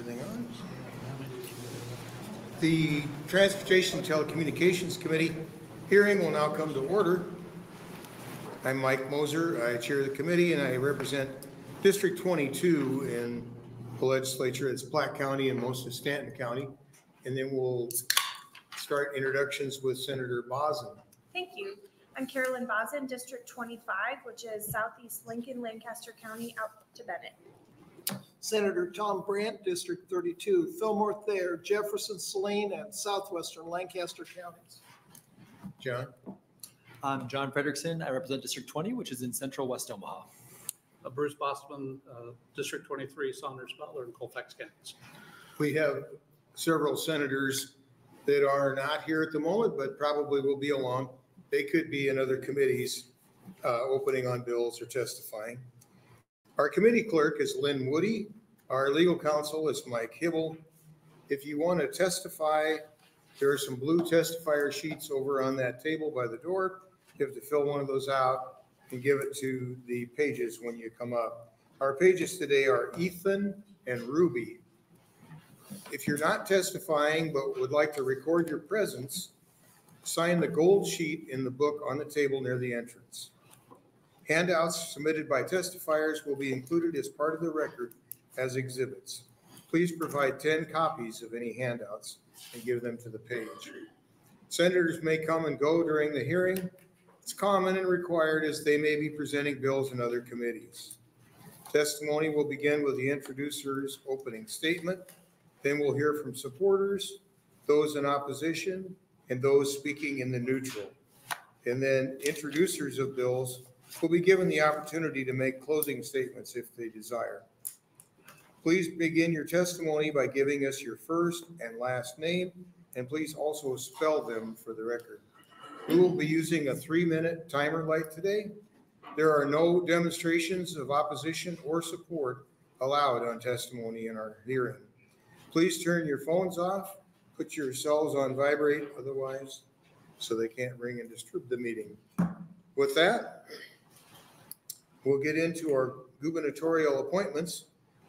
Everything on? The Transportation and Telecommunications Committee hearing will now come to order. I'm Mike Moser. I chair the committee and I represent District 22 in the legislature. It's Platte County and most of Stanton County. And then we'll start introductions with Senator Bozen. Thank you. I'm Carolyn Bozen, District 25, which is Southeast Lincoln, Lancaster County, out to Bennett. Senator Tom Brandt, District 32, Fillmore Thayer, Jefferson, Saline, and Southwestern Lancaster counties. John? I'm John Frederickson. I represent District 20, which is in central West Omaha. Bruce Bosman, District 23, Saunders, Butler, and Colfax counties. We have several senators that are not here at the moment, but probably will be along. They could be in other committees opening on bills or testifying. Our committee clerk is Lynn Woody. Our legal counsel is Mike Hibble. If you want to testify, there are some blue testifier sheets over on that table by the door. You have to fill one of those out and give it to the pages when you come up. Our pages today are Ethan and Ruby. If you're not testifying but would like to record your presence, sign the gold sheet in the book on the table near the entrance. Handouts submitted by testifiers will be included as part of the record as exhibits. Please provide 10 copies of any handouts and give them to the page. Senators may come and go during the hearing. It's common and required as they may be presenting bills in other committees. Testimony will begin with the introducer's opening statement. Then we'll hear from supporters, those in opposition, and those speaking in the neutral. And then introducers of bills will be given the opportunity to make closing statements if they desire. Please begin your testimony by giving us your first and last name, and please also spell them for the record. We will be using a 3-minute timer like today. There are no demonstrations of opposition or support allowed on testimony in our hearing. Please turn your phones off. Put your cells on vibrate otherwise so they can't ring and disturb the meeting. With that, we'll get into our gubernatorial appointments.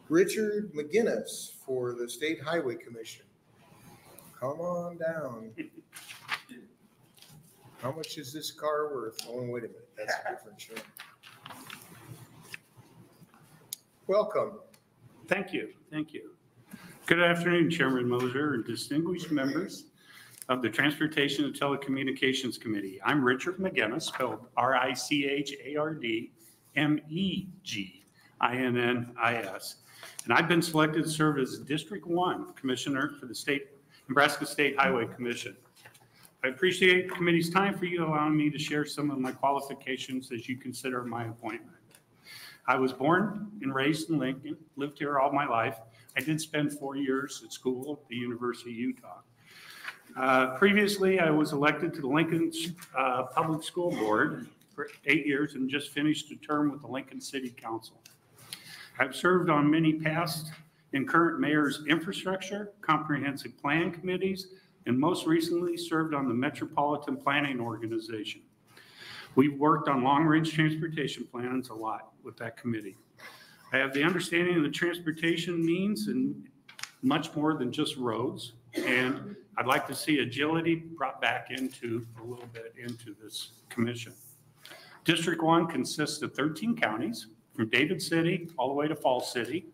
Richard Meginnis for the State Highway Commission. Come on down. How much is this car worth? Oh, wait a minute. That's a different show. Welcome. Thank you. Thank you. Good afternoon, Chairman Moser and distinguished members of the Transportation and Telecommunications Committee. I'm Richard Meginnis, spelled R-I-C-H-A-R-D-M-E-G-I-N-N-I-S. And I've been selected to serve as District 1 Commissioner for the Nebraska State Highway Commission. I appreciate the committee's time for you allowing me to share some of my qualifications as you consider my appointment. I was born and raised in Lincoln, lived here all my life. I did spend 4 years at school at the University of Utah. Previously, I was elected to the Lincoln Public School Board for 8 years and just finished a term with the Lincoln City Council. I've served on many past and current mayor's infrastructure, comprehensive plan committees, and most recently served on the Metropolitan Planning Organization. We've worked on long-range transportation plans a lot with that committee. I have the understanding of the transportation means and much more than just roads. And I'd like to see agility brought back into a little bit into this commission. District 1 consists of 13 counties from David City all the way to Falls City.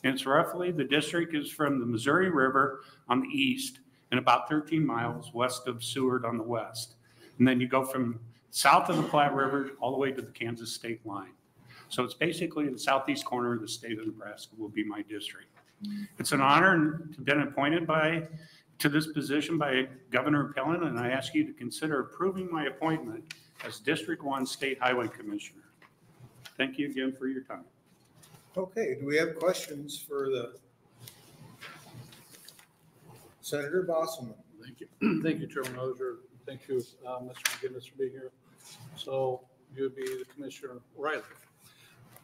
And it's roughly, the district is from the Missouri River on the east and about 13 miles west of Seward on the west. And then you go from south of the Platte River all the way to the Kansas state line. So it's basically the southeast corner of the state of Nebraska will be my district. It's an honor to have been appointed to this position by Governor Pellin, and I ask you to consider approving my appointment as District 1 State Highway Commissioner. Thank you again for your time. Okay, do we have questions for the Senator Bosman? Thank you. Thank you, Chairman Moser. Thank you, Mr. Meginnis, for being here. So you would be the Commissioner Riley.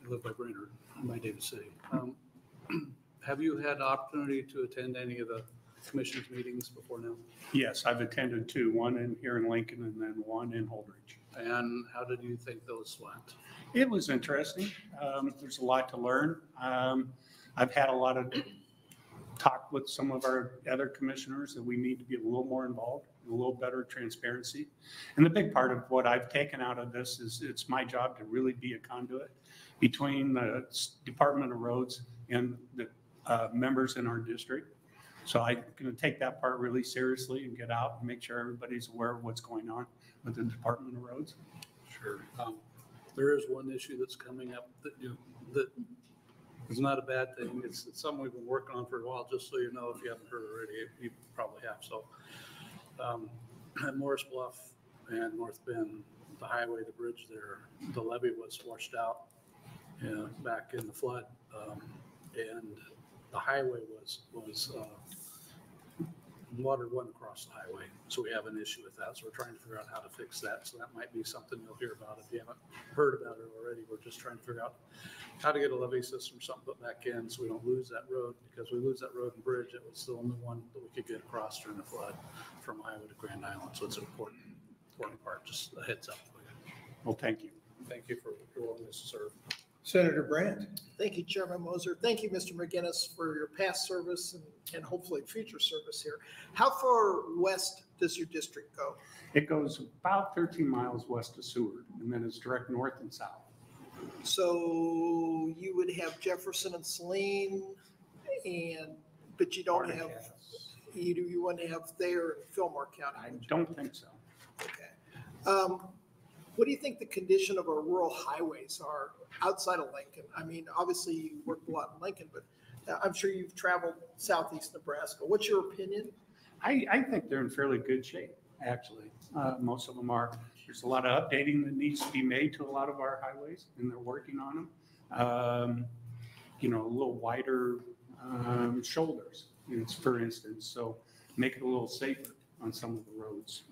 I live by Brainerd, by David City. Have you had the opportunity to attend any of the commission's meetings before now? Yes, I've attended 2, one here in Lincoln and then one in Holdridge. And how did you think those went? It was interesting. There's a lot to learn. I've had a lot of talked with some of our other commissioners that we need to be a little more involved, a little better transparency. And the big part of what I've taken out of this is it's my job to really be a conduit between the Department of Roads and the members in our district. So I'm going to take that part really seriously and get out and make sure everybody's aware of what's going on with the Department of Roads. Sure. There is one issue that's coming up that that is not a bad thing. It's something we've been working on for a while, just so you know, if you haven't heard already, you probably have. So at Morris Bluff and North Bend, the highway, the bridge there, the levee was washed out back in the flood. And the highway was water went across the highway. So we have an issue with that. So we're trying to figure out how to fix that. So that might be something you'll hear about if you haven't heard about it already. We're just trying to figure out how to get a levee system, something put back in so we don't lose that road, because we lose that road and bridge. It was the only one that we could get across during the flood from Iowa to Grand Island. So it's an important part. Just a heads up for you. Well, thank you. Thank you for your willingness to serve. Senator Brandt. Thank you, Chairman Moser. Thank you, Mr. Meginnis, for your past service and hopefully future service here. How far west does your district go? It goes about 13 miles west of Seward, and then it's direct north and south. So you would have Jefferson and Saline, but you don't have, you wouldn't have Thayer and Fillmore County. I don't think so. Okay. What do you think the condition of our rural highways are outside of Lincoln? I mean, obviously you worked a lot in Lincoln, but I'm sure you've traveled southeast Nebraska. What's your opinion? I think they're in fairly good shape, actually. Most of them are. There's a lot of updating that needs to be made to a lot of our highways, and they're working on them. A little wider shoulders, for instance, so make it a little safer on some of the roads.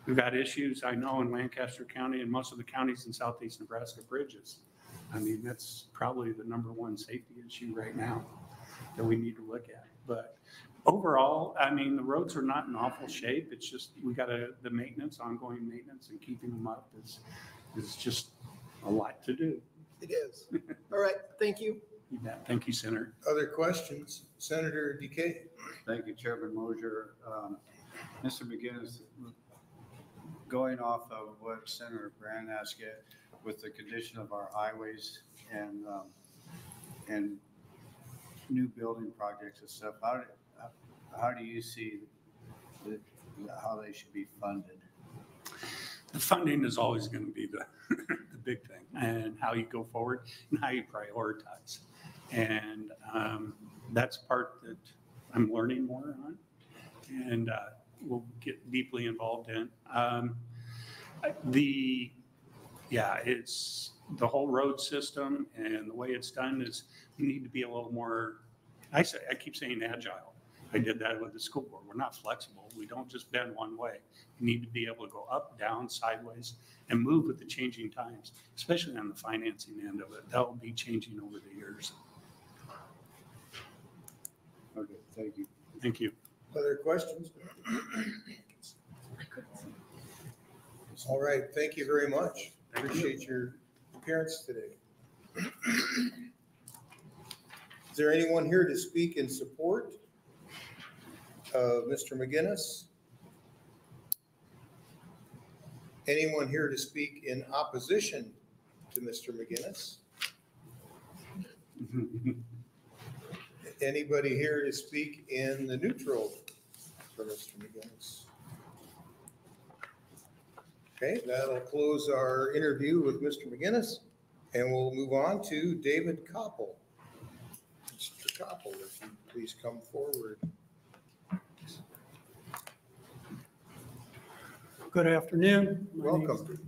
We've got issues, I know, in Lancaster County and most of the counties in southeast Nebraska, bridges. I mean, that's probably the #1 safety issue right now that we need to look at. But overall, I mean, the roads are not in awful shape. It's just we got the maintenance, ongoing maintenance, and keeping them up is just a lot to do. It is. All right. Thank you. You bet. Thank you, Senator. Other questions? Senator DK. Thank you, Chairman Moser. Mr. Meginnis, going off of what Senator Brandt asked you, with the condition of our highways and new building projects and stuff, how do you see how they should be funded? The funding is always going to be the big thing, and how you go forward and how you prioritize. And that's part that I'm learning more on, and we'll get deeply involved in. It's the whole road system, and the way it's done is we need to be a little more, I keep saying agile. I did that with the school board. We're not flexible. We don't just bend one way. We need to be able to go up, down, sideways, and move with the changing times, especially on the financing end of it. That will be changing over the years. Okay, thank you. Thank you. Other questions? All right, thank you very much. Appreciate your appearance today. Is there anyone here to speak in support of Mr. Meginnis? Anyone here to speak in opposition to Mr. Meginnis? Anybody here to speak in the neutral for Mr. Meginnis? Okay, that'll close our interview with Mr. Meginnis, and we'll move on to David Copple. Mr. Copple, if you please come forward. Good afternoon. Welcome.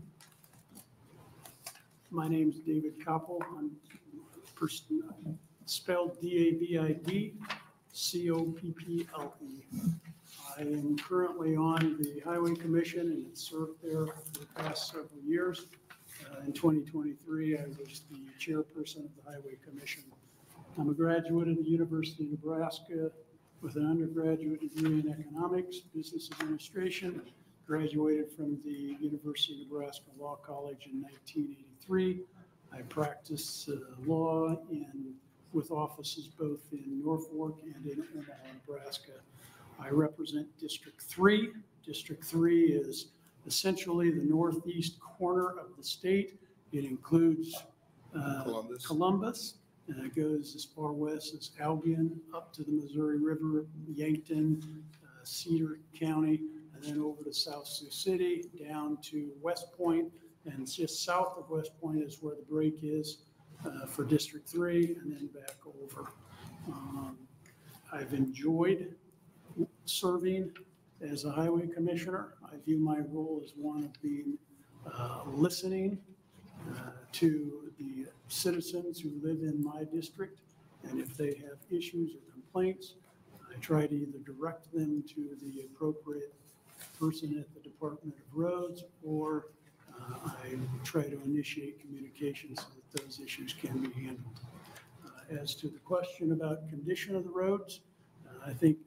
My name's David Copple. I'm spelled D-A-V-I-D C-O-P-P-L-E. I am currently on the Highway Commission and have served there for the past several years. In 2023, I was the chairperson of the Highway Commission. I'm a graduate of the University of Nebraska with an undergraduate degree in economics, business administration. Graduated from the University of Nebraska Law College in 1983. I practiced law in with offices both in Norfolk and in Omaha, Nebraska. I represent District 3. District 3 is essentially the northeast corner of the state. It includes Columbus, and it goes as far west as Albion, up to the Missouri River, Yankton, Cedar County, and then over to South Sioux City, down to West Point, and just south of West Point is where the break is for District 3, and then back over. I've enjoyed serving as a highway commissioner. I view my role as one of being listening to the citizens who live in my district, and if they have issues or complaints, I try to either direct them to the appropriate person at the Department of Roads, or I try to initiate communication so that those issues can be handled. As to the question about condition of the roads, I think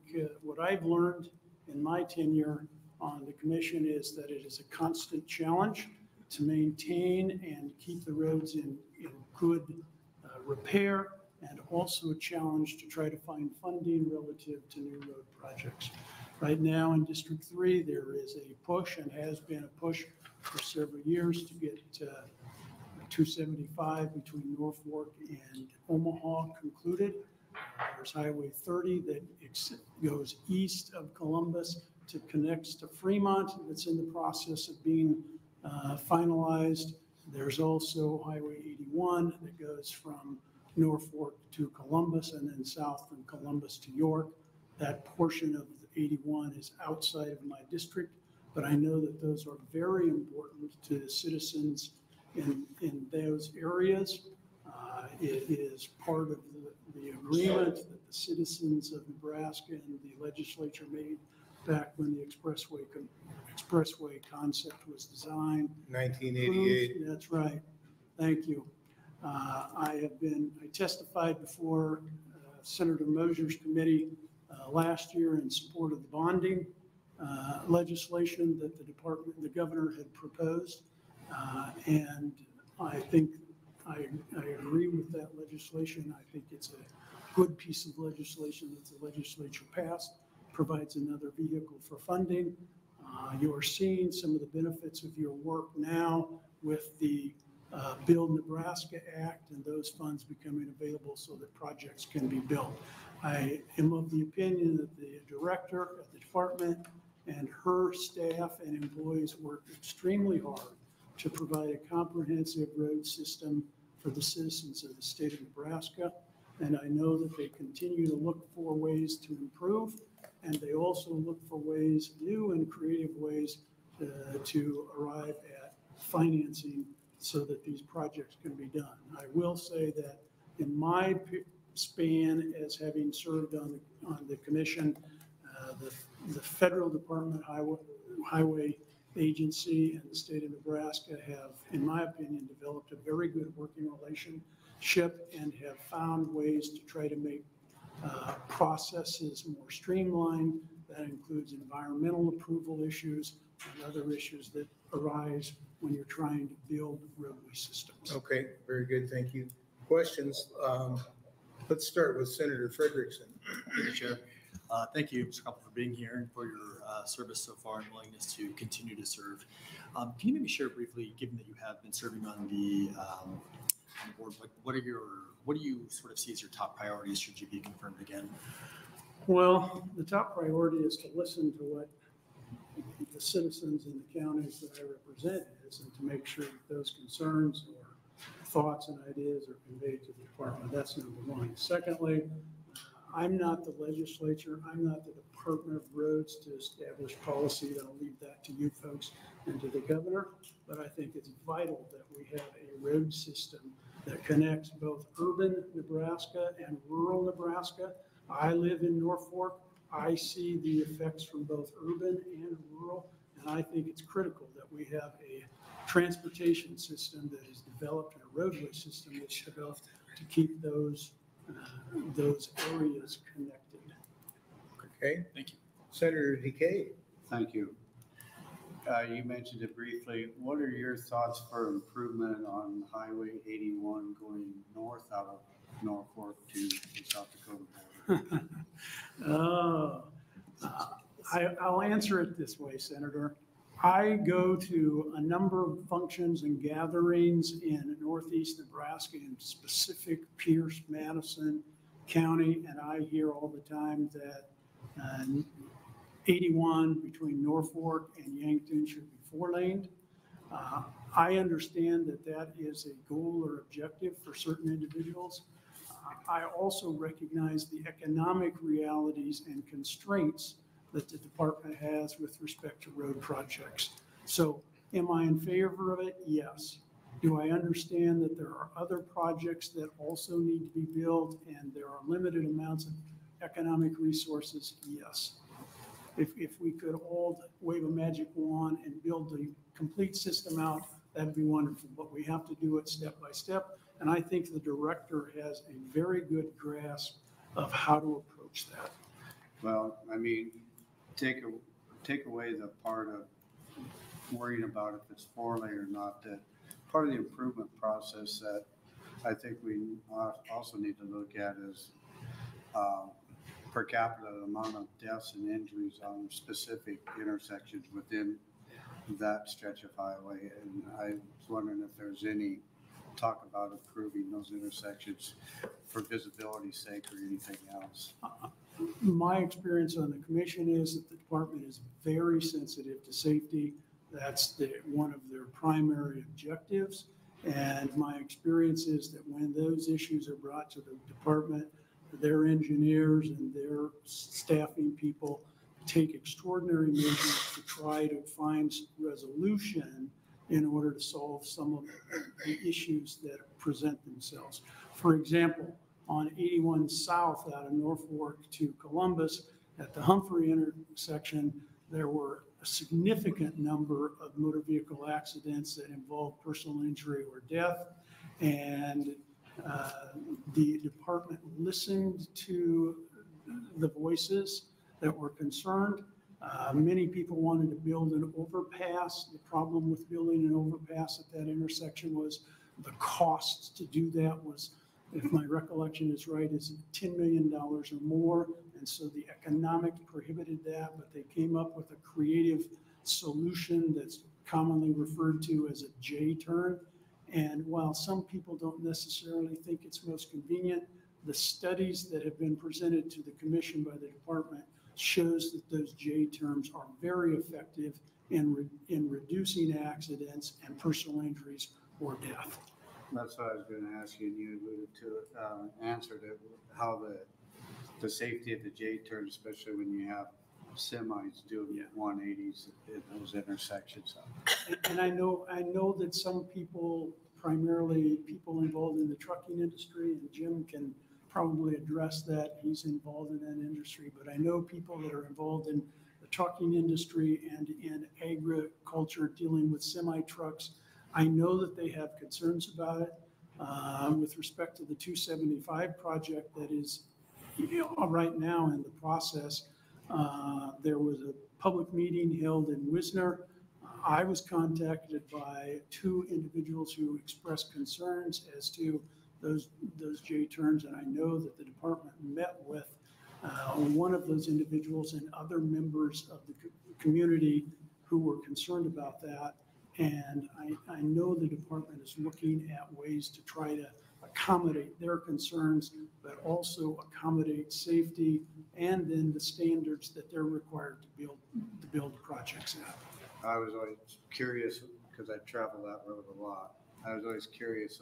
what I've learned in my tenure on the commission is that it is a constant challenge to maintain and keep the roads in good repair, and also a challenge to try to find funding relative to new road projects. Right now in District 3, there is a push, and has been a push for several years, to get 275 between Norfolk and Omaha concluded. There's Highway 30 that goes east of Columbus to connects to Fremont. That's in the process of being finalized. There's also Highway 81 that goes from Norfolk to Columbus, and then south from Columbus to York. That portion of 81 is outside of my district, but I know that those are very important to the citizens in those areas. It is part of the agreement that the citizens of Nebraska and the legislature made back when the expressway concept was designed. 1988. That's right. Thank you. I testified before Senator Moser's committee last year in support of the bonding legislation that the governor had proposed. And I think I agree with that legislation. I think it's a good piece of legislation that the legislature passed, provides another vehicle for funding. You are seeing some of the benefits of your work now with the Build Nebraska Act and those funds becoming available so that projects can be built. I am of the opinion that the director of the department and her staff and employees worked extremely hard to provide a comprehensive road system for the citizens of the state of Nebraska. And I know that they continue to look for ways to improve, and they also look for ways, new and creative ways, to arrive at financing so that these projects can be done. I will say that in my span as having served on the commission, the federal Department Highway Agency and the state of Nebraska have, in my opinion, developed a very good working relationship and have found ways to try to make processes more streamlined. That includes environmental approval issues and other issues that arise when you're trying to build roadway systems. Okay, very good, thank you. Questions? Let's start with Senator Frederickson. Thank you, Chair. Thank you, Mr. Copple, for being here and for your service so far and willingness to continue to serve. Can you maybe share briefly, given that you have been serving on the board, what do you sort of see as your top priorities should you be confirmed again? Well, the top priority is to listen to what the citizens in the counties that I represent is, and to make sure that those concerns or thoughts and ideas are conveyed to the department. That's number one. Secondly, I'm not the legislature. I'm not the Department of Roads to establish policy. I'll leave that to you folks and to the governor. But I think it's vital that we have a road system that connects both urban Nebraska and rural Nebraska. I live in Norfolk. I see the effects from both urban and rural, and I think it's critical that we have a transportation system that is developed and a roadway system that's developed to keep those areas connected. Okay, Thank you. Senator DeKay. Thank you. You mentioned it briefly. What are your thoughts for improvement on Highway 81 going north out of Norfolk to the South Dakota border? I'll answer it this way, Senator. I go to a number of functions and gatherings in northeast Nebraska, in specific Pierce, Madison County, and I hear all the time that 81 between Norfolk and Yankton should be 4-laned. I understand that that is a goal or objective for certain individuals. I also recognize the economic realities and constraints that the department has with respect to road projects. So am I in favor of it? Yes. Do I understand that there are other projects that also need to be built and there are limited amounts of economic resources? Yes. If we could all wave a magic wand and build the complete system out, that'd be wonderful, but we have to do it step by step. And I think the director has a very good grasp of how to approach that. Well, I mean, take away the part of worrying about if it's 4-lane or not, that part of the improvement process that I think we also need to look at is per capita amount of deaths and injuries on specific intersections within that stretch of highway. And I was wondering if there's any talk about improving those intersections for visibility's sake or anything else. My experience on the commission is that the department is very sensitive to safety. That's one of their primary objectives. And my experience is that when those issues are brought to the department, their engineers and their staffing people take extraordinary measures to try to find resolution in order to solve some of the issues that present themselves. For example, on 81 South out of Norfolk to Columbus at the Humphrey intersection, there were a significant number of motor vehicle accidents that involved personal injury or death. And the department listened to the voices that were concerned. Many people wanted to build an overpass. The problem with building an overpass at that intersection was the cost to do that was, if my recollection is right, is $10 million or more. And so the economic prohibited that, but they came up with a creative solution that's commonly referred to as a J-turn. And while some people don't necessarily think it's most convenient, the studies that have been presented to the commission by the department shows that those J-terms are very effective in reducing accidents and personal injuries or death. That's what I was going to ask you, and you alluded to it, answered it, how the safety of the J-turn, especially when you have semis doing 180s in those intersections. And I know that some people, primarily people involved in the trucking industry, and Jim can probably address that. He's involved in that industry, but I know people that are involved in the trucking industry and in agriculture dealing with semi-trucks. I know that they have concerns about it. With respect to the 275 project that is right now in the process, there was a public meeting held in Wisner. I was contacted by 2 individuals who expressed concerns as to those J-turns, and I know that the department met with one of those individuals and other members of the community who were concerned about that. And I know the department is looking at ways to try to accommodate their concerns, but also accommodate safety and then the standards that they're required to build projects at. I was always curious, because I travel that road a lot. I was always curious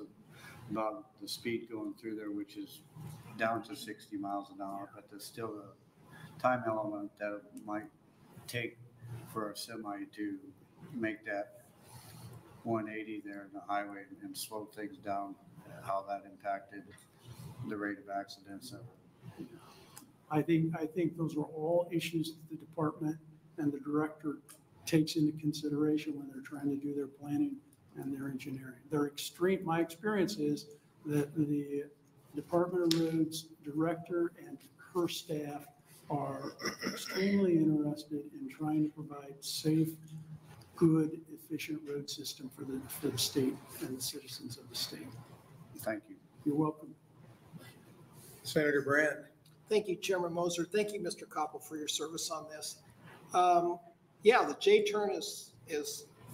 about the speed going through there, which is down to 60 miles an hour, but there's still a time element that it might take for a semi to make that 180 there in the highway and slow things down, how that impacted the rate of accidents. I think those are all issues that the department and the director takes into consideration when they're trying to do their planning and their engineering. My experience is that the Department of Roads director and her staff are extremely interested in trying to provide safe, good, efficient road system for the state and the citizens of the state. Thank you. You're welcome. Senator Brandt. Thank you, Chairman Moser. Thank you, Mr. Copple, for your service on this. Yeah, the J-turn is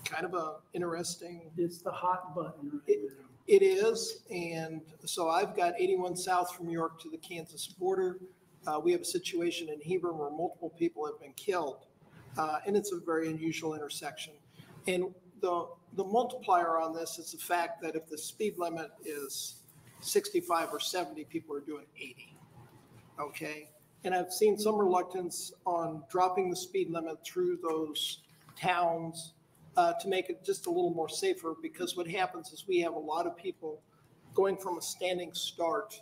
kind of a interesting. It's the hot button right now. It is, and so I've got 81 south from York to the Kansas border. We have a situation in Hebron where multiple people have been killed, and it's a very unusual intersection. And the multiplier on this is the fact that if the speed limit is 65 or 70, people are doing 80, okay? And I've seen some reluctance on dropping the speed limit through those towns to make it just a little more safer, because what happens is we have a lot of people going from a standing start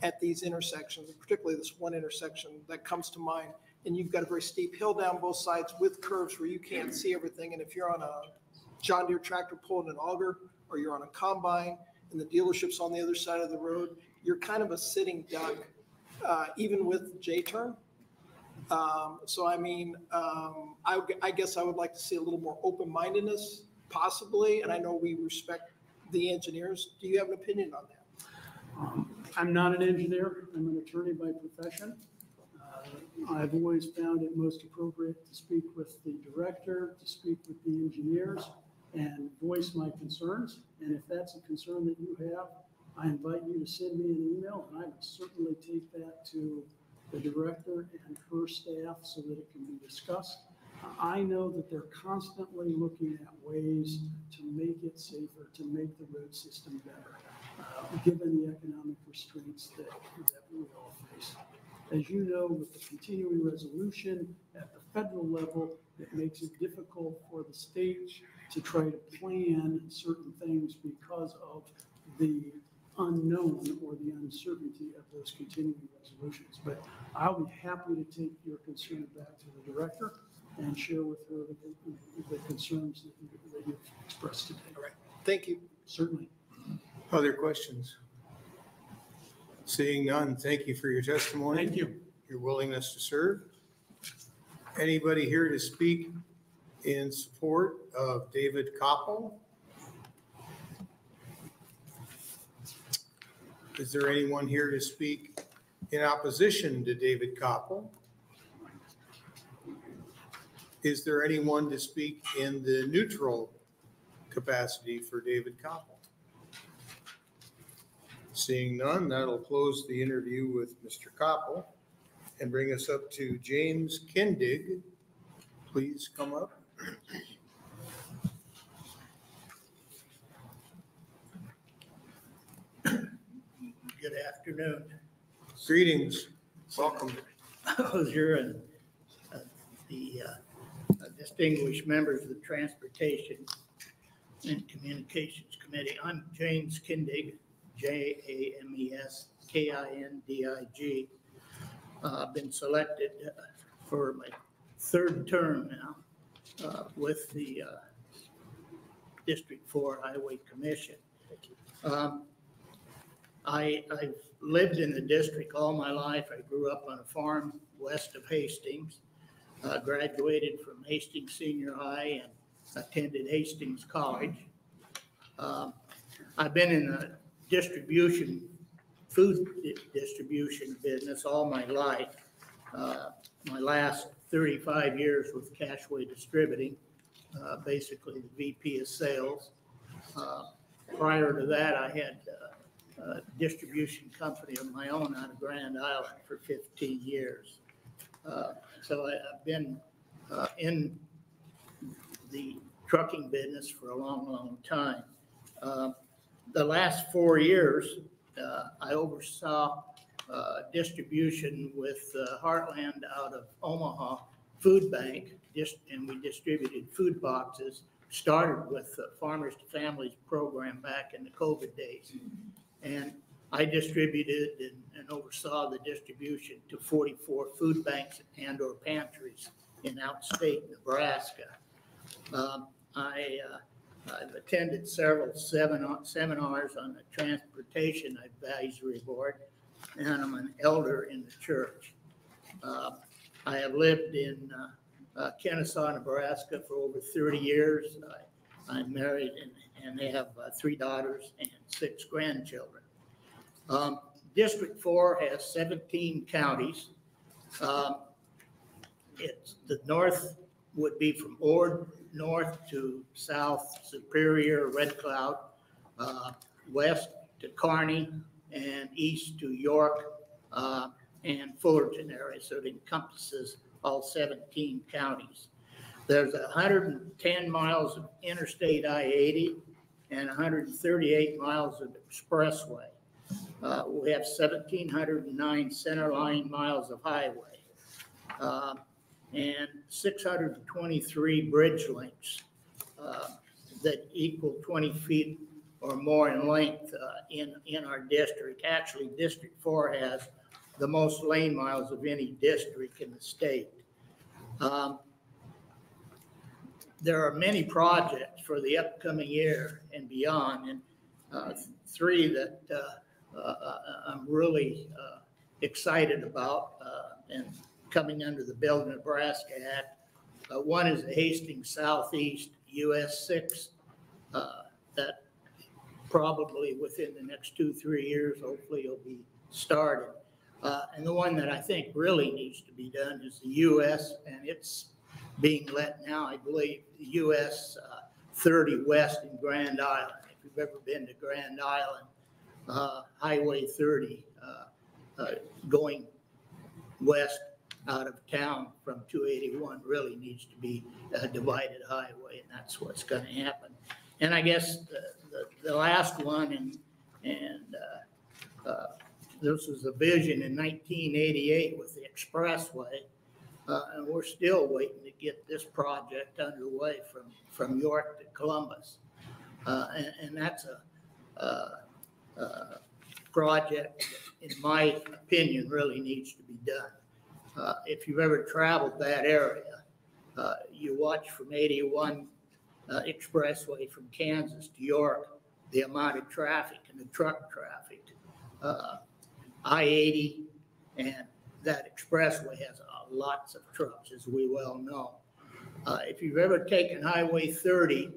at these intersections, and particularly this one intersection that comes to mind. And you've got a very steep hill down both sides with curves where you can't see everything. And if you're on a John Deere tractor pulling an auger, or you're on a combine and the dealership's on the other side of the road, you're kind of a sitting duck, even with J-turn. So I mean, I guess I would like to see a little more open-mindedness, possibly, and I know we respect the engineers. Do you have an opinion on that? I'm not an engineer. I'm an attorney by profession. I've always found it most appropriate to speak with the director, to speak with the engineers, and voice my concerns. And if that's a concern that you have, I invite you to send me an email, and I will certainly take that to the director and her staff so that it can be discussed. I know that they're constantly looking at ways to make it safer, to make the road system better, given the economic restraints that we all face. As you know, with the continuing resolution at the federal level, it makes it difficult for the state to try to plan certain things because of the unknown or the uncertainty of those continuing resolutions. But I'll be happy to take your concern back to the director and share with her the concerns that you've expressed today. All right. Thank you. Certainly. Other questions? Seeing none, thank you for your testimony. Thank you. Your willingness to serve. Anybody here to speak in support of David Copple? Is there anyone here to speak in opposition to David Copple? Is there anyone to speak in the neutral capacity for David Copple? Seeing none, that'll close the interview with Mr. Copple and bring us up to James Kindig. Please come up. Good afternoon. Greetings. Welcome. You're the distinguished members of the Transportation and Communications Committee. I'm James Kindig, James Kindig. I've been selected for my third term now with the District 4 Highway Commission. I've lived in the district all my life. I grew up on a farm west of Hastings, graduated from Hastings Senior High and attended Hastings College. I've been in the food distribution business all my life. My last 35 years with Cashway Distributing, basically the VP of Sales. Prior to that, I had a distribution company of my own out of Grand Island for 15 years. So I've been in the trucking business for a long, long time. The last 4 years, I oversaw distribution with Heartland out of Omaha Food Bank, and we distributed food boxes. Started with the Farmers to Families program back in the COVID days. And I distributed and oversaw the distribution to 44 food banks and or pantries in outstate Nebraska. I've attended several seminars on the Transportation Advisory Board, and I'm an elder in the church. I have lived in Kennesaw, Nebraska for over 30 years. I'm married and have 3 daughters and 6 grandchildren. District 4 has 17 counties. It's the north would be from Ord north to South Superior, Red Cloud, west to Kearney, and east to York and Fullerton area. So it encompasses all 17 counties. There's 110 miles of interstate I-80 and 138 miles of expressway. We have 1,709 centerline miles of highway and 623 bridge links that equal 20 feet or more in length in our district. Actually, District 4 has the most lane miles of any district in the state. There are many projects for the upcoming year and beyond, and three that I'm really excited about and coming under the Build Nebraska Act. One is the Hastings Southeast US 6 that probably within the next 2-3 years, hopefully it'll be started. And the one that I think really needs to be done is the US, and it's being let now, I believe, the US 30 West in Grand Island. If you've ever been to Grand Island, Highway 30 going west out of town from 281 really needs to be a divided highway, and that's what's going to happen. And I guess the last one, and this was a vision in 1988 with the expressway, and we're still waiting to get this project underway from York to Columbus. And that's a project that, in my opinion, really needs to be done. If you've ever traveled that area, you watch from 81 expressway from Kansas to York, the amount of traffic and the truck traffic. I-80 and that expressway has lots of trucks, as we well know. If you've ever taken Highway 30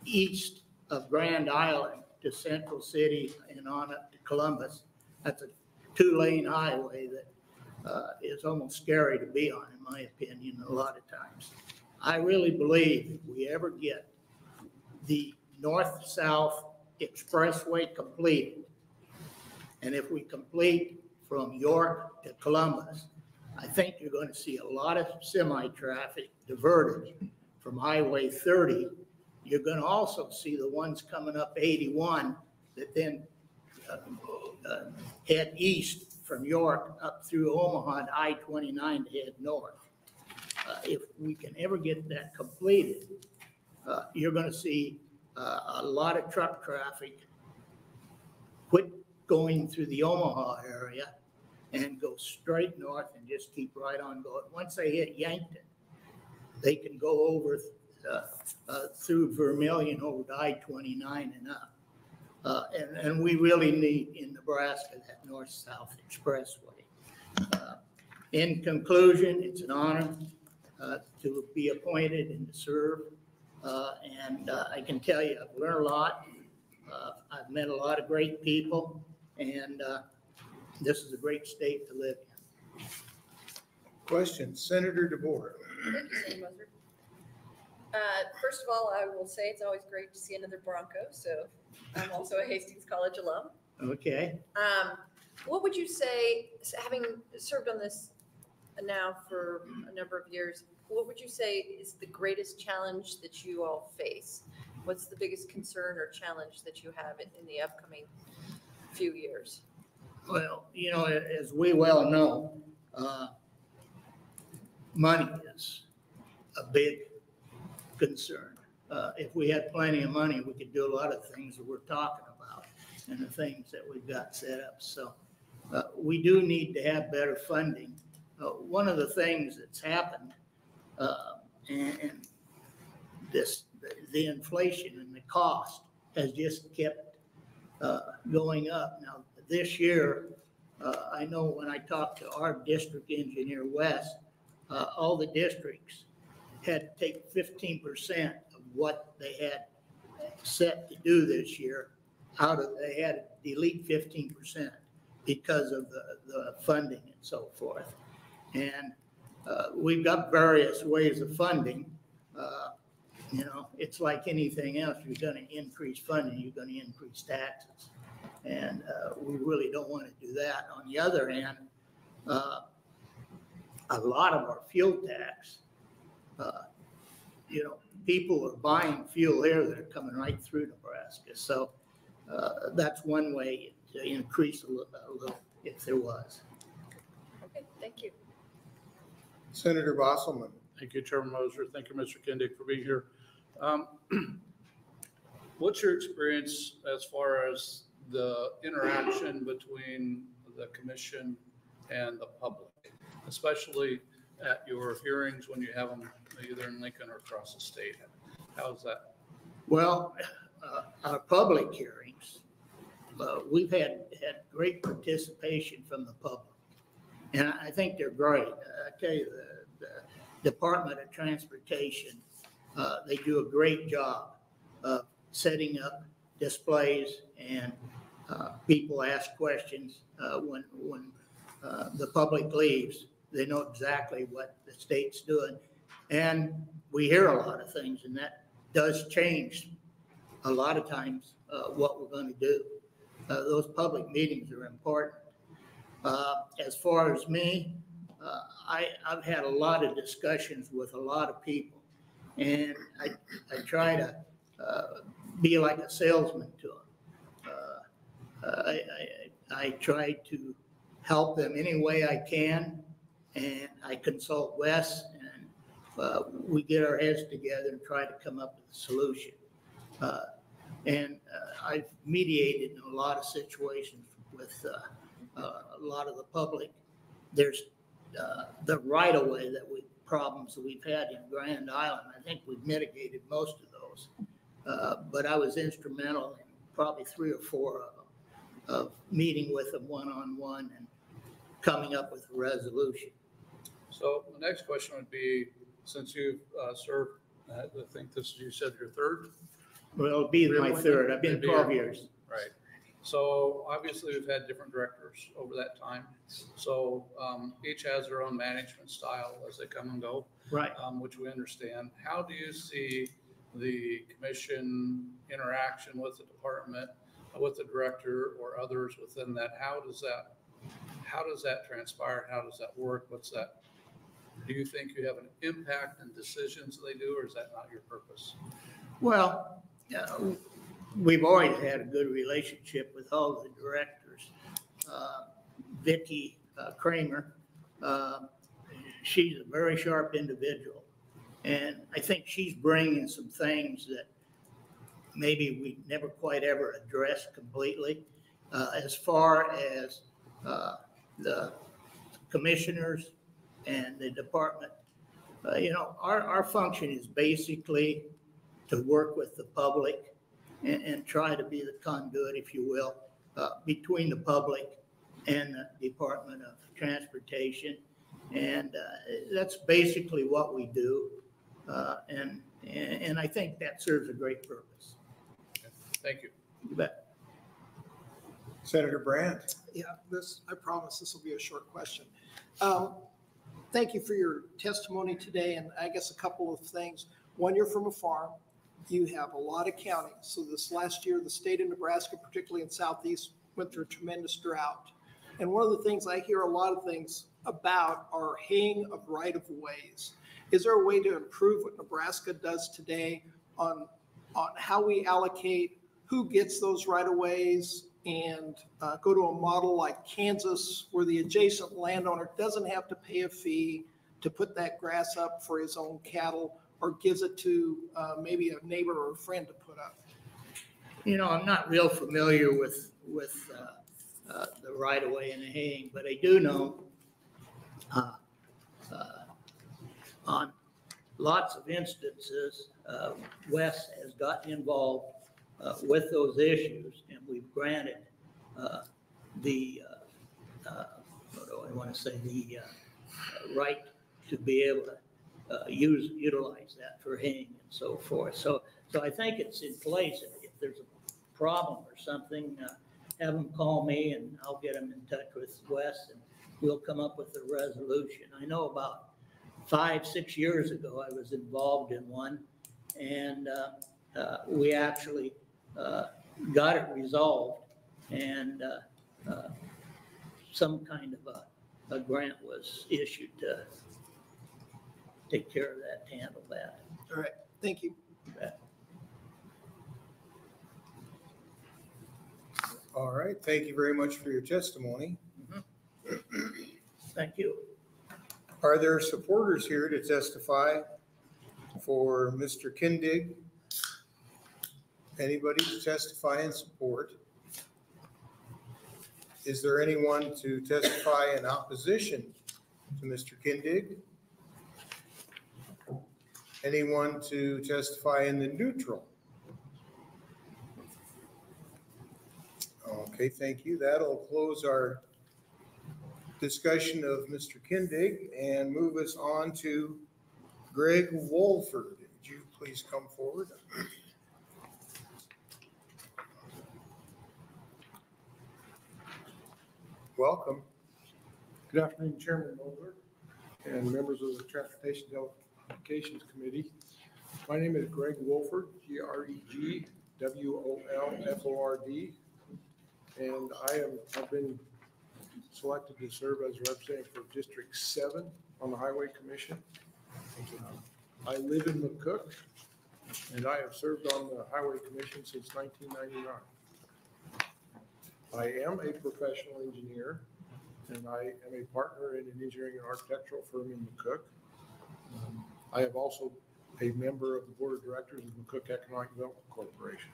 east of Grand Island to Central City and on up to Columbus, that's a 2-lane highway that is almost scary to be on, in my opinion, a lot of times. I really believe if we ever get the north-south expressway completed, and if we complete from York to Columbus, I think you're going to see a lot of semi-traffic diverted from Highway 30. You're going to also see the ones coming up 81 that then head east from York up through Omaha and I-29 to head north. If we can ever get that completed, you're going to see a lot of truck traffic quit going through the Omaha area and go straight north and just keep right on going. Once they hit Yankton, they can go over through Vermilion over to I-29 and up. And we really need in Nebraska that north-south expressway. In conclusion, it's an honor to be appointed and to serve. And I can tell you, I've learned a lot. I've met a lot of great people, and this is a great state to live in. Question, Senator DeBoer. Thank you, Senator Moser. First of all, I will say it's always great to see another Bronco. So I'm also a Hastings College alum. Okay. What would you say, having served on this now for a number of years, what would you say is the greatest challenge that you all face? What's the biggest concern or challenge that you have in the upcoming few years? Well, you know, as we well know, money is a big concern. If we had plenty of money, we could do a lot of things that we're talking about and the things that we've got set up. So we do need to have better funding. One of the things that's happened and the inflation and the cost has just kept going up. Now, this year, I know when I talked to our district engineer, Wes, all the districts had to take 15% of what they had set to do this year out of, they had to delete 15%. because of the funding and so forth. And we've got various ways of funding. It's like anything else. You're going to increase funding, you're going to increase taxes. And we really don't want to do that. On the other hand, a lot of our fuel tax, people are buying fuel here that are coming right through Nebraska. So that's one way to increase a little if there was. Okay, thank you. Senator Bosselman. Thank you, Chairman Moser. Thank you, Mr. Kindig, for being here. What's your experience as far as the interaction between the commission and the public, especially at your hearings when you have them either in Lincoln or across the state? How's that? Well, our public hearings, we've had great participation from the public, and I think they're great. I tell you, the Department of Transportation, they do a great job of setting up displays, and people ask questions when the public leaves. They know exactly what the state's doing, and we hear a lot of things, and that does change a lot of times what we're going to do. Those public meetings are important. As far as me, I've had a lot of discussions with a lot of people, and I try to be like a salesman to them. I try to help them any way I can, and I consult Wes, and we get our heads together and try to come up with a solution. And I've mediated in a lot of situations with a lot of the public. There's the right-of-way problems that we've had in Grand Island. I think we've mitigated most of those. But I was instrumental in probably 3 or 4 of them, of meeting with them one-on-one and coming up with a resolution. So the next question would be, since you've served, I think this, you said your third? Well, it'll be my third. I've been 12 years. Right. So obviously we've had different directors over that time. So each has their own management style as they come and go. Right. Which we understand. How do you see the commission interaction with the department, with the director or others within that? How does that transpire? How does that work? What's that? Do you think you have an impact in decisions they do, or is that not your purpose? Well, we've always had a good relationship with all the directors. Vicki Kramer, she's a very sharp individual, and I think she's bringing some things that maybe we never quite ever addressed completely. As far as the commissioners and the department, our function is basically to work with the public and try to be the conduit, if you will, between the public and the Department of Transportation. And that's basically what we do. And I think that serves a great purpose. Thank you. You bet. Senator Brandt. Yeah, I promise this will be a short question. Thank you for your testimony today, and I guess a couple of things. One, you're from a farm. You have a lot of counties. So this last year, the state of Nebraska, particularly in Southeast, went through a tremendous drought. And one of the things I hear a lot of things about are haying of right-of-ways. Is there a way to improve what Nebraska does today on how we allocate who gets those right-of-ways, and go to a model like Kansas where the adjacent landowner doesn't have to pay a fee to put that grass up for his own cattle, or gives it to maybe a neighbor or a friend to put up? I'm not real familiar with the right-of-way and the haying, but I do know on lots of instances, Wes has gotten involved with those issues, and we've granted the right to be able to utilize that for haying and so forth. So I think it's in place. If there's a problem or something, have them call me and I'll get them in touch with Wes and we'll come up with a resolution. I know about 5-6 years ago, I was involved in one and we actually got it resolved and some kind of a grant was issued to take care of that, to handle that. All right, thank you. All right, thank you very much for your testimony. Thank you. Are there supporters here to testify for Mr. Kindig? Anybody to testify in support? Is there anyone to testify in opposition to Mr. Kindig? Anyone to testify in the neutral? Okay, thank you. That'll close our discussion of Mr. Kindig and move us on to Greg Wolford. Would you please come forward? Welcome. Good afternoon, Chairman Wolford and members of the Transportation Telecommunications Committee. My name is Greg Wolford, G-R-E-G-W-O-L-F-O-R-D, and I've been selected to serve as a representative for District 7 on the Highway Commission. I live in McCook, and I have served on the Highway Commission since 1999. I am a professional engineer, and I am a partner in an engineering and architectural firm in McCook. I am also a member of the Board of Directors of McCook Economic Development Corporation.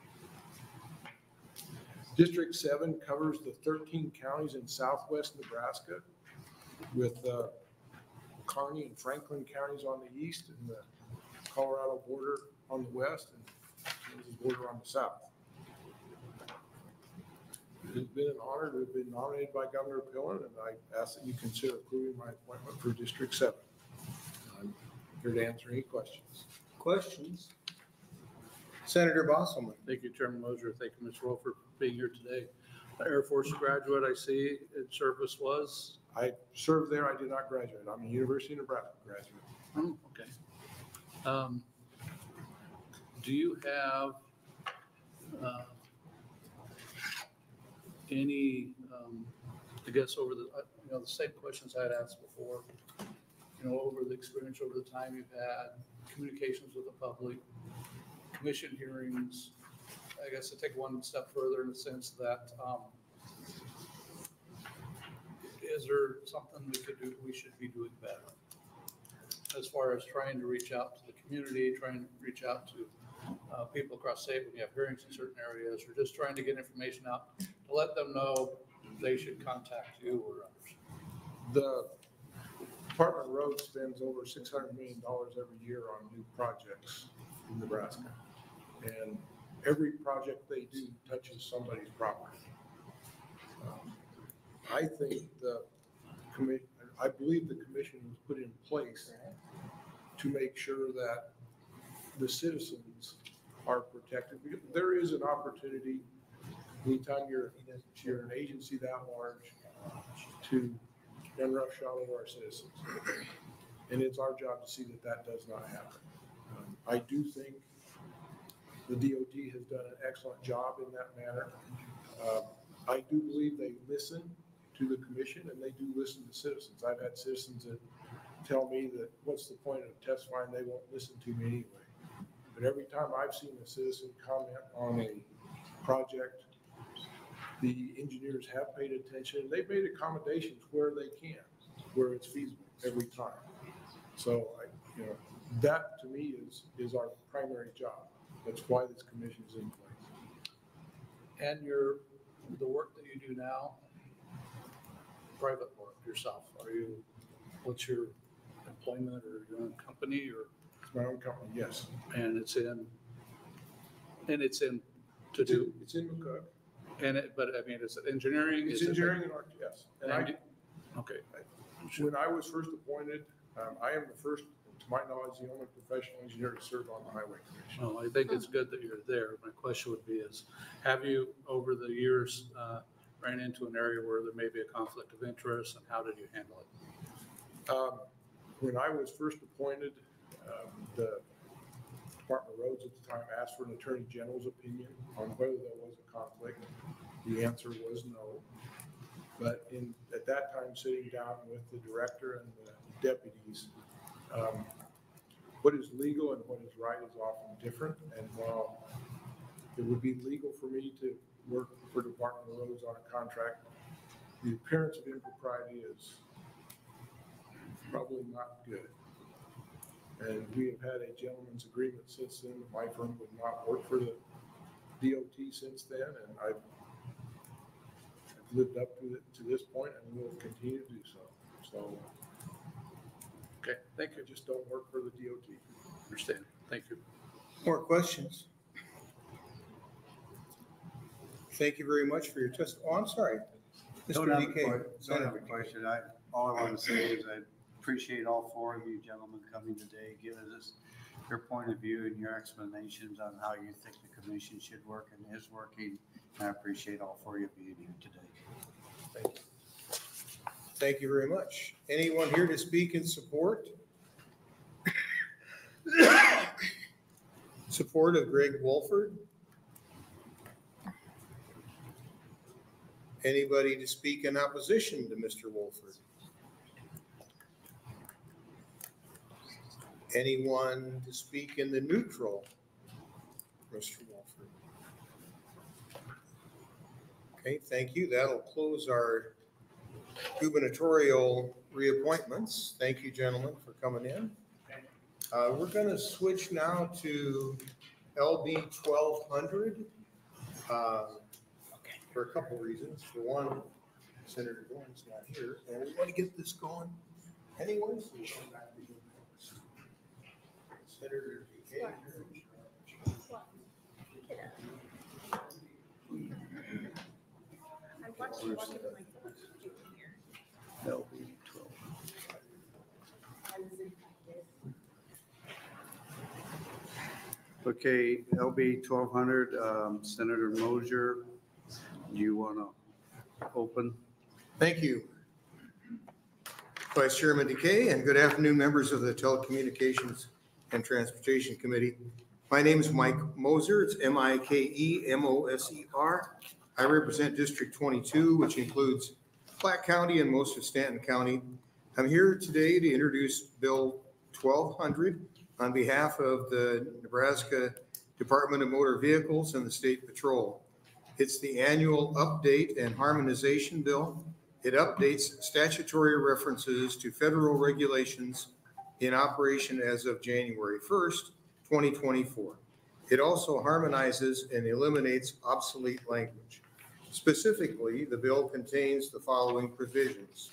District 7 covers the 13 counties in southwest Nebraska with Kearney and Franklin counties on the east and the Colorado border on the west and Kansas border on the south. It's been an honor to have been nominated by Governor Pillen, and I ask that you consider approving my appointment for District 7. I'm here to answer any questions. Questions? Senator Bosselman. Thank you, Chairman Moser. Thank you, Mr. Wolford, for being here today. Air Force graduate, I see in service was? I served there. I did not graduate. I'm a University of Nebraska graduate. Oh, okay. Do you have any, I guess over the, the same questions I'd asked before, over the experience, over the time you've had, communications with the public, commission hearings, I guess to take one step further in the sense that, is there something we should be doing better? As far as trying to reach out to the community, trying to reach out to people across state when you have hearings in certain areas, or just trying to get information out to let them know they should contact you or others. The Department of Roads spends over $600 million every year on new projects in Nebraska. And every project they do touches somebody's property. I think I believe the commission was put in place to make sure that the citizens are protected. There is an opportunity anytime you're an agency that large to run roughshod over our citizens. And it's our job to see that that does not happen. I do think the DOT has done an excellent job in that manner. I do believe they listen to the commission and they do listen to citizens. I've had citizens that tell me that what's the point of testifying? They won't listen to me anyway. But every time I've seen a citizen comment on a project, the engineers have paid attention. They've made accommodations where they can, where it's feasible every time. So, that to me is our primary job. That's why this commission is in place. And the work that you do now, private work yourself, what's your employment or your own company or? It's my own company, yes. And it's in It's in McCook. But I mean, is it engineering? It's engineering and art, yes. And okay. when I was first appointed, I am the first to my knowledge, the only professional engineer to serve on the Highway Commission. Well, I think it's good that you're there. My question would be is, have you, over the years, ran into an area where there may be a conflict of interest, and how did you handle it? When I was first appointed, the Department of Roads at the time asked for an Attorney General's opinion on whether there was a conflict. The answer was no. But at that time, sitting down with the director and the deputies, what is legal and what is right is often different. And while it would be legal for me to work for Department of Roads on a contract, the appearance of impropriety is probably not good. And we have had a gentleman's agreement since then. My firm would not work for the DOT since then, and I've lived up to this point and will continue to do so. So, Okay, thank you. I just don't work for the DOT. Understand. Thank you. More questions? Thank you very much for your testimony. Oh, I'm sorry. Don't Mr. have a DK. don't have a question. All I want to say is I appreciate all four of you gentlemen coming today, giving us your point of view and your explanations on how you think the commission should work and is working. And I appreciate all four of you being here today. Thank you. Thank you very much. Anyone here to speak in support? Support of Greg Wolford? Anybody to speak in opposition to Mr. Wolford? Anyone to speak in the neutral, Mr. Wolford? Okay, thank you. That'll close our gubernatorial reappointments. Thank you, gentlemen, for coming in. We're going to switch now to LB 1200 for a couple reasons. For one, Senator Dorn's not here, and we want to get this going anyway, so we'll come back to you. Senator DK. I'm watching my phone. LB 12. Okay, LB 1200, Senator Mosier, do you want to open? Thank you, Vice Chairman DeKay, and good afternoon, members of the Telecommunications and Transportation Committee. My name is Mike Moser. It's Mikemoser. I represent District 22, which includes Platte County and most of Stanton County. I'm here today to introduce Bill 1200 on behalf of the Nebraska Department of Motor Vehicles and the State Patrol. It's the annual update and harmonization bill. It updates statutory references to federal regulations in operation as of January 1st, 2024. It also harmonizes and eliminates obsolete language. Specifically, the bill contains the following provisions.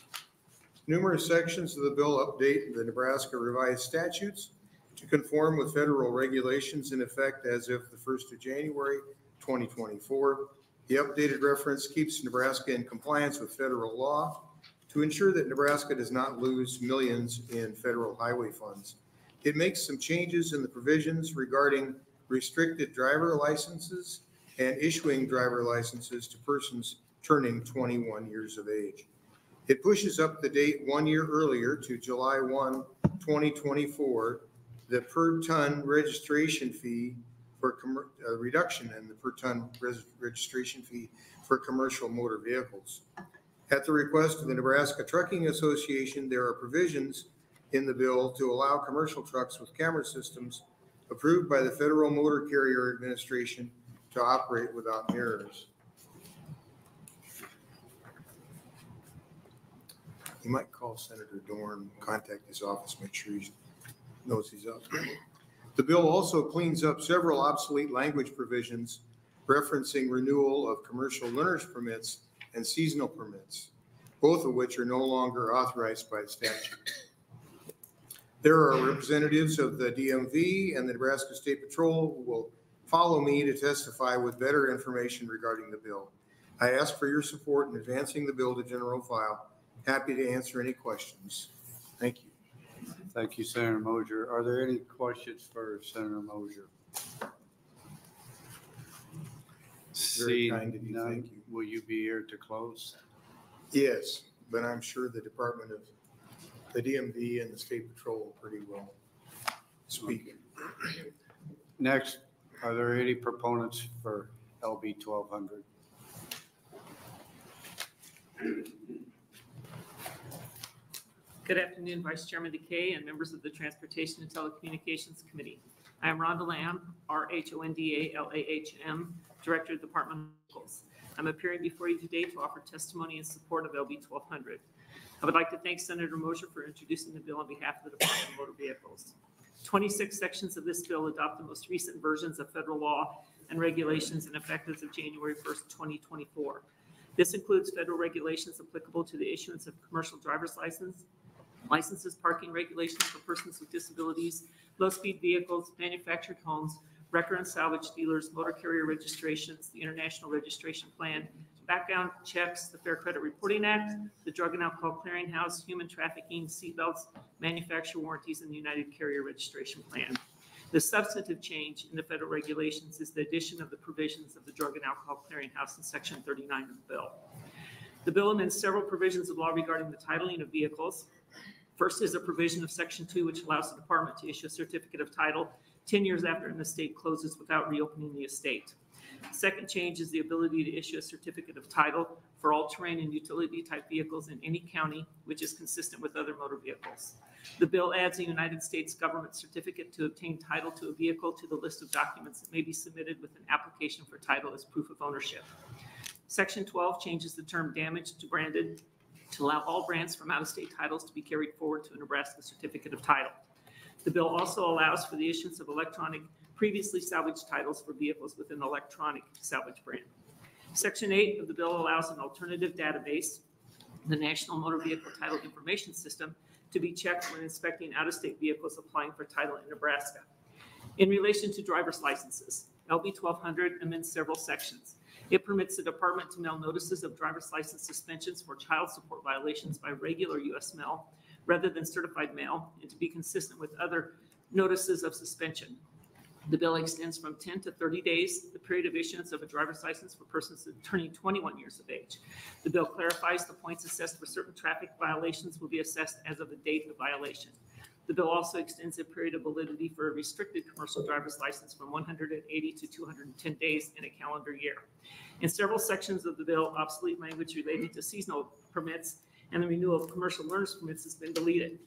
Numerous sections of the bill update the Nebraska revised statutes to conform with federal regulations in effect as of the 1st of January, 2024. The updated reference keeps Nebraska in compliance with federal law to ensure that Nebraska does not lose millions in federal highway funds. It makes some changes in the provisions regarding restricted driver licenses and issuing driver licenses to persons turning 21 years of age. It pushes up the date 1 year earlier to July 1, 2024, the per ton registration fee for reduction in the per ton registration fee for commercial motor vehicles. At the request of the Nebraska Trucking Association, there are provisions in the bill to allow commercial trucks with camera systems approved by the Federal Motor Carrier Administration to operate without mirrors. You might call Senator Dorn, contact his office, make sure he knows he's up. The bill also cleans up several obsolete language provisions referencing renewal of commercial learner's permits and seasonal permits, both of which are no longer authorized by the statute. There are representatives of the DMV and the Nebraska State Patrol who will follow me to testify with better information regarding the bill. I ask for your support in advancing the bill to general file. Happy to answer any questions. Thank you. Thank you, Senator Moser. Are there any questions for Senator Moser? Very kind of Seeing you, none, thank you. will you be here to close? Yes, but I'm sure the Department of, the DMV and the State Patrol will pretty well speak. Next, are there any proponents for LB 1200? Good afternoon, Vice Chairman Decay and members of the Transportation and Telecommunications Committee. I am Rhonda Lamb, RHONDALAHM, Director of Department of Vehicles. I'm appearing before you today to offer testimony in support of LB 1200. I would like to thank Senator Moser for introducing the bill on behalf of the Department of Motor Vehicles. 26 sections of this bill adopt the most recent versions of federal law and regulations in effect as of January 1st, 2024. This includes federal regulations applicable to the issuance of commercial driver's licenses, parking regulations for persons with disabilities, low-speed vehicles, manufactured homes, wrecker and salvage dealers, motor carrier registrations, the International Registration Plan, background checks, the Fair Credit Reporting Act, the Drug and Alcohol Clearinghouse, human trafficking, seatbelts, manufacturer warranties, and the United Carrier Registration Plan. The substantive change in the federal regulations is the addition of the provisions of the Drug and Alcohol Clearinghouse in Section 39 of the bill. The bill amends several provisions of law regarding the titling of vehicles. First is a provision of Section 2, which allows the department to issue a certificate of title 10 years after an estate closes without reopening the estate. Second change is the ability to issue a certificate of title for all terrain and utility type vehicles in any county, which is consistent with other motor vehicles. The bill adds a United States government certificate to obtain title to a vehicle to the list of documents that may be submitted with an application for title as proof of ownership. Section 12 changes the term damaged to branded to allow all brands from out-of-state titles to be carried forward to a Nebraska certificate of title. The bill also allows for the issuance of electronic previously salvaged titles for vehicles with an electronic salvage brand. Section 8 of the bill allows an alternative database, the National Motor Vehicle Title Information System, to be checked when inspecting out-of-state vehicles applying for title in Nebraska. In relation to driver's licenses, LB 1200 amends several sections. It permits the department to mail notices of driver's license suspensions for child support violations by regular U.S. mail rather than certified mail, and to be consistent with other notices of suspension. The bill extends from 10 to 30 days the period of issuance of a driver's license for persons turning 21 years of age. The bill clarifies the points assessed for certain traffic violations will be assessed as of the date of violation. The bill also extends the period of validity for a restricted commercial driver's license from 180 to 210 days in a calendar year. In several sections of the bill, obsolete language related to seasonal permits and the renewal of commercial learner's permits has been deleted.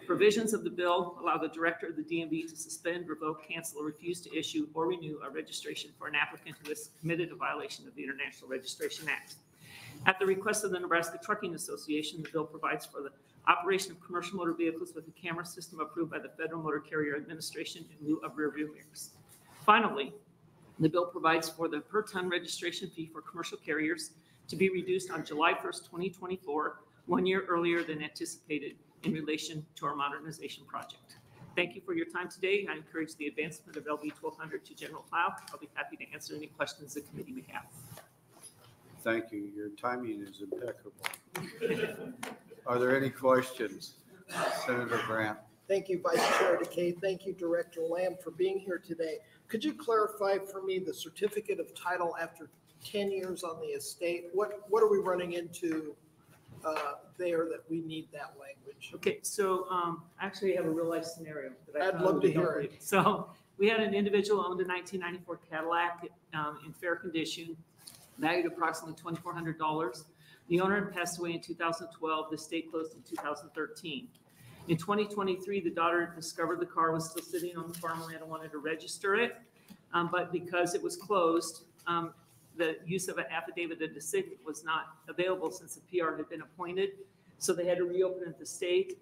Provisions of the bill allow the director of the DMV to suspend, revoke, cancel, or refuse to issue or renew a registration for an applicant who has committed a violation of the International Registration Act. At the request of the Nebraska Trucking Association, the bill provides for the operation of commercial motor vehicles with a camera system approved by the Federal Motor Carrier Administration in lieu of rear-view mirrors. Finally, the bill provides for the per-ton registration fee for commercial carriers to be reduced on July 1st, 2024, 1 year earlier than anticipated in relation to our modernization project. Thank you for your time today. I encourage the advancement of LB 1200 to general file. I'll be happy to answer any questions the committee may have. Thank you. Your timing is impeccable. Are there any questions? Senator Brandt. Thank you, Vice Chair Decay. Thank you, Director Lamb, for being here today. Could you clarify for me the certificate of title after 10 years on the estate? What are we running into there that we need that language? Okay, so actually I have a real life scenario that I'd love to hear it. So we had an individual owned a 1994 Cadillac in fair condition, valued approximately $2,400. The owner had passed away in 2012. The estate closed in 2013. In 2023, the daughter discovered the car was still sitting on the farmland and wanted to register it, but because it was closed, the use of an affidavit of decision was not available since the PR had been appointed. So they had to reopen at the state.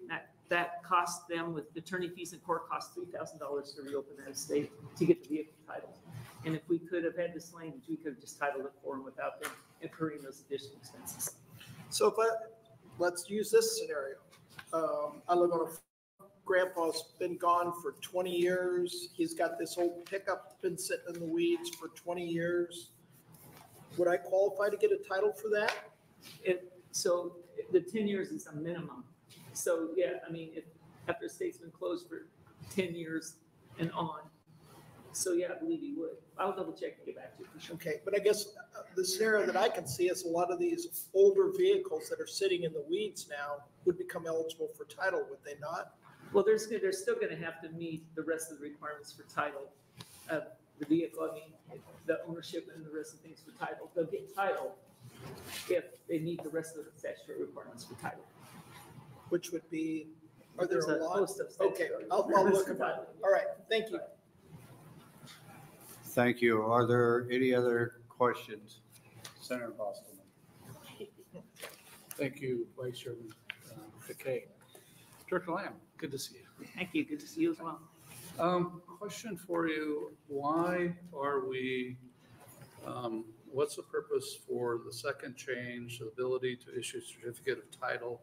That cost them, with attorney fees and court costs, $3,000 to reopen that estate to get the vehicle titled. And if we could have had this language, we could have just titled it for them without them incurring those additional expenses. So let's use this scenario. I live on a grandpa's been gone for 20 years. He's got this old pickup, been sitting in the weeds for 20 years. Would I qualify to get a title for that? So the 10 years is a minimum. So yeah, I mean, after a state's been closed for 10 years and on. So yeah, I believe he would. I'll double check and get back to you for sure. Okay, but I guess the scenario that I can see is a lot of these older vehicles that are sitting in the weeds now would become eligible for title, would they not? Well, they're still gonna have to meet the rest of the requirements for title of the vehicle. I mean, the ownership and the rest of the things for title. They'll get title if they meet the rest of the statutory requirements for title. Which would be, are there There's a lot? host of Okay, statutory I'll requirements look for about title. it. All right, thank you. Thank you. Are there any other questions? Senator Boston. Thank you, Vice Chairman McKay. Director Lamb, good to see you. Thank you. Good to see you as well. Question for you. Why are we, what's the purpose for the second change, the ability to issue certificate of title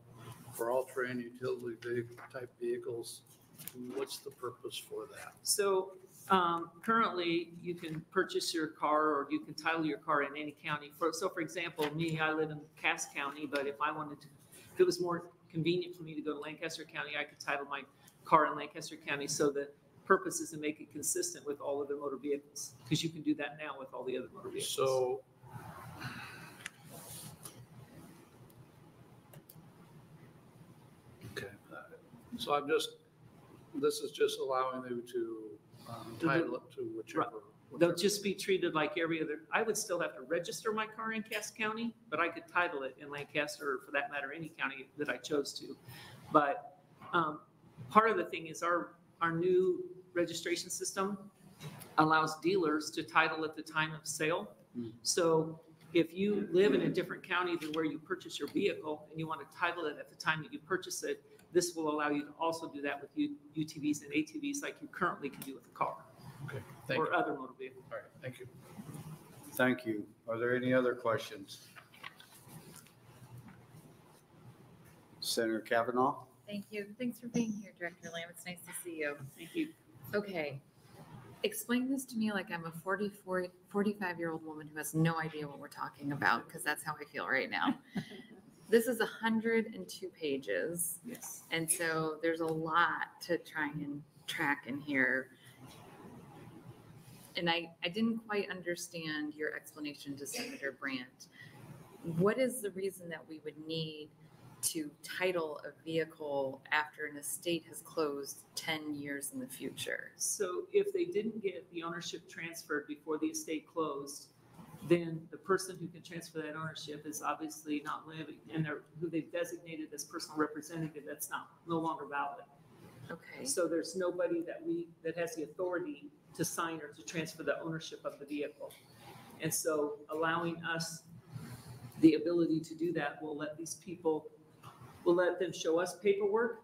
for all terrain utility type vehicles? What's the purpose for that? So currently, you can purchase your car or you can title your car in any county. So for example, me, I live in Cass County, but if I wanted to, if it was more convenient for me to go to Lancaster County, I could title my car in Lancaster County. So the purpose is to make it consistent with all other motor vehicles, because you can do that now with all the other motor vehicles. So okay, so this is just allowing you to title it to whichever. They'll just be treated like every other. I would still have to register my car in Cass County, but I could title it in Lancaster, or for that matter, any county that I chose to. But part of the thing is our new registration system allows dealers to title at the time of sale. So if you live in a different county than where you purchase your vehicle and you want to title it at the time that you purchase it, this will allow you to also do that with UTVs and ATVs like you currently can do with a car. Okay, thank you. Or other motor vehicles. All right, thank you. Thank you. Are there any other questions? Senator Cavanaugh? Thank you. Thanks for being here, Director Lamb. It's nice to see you. Thank you. Okay. Explain this to me like I'm a 45-year-old woman who has no idea what we're talking about, because that's how I feel right now. This is 102 pages. Yes. And so there's a lot to try and track in here. And I didn't quite understand your explanation to Senator Brandt. What is the reason that we would need to title a vehicle after an estate has closed 10 years in the future? So if they didn't get the ownership transferred before the estate closed, then the person who can transfer that ownership is obviously not living, and who they've designated as personal representative, that's no longer valid. Okay. So there's nobody that has the authority to sign or to transfer the ownership of the vehicle. And so allowing us the ability to do that will let these people, will let them show us paperwork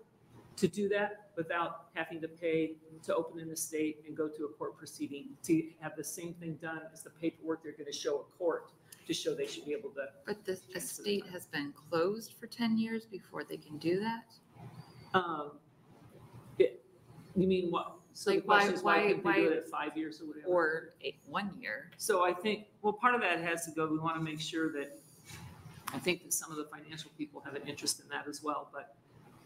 to do that without having to pay to open an estate and go to a court proceeding to have the same thing done as the paperwork they're going to show a court to show they should be able to. But the estate has been closed for 10 years before they can do that? You mean what? So Like the question is why couldn't they do why- it at 5 years or whatever? Or 1 year? So I think, well, part of that has to go, we want to make sure that, I think that some of the financial people have an interest in that as well, but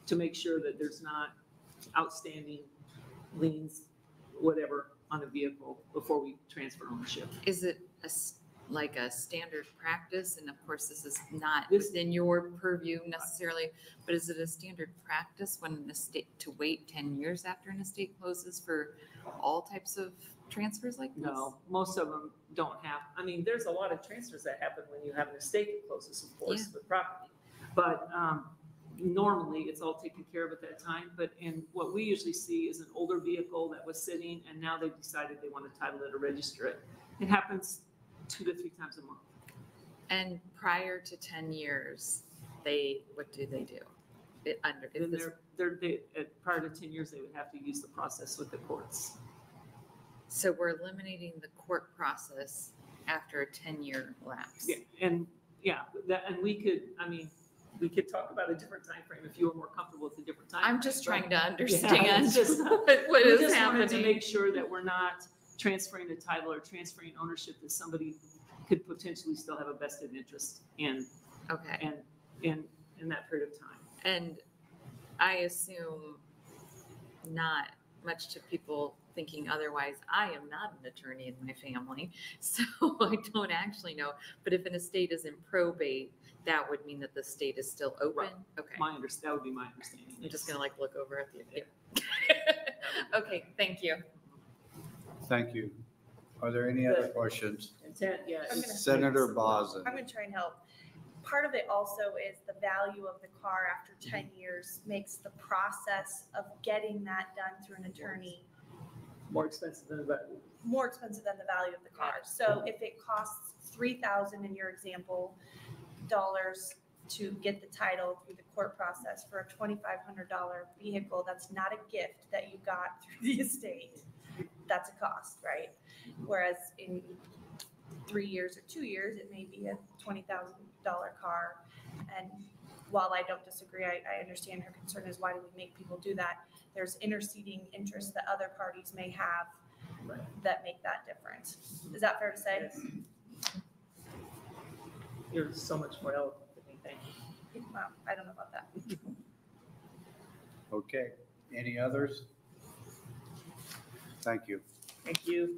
to make sure that there's not outstanding liens, whatever, on a vehicle before we transfer ownership. Is it like a standard practice? And of course, this is not within your purview necessarily, but is it a standard practice when an estate to wait 10 years after an estate closes for all types of transfers like this? No, most of them don't have, I mean, there's a lot of transfers that happen when you have an estate that closes, of course, with property. But normally it's all taken care of at that time. But what we usually see is an older vehicle that was sitting and now they've decided they want to title it or register it. It happens 2 to 3 times a month. And prior to 10 years, what do they do? Prior to 10 years, they would have to use the process with the courts. So we're eliminating the court process after a 10-year lapse. Yeah, and we could talk about a different time frame if you were more comfortable with a different time. I'm just trying to understand what we is just happening. wanted to make sure that we're not transferring a title or transferring ownership that somebody could potentially still have a vested interest in. Okay. And in that period of time. And I assume not much to people thinking otherwise. I am not an attorney in my family, so I don't actually know. But if an estate is in probate, that would mean that the estate is still open? Right. Okay. That would be my understanding. I'm just gonna like look over at the, okay, thank you. Thank you. Are there any other questions? Yeah. Senator Boslin. I'm gonna try and help. Part of it also is the value of the car after 10 years makes the process of getting that done through an attorney More expensive than that. more expensive than the value of the car. So if it costs $3,000 in your example, to get the title through the court process for a $2,500 vehicle, that's not a gift that you got through the estate. That's a cost, right? Whereas in 3 years or 2 years, it may be a $20,000 car. And while I don't disagree, I understand her concern is why do we make people do that? There's interceding interests that other parties may have that make that difference. Is that fair to say? Yes. You're so much more eloquent than me, thank you. Well, I don't know about that. Okay. Any others? Thank you. Thank you.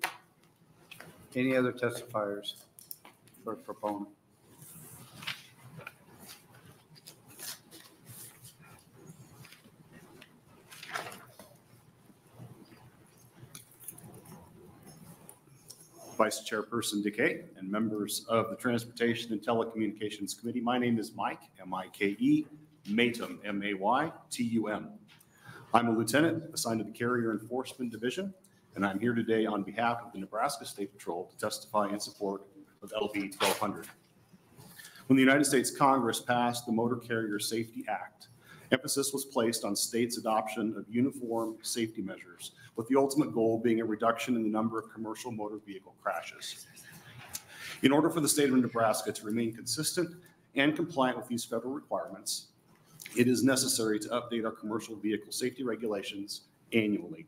Any other testifiers for proponent? Vice Chairperson Decay and members of the Transportation and Telecommunications Committee. My name is Mike, M-I-K-E, Matum, M-A-Y-T-U-M. I'm a lieutenant assigned to the Carrier Enforcement Division, and I'm here today on behalf of the Nebraska State Patrol to testify in support of LB 1200. When the United States Congress passed the Motor Carrier Safety Act, emphasis was placed on states' adoption of uniform safety measures, with the ultimate goal being a reduction in the number of commercial motor vehicle crashes. In order for the state of Nebraska to remain consistent and compliant with these federal requirements, it is necessary to update our commercial vehicle safety regulations annually.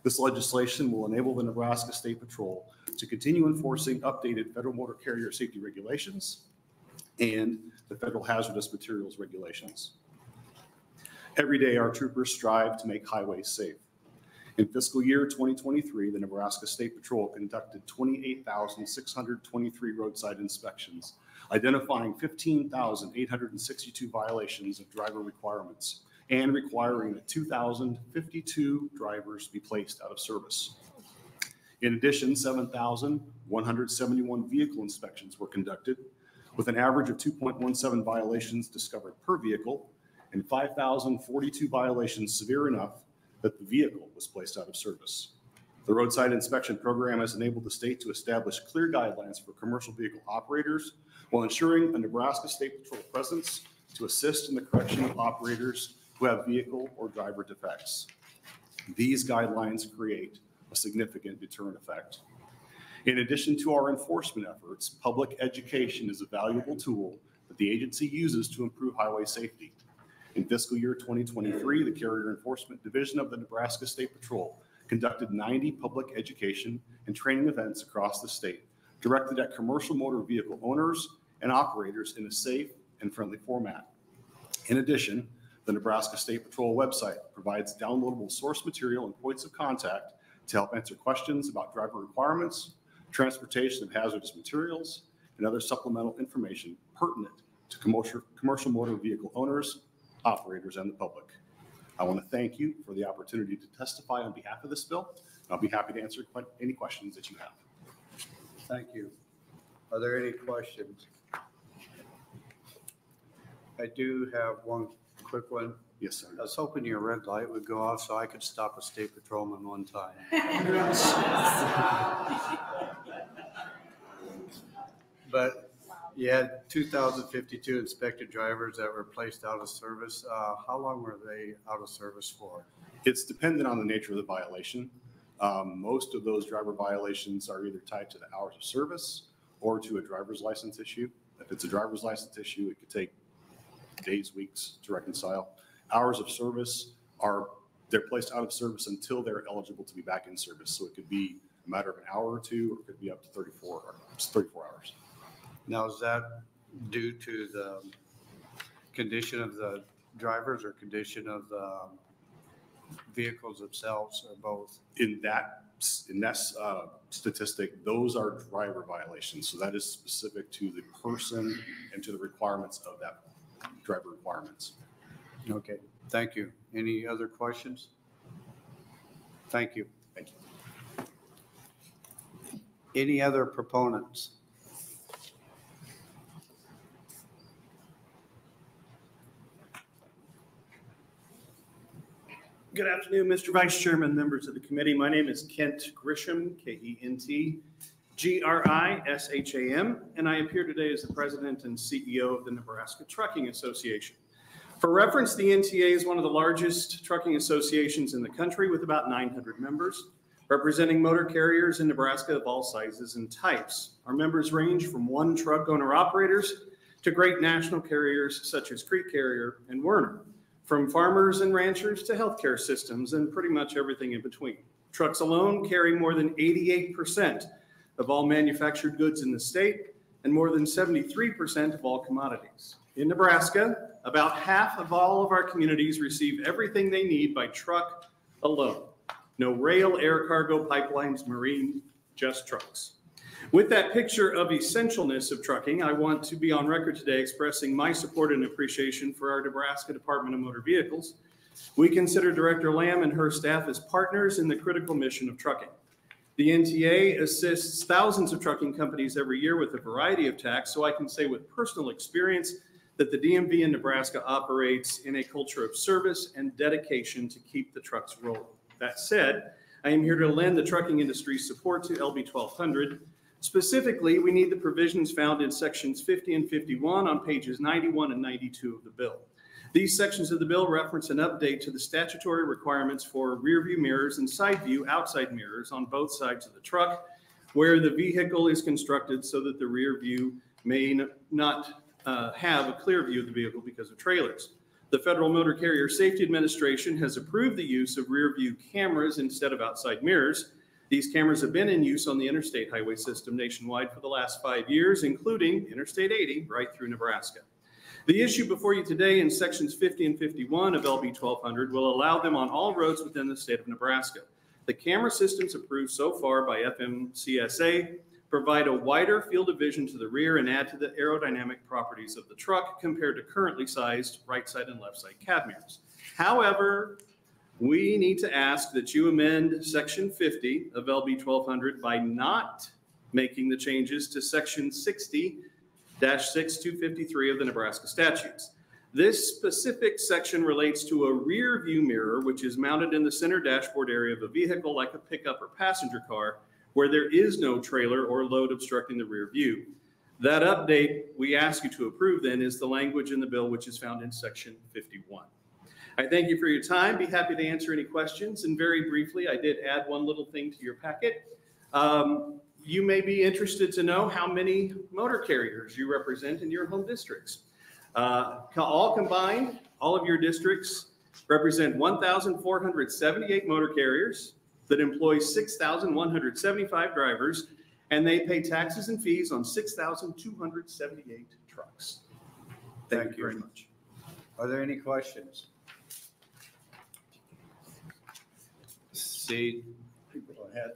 This legislation will enable the Nebraska State Patrol to continue enforcing updated federal motor carrier safety regulations and the federal hazardous materials regulations. Every day, our troopers strive to make highways safe. In fiscal year 2023, the Nebraska State Patrol conducted 28,623 roadside inspections, identifying 15,862 violations of driver requirements and requiring that 2,052 drivers be placed out of service. In addition, 7,171 vehicle inspections were conducted, with an average of 2.17 violations discovered per vehicle and 5,042 violations severe enough that the vehicle was placed out of service. The roadside inspection program has enabled the state to establish clear guidelines for commercial vehicle operators while ensuring a Nebraska State Patrol presence to assist in the correction of operators who have vehicle or driver defects. These guidelines create a significant deterrent effect. In addition to our enforcement efforts, public education is a valuable tool that the agency uses to improve highway safety. In fiscal year 2023, the Carrier Enforcement Division of the Nebraska State Patrol conducted 90 public education and training events across the state, directed at commercial motor vehicle owners and operators in a safe and friendly format. In addition, the Nebraska State Patrol website provides downloadable source material and points of contact to help answer questions about driver requirements, transportation of hazardous materials, and other supplemental information pertinent to commercial motor vehicle owners, operators, and the public. I want to thank you for the opportunity to testify on behalf of this bill. I'll be happy to answer any questions that you have. Thank you. Are there any questions? I do have one quick one. Yes, sir. I was hoping your red light would go off so I could stop a state patrolman one time. But you had 2,052 inspected drivers that were placed out of service. How long were they out of service for? It's dependent on the nature of the violation. Most of those driver violations are either tied to the hours of service or to a driver's license issue. If it's a driver's license issue, it could take days, weeks to reconcile. Hours of service they're placed out of service until they're eligible to be back in service. So it could be a matter of an hour or two, or it could be up to 34 hours. Now, is that due to the condition of the drivers or condition of the vehicles themselves or both? In that statistic, those are driver violations. So that is specific to the person and to the requirements of that driver requirements. Okay, thank you. Any other questions? Thank you. Thank you. Any other proponents? Good afternoon, Mr. Vice Chairman, members of the committee. My name is Kent Grisham, Kent Grisham, and I appear today as the President and CEO of the Nebraska Trucking Association. For reference, the NTA is one of the largest trucking associations in the country with about 900 members, representing motor carriers in Nebraska of all sizes and types. Our members range from one truck owner-operators to great national carriers such as Creek Carrier and Werner, from farmers and ranchers to healthcare systems and pretty much everything in between. Trucks alone carry more than 88% of all manufactured goods in the state and more than 73% of all commodities. In Nebraska, about half of all of our communities receive everything they need by truck alone. No rail, air cargo, pipelines, marine, just trucks. With that picture of essentialness of trucking, I want to be on record today expressing my support and appreciation for our Nebraska Department of Motor Vehicles. We consider Director Lamb and her staff as partners in the critical mission of trucking. The NTA assists thousands of trucking companies every year with a variety of tasks, so I can say with personal experience that the DMV in Nebraska operates in a culture of service and dedication to keep the trucks rolling. That said, I am here to lend the trucking industry's support to LB 1200. Specifically, we need the provisions found in sections 50 and 51 on pages 91 and 92 of the bill. These sections of the bill reference an update to the statutory requirements for rear view mirrors and side view outside mirrors on both sides of the truck, where the vehicle is constructed so that the rear view may not have a clear view of the vehicle because of trailers. The Federal Motor Carrier Safety Administration has approved the use of rear view cameras instead of outside mirrors. These cameras have been in use on the interstate highway system nationwide for the last 5 years, including Interstate 80 right through Nebraska. The issue before you today in sections 50 and 51 of LB 1200 will allow them on all roads within the state of Nebraska. The camera systems approved so far by FMCSA provide a wider field of vision to the rear and add to the aerodynamic properties of the truck compared to currently sized right side and left side cab mirrors. However, we need to ask that you amend section 50 of LB 1200 by not making the changes to section 60-6253 of the Nebraska statutes. This specific section relates to a rear view mirror, which is mounted in the center dashboard area of a vehicle like a pickup or passenger car, where there is no trailer or load obstructing the rear view. That update we ask you to approve then is the language in the bill which is found in section 51. I thank you for your time. Be happy to answer any questions. And very briefly, I did add one little thing to your packet. You may be interested to know how many motor carriers you represent in your home districts. All combined, all of your districts represent 1,478 motor carriers that employ 6,175 drivers, and they pay taxes and fees on 6,278 trucks. Thank you very much. Are there any questions? See, go ahead.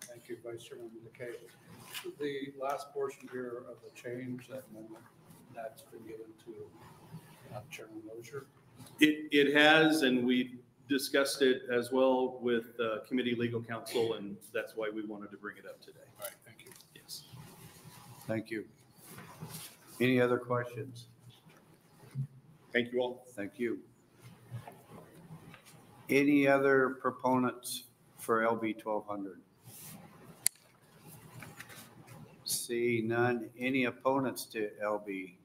Thank you, Vice Chairman McKay. The last portion here of the change, that amendment, that's been given to Chairman Lozier. It has, and we discussed it as well with committee legal counsel, and that's why we wanted to bring it up today. All right, thank you. Yes. Thank you. Any other questions? Thank you all. Thank you. Any other proponents for LB 1200? See none. Any opponents to LB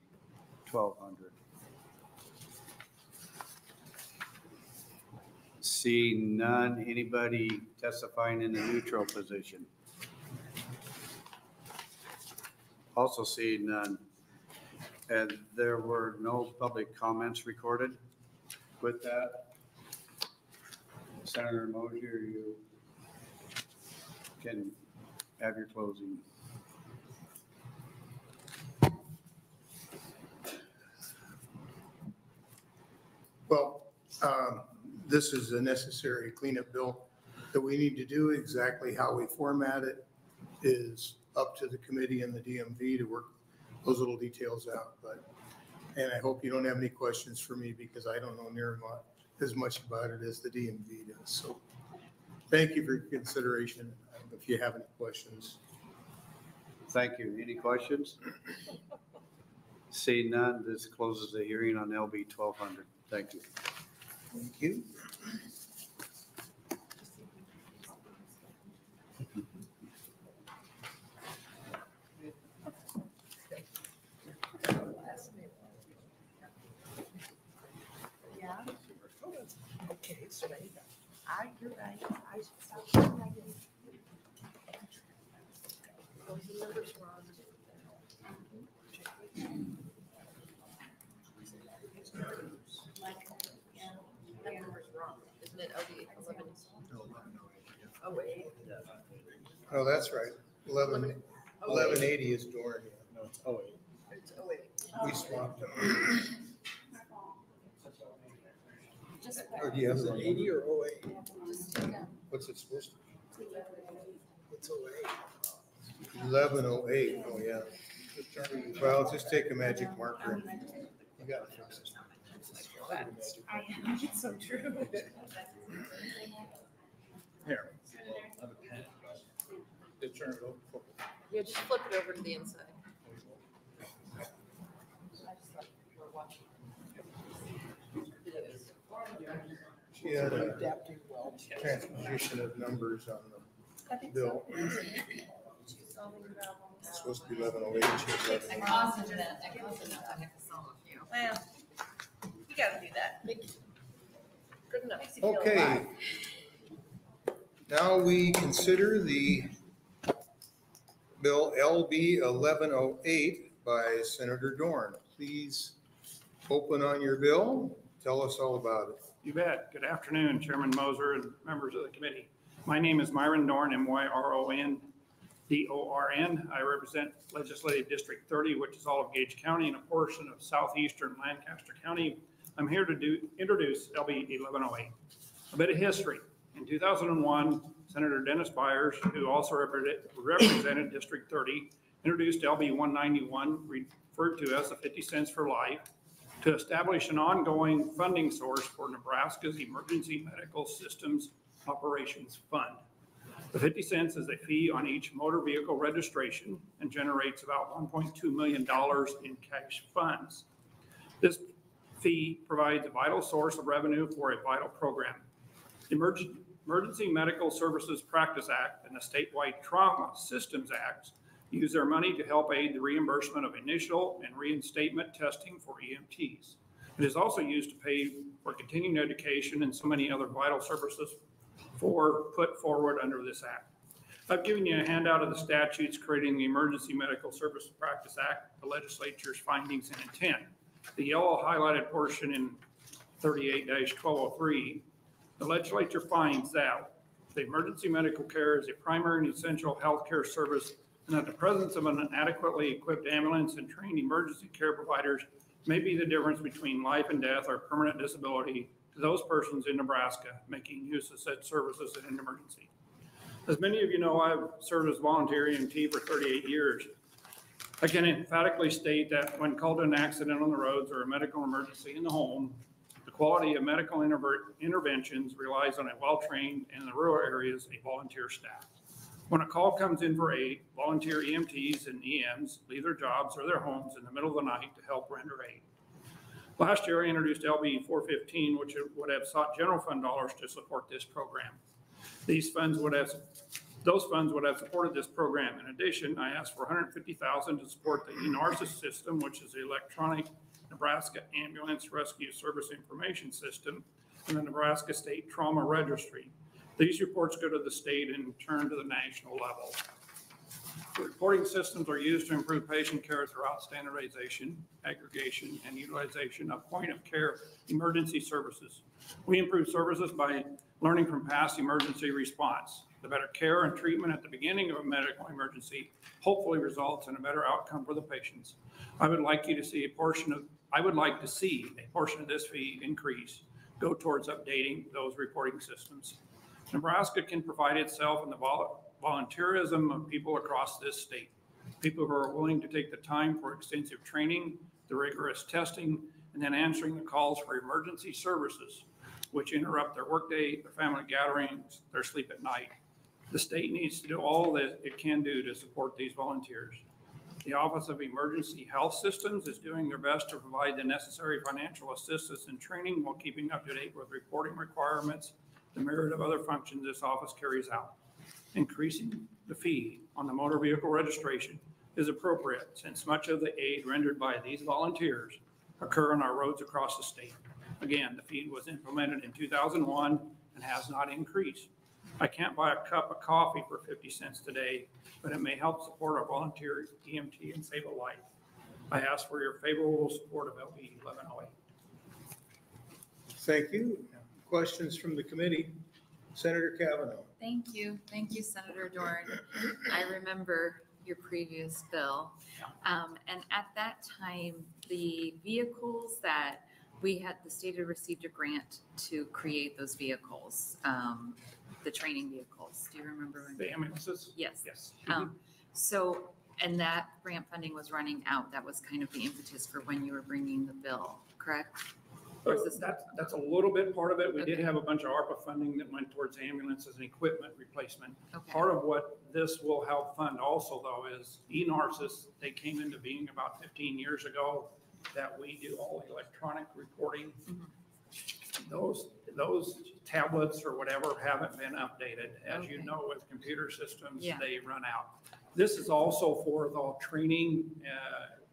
1200? See none. Anybody testifying in the neutral position? Also see none. And there were no public comments recorded. With that, Senator Mosier, you can have your closing. Well, this is a necessary cleanup bill that we need to do. Exactly how we format it is up to the committee and the DMV to work those little details out. And I hope you don't have any questions for me because I don't know near as much about it as the DMV does. So thank you for your consideration. If you have any questions. Thank you. Any questions? Seeing none, this closes the hearing on LB 1200. Thank you. Thank you. Okay, so there you go. You're right. I should stop. The numbers wrong. That number's wrong, isn't it? LD 11. Oh, wait. Oh, that's right. 1180 is Dorn. No, it's 08. It's 08. We swapped them. Or do you have the 80 or 08? What's it supposed to be? It's 08. 1108. Oh, yeah. Well, just take a magic marker. And you got it. It's so true. Here. I have a pen. Turn it over. Yeah, just flip it over to the inside. She had a transposition of numbers on the bill. It's supposed to be 1108. I caused it that, I caused it that, I have to solve you. Well, you gotta do that. Good enough. Makes you feel Okay. alive. Now we consider the bill LB 1108 by Senator Dorn. Please open on your bill. Tell us all about it. You bet. Good afternoon, Chairman Moser and members of the committee. My name is Myron Dorn, M-Y-R-O-N D-O-R-N. I represent Legislative District 30, which is all of Gage County and a portion of southeastern Lancaster County. I'm here to introduce LB 1108. A bit of history. In 2001, Senator Dennis Byers, who also represented District 30, introduced LB 191, referred to as the 50 cents for life, to establish an ongoing funding source for Nebraska's Emergency Medical Systems Operations Fund. The 50 cents is a fee on each motor vehicle registration and generates about $1.2 million in cash funds. This fee provides a vital source of revenue for a vital program. The Emergency Medical Services Practice Act and the statewide Trauma Systems Acts use their money to help aid the reimbursement of initial and reinstatement testing for EMTs. It is also used to pay for continuing education and so many other vital services put forward under this act. I've given you a handout of the statutes creating the Emergency Medical Services Practice Act, the legislature's findings and intent. The yellow highlighted portion in 38-1203, the legislature finds that the emergency medical care is a primary and essential healthcare service and that the presence of an adequately equipped ambulance and trained emergency care providers may be the difference between life and death or permanent disability to those persons in Nebraska making use of said services in an emergency. As many of you know, I've served as volunteer EMT for 38 years. I can emphatically state that when called to an accident on the roads or a medical emergency in the home, the quality of medical interventions relies on a well-trained and in the rural areas, a volunteer staff. When a call comes in for aid, volunteer EMTs and EMs leave their jobs or their homes in the middle of the night to help render aid. Last year, I introduced LB 415, which would have sought general fund dollars to support this program. Those funds would have supported this program. In addition, I asked for $150,000 to support the ENARSIS system, which is the electronic Nebraska Ambulance Rescue Service Information System, and the Nebraska State Trauma Registry. These reports go to the state and in turn to the national level. The reporting systems are used to improve patient care throughout standardization, aggregation, and utilization of point-of-care emergency services. We improve services by learning from past emergency response. The better care and treatment at the beginning of a medical emergency hopefully results in a better outcome for the patients. I would like to see a portion of this fee increase go towards updating those reporting systems. Nebraska can provide itself in the volunteerism of people across this state, people who are willing to take the time for extensive training, the rigorous testing, and then answering the calls for emergency services, which interrupt their workday, their family gatherings, their sleep at night. The state needs to do all that it can do to support these volunteers. The Office of Emergency Health Systems is doing their best to provide the necessary financial assistance and training while keeping up to date with reporting requirements, the myriad of other functions this office carries out. Increasing the fee on the motor vehicle registration is appropriate since much of the aid rendered by these volunteers occur on our roads across the state. Again, the fee was implemented in 2001 and has not increased. I can't buy a cup of coffee for 50 cents today, but it may help support our volunteer EMT and save a life. I ask for your favorable support of LB 1108. Thank you. Questions from the committee? Senator Cavanaugh. Thank you. Thank you, Senator Dorn. I remember your previous bill. And at that time, the vehicles that we had, the state had received a grant to create those vehicles, the training vehicles. Do you remember when? The ambulances? Yes. Yes. So, and that grant funding was running out. That was kind of the impetus for when you were bringing the bill, correct? Or is this That's a little bit part of it. We did Okay. have a bunch of ARPA funding that went towards ambulances and equipment replacement. Okay. Part of what this will help fund also though is eNARCIS. They came into being about 15 years ago that we do all electronic reporting. Those tablets or whatever haven't been updated. As you know, with computer systems, Yeah. they run out. This is also for the training.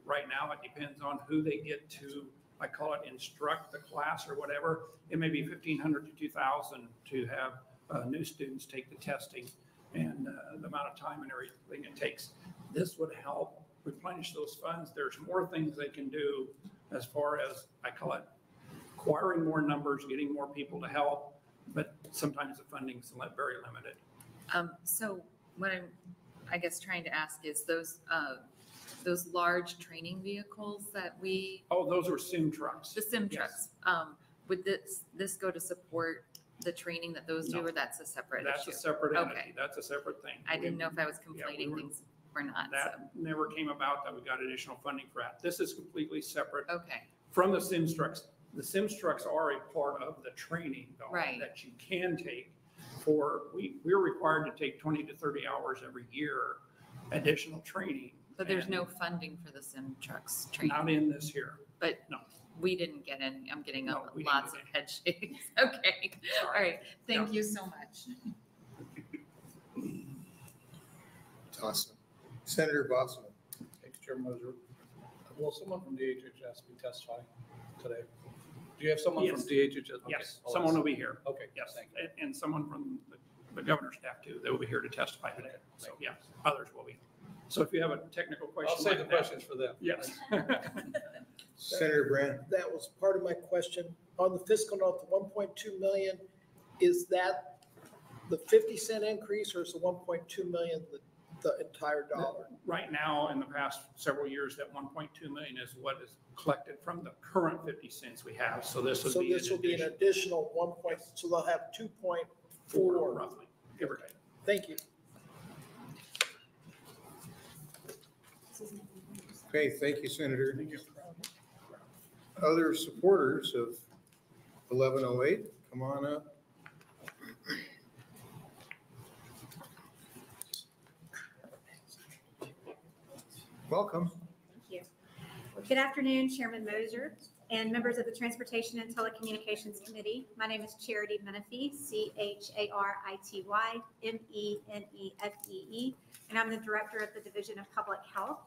Right now, it depends on who they get to, I call it instruct the class or whatever. It may be 1,500 to 2,000 to have new students take the testing and the amount of time and everything it takes. This would help replenish those funds. There's more things they can do as far as, I call it, acquiring more numbers, getting more people to help, but sometimes the funding's very limited. So what I'm, I guess, trying to ask is those large training vehicles that we, Oh, those are sim trucks. the sim Yes. trucks, would this go to support the training that those do, No. or that's a separate That's issue? a separate Okay. entity. That's a separate thing. I didn't know if I was we conflating were- things or not, so, That never came about that we got additional funding for that. This is completely separate okay, from the sim trucks. The sim trucks are a part of the training though, Right. that you can take for, we're required to take 20 to 30 hours every year, additional training. but there's and no funding for the sim trucks training, Not in this here. but No. we didn't get any, I'm getting No, we didn't lots get of head shakes, okay, all right, thank you so much. It's awesome. Senator Bosman. Thanks, Chairman Moser. Will someone from DHHS be testifying today? Do you have someone from Yes. DHHS? Okay, Yes, I'll someone ask. will be here. Okay, Yes, thank you. and someone from the governor's staff too. They will be here to testify today. So, yeah, others will be. So if you have a technical question. I'll save the like that- questions for them. Yes. Senator Brand. That was part of my question. On the fiscal note, the 1.2 million, is that the 50-cent increase or is the 1.2 million the entire dollar? Right now, in the past several years, that 1.2 million is what is collected from the current 50 cents we have. So this So would be. this will be an additional 1 point, so they'll have 2.4. Roughly, give or take. Thank you. Okay, thank you, Senator. Other supporters of 1108, come on up. Welcome. Thank you. Well, good afternoon, Chairman Moser and members of the Transportation and Telecommunications Committee. My name is Charity Menefee, CHARITY MENEFEE, and I'm the Director of the Division of Public Health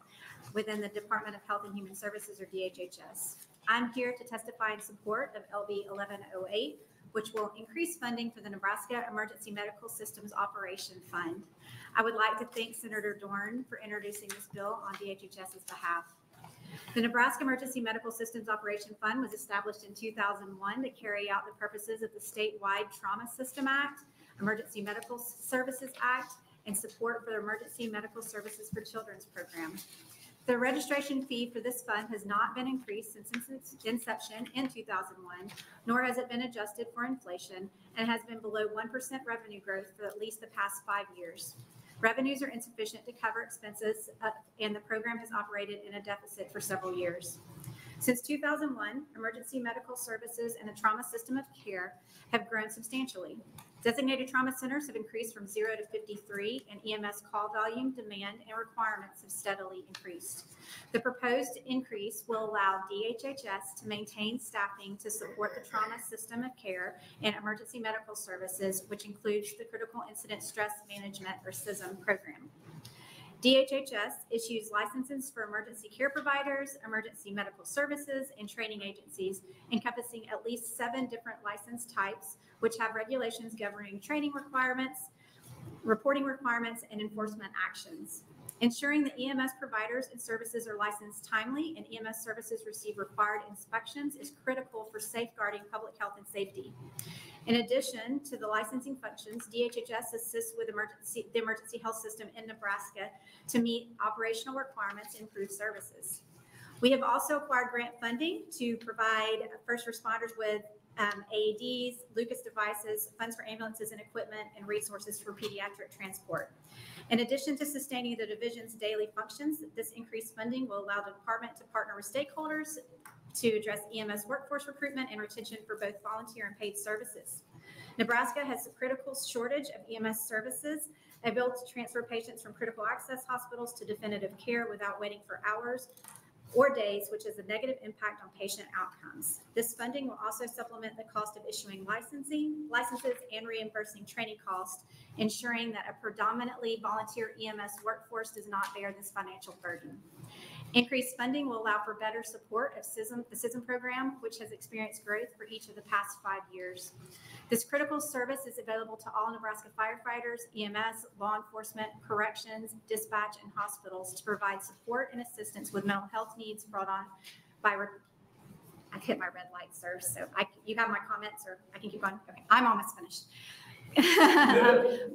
within the Department of Health and Human Services, or DHHS. I'm here to testify in support of LB 1108, which will increase funding for the Nebraska Emergency Medical Systems Operation Fund. I would like to thank Senator Dorn for introducing this bill on DHHS's behalf. The Nebraska Emergency Medical Systems Operation Fund was established in 2001 to carry out the purposes of the statewide Trauma System Act, Emergency Medical Services Act, and support for the Emergency Medical Services for Children's program. The registration fee for this fund has not been increased since its inception in 2001, nor has it been adjusted for inflation, and has been below 1% revenue growth for at least the past 5 years. Revenues are insufficient to cover expenses, and the program has operated in a deficit for several years. Since 2001, emergency medical services and the trauma system of care have grown substantially. Designated trauma centers have increased from 0 to 53, and EMS call volume, demand, and requirements have steadily increased. The proposed increase will allow DHHS to maintain staffing to support the trauma system of care and emergency medical services, which includes the Critical Incident Stress Management, or CISM program. DHHS issues licenses for emergency care providers, emergency medical services, and training agencies, encompassing at least 7 different license types, which have regulations governing training requirements, reporting requirements, and enforcement actions. Ensuring that EMS providers and services are licensed timely and EMS services receive required inspections is critical for safeguarding public health and safety. In addition to the licensing functions, DHHS assists with the emergency health system in Nebraska to meet operational requirements and improve services. We have also acquired grant funding to provide first responders with AEDs, Lucas devices, funds for ambulances and equipment, and resources for pediatric transport. In addition to sustaining the division's daily functions, this increased funding will allow the department to partner with stakeholders to address EMS workforce recruitment and retention for both volunteer and paid services. Nebraska has a critical shortage of EMS services, able to transfer patients from critical access hospitals to definitive care without waiting for hours or days, which has a negative impact on patient outcomes. This funding will also supplement the cost of issuing licenses and reimbursing training costs, ensuring that a predominantly volunteer EMS workforce does not bear this financial burden. Increased funding will allow for better support of the CISM program, which has experienced growth for each of the past 5 years. This critical service is available to all Nebraska firefighters, EMS, law enforcement, corrections, dispatch, and hospitals to provide support and assistance with mental health needs brought on by, I hit my red light, sir, so you have my comments, or I can keep on? Okay, I'm almost finished.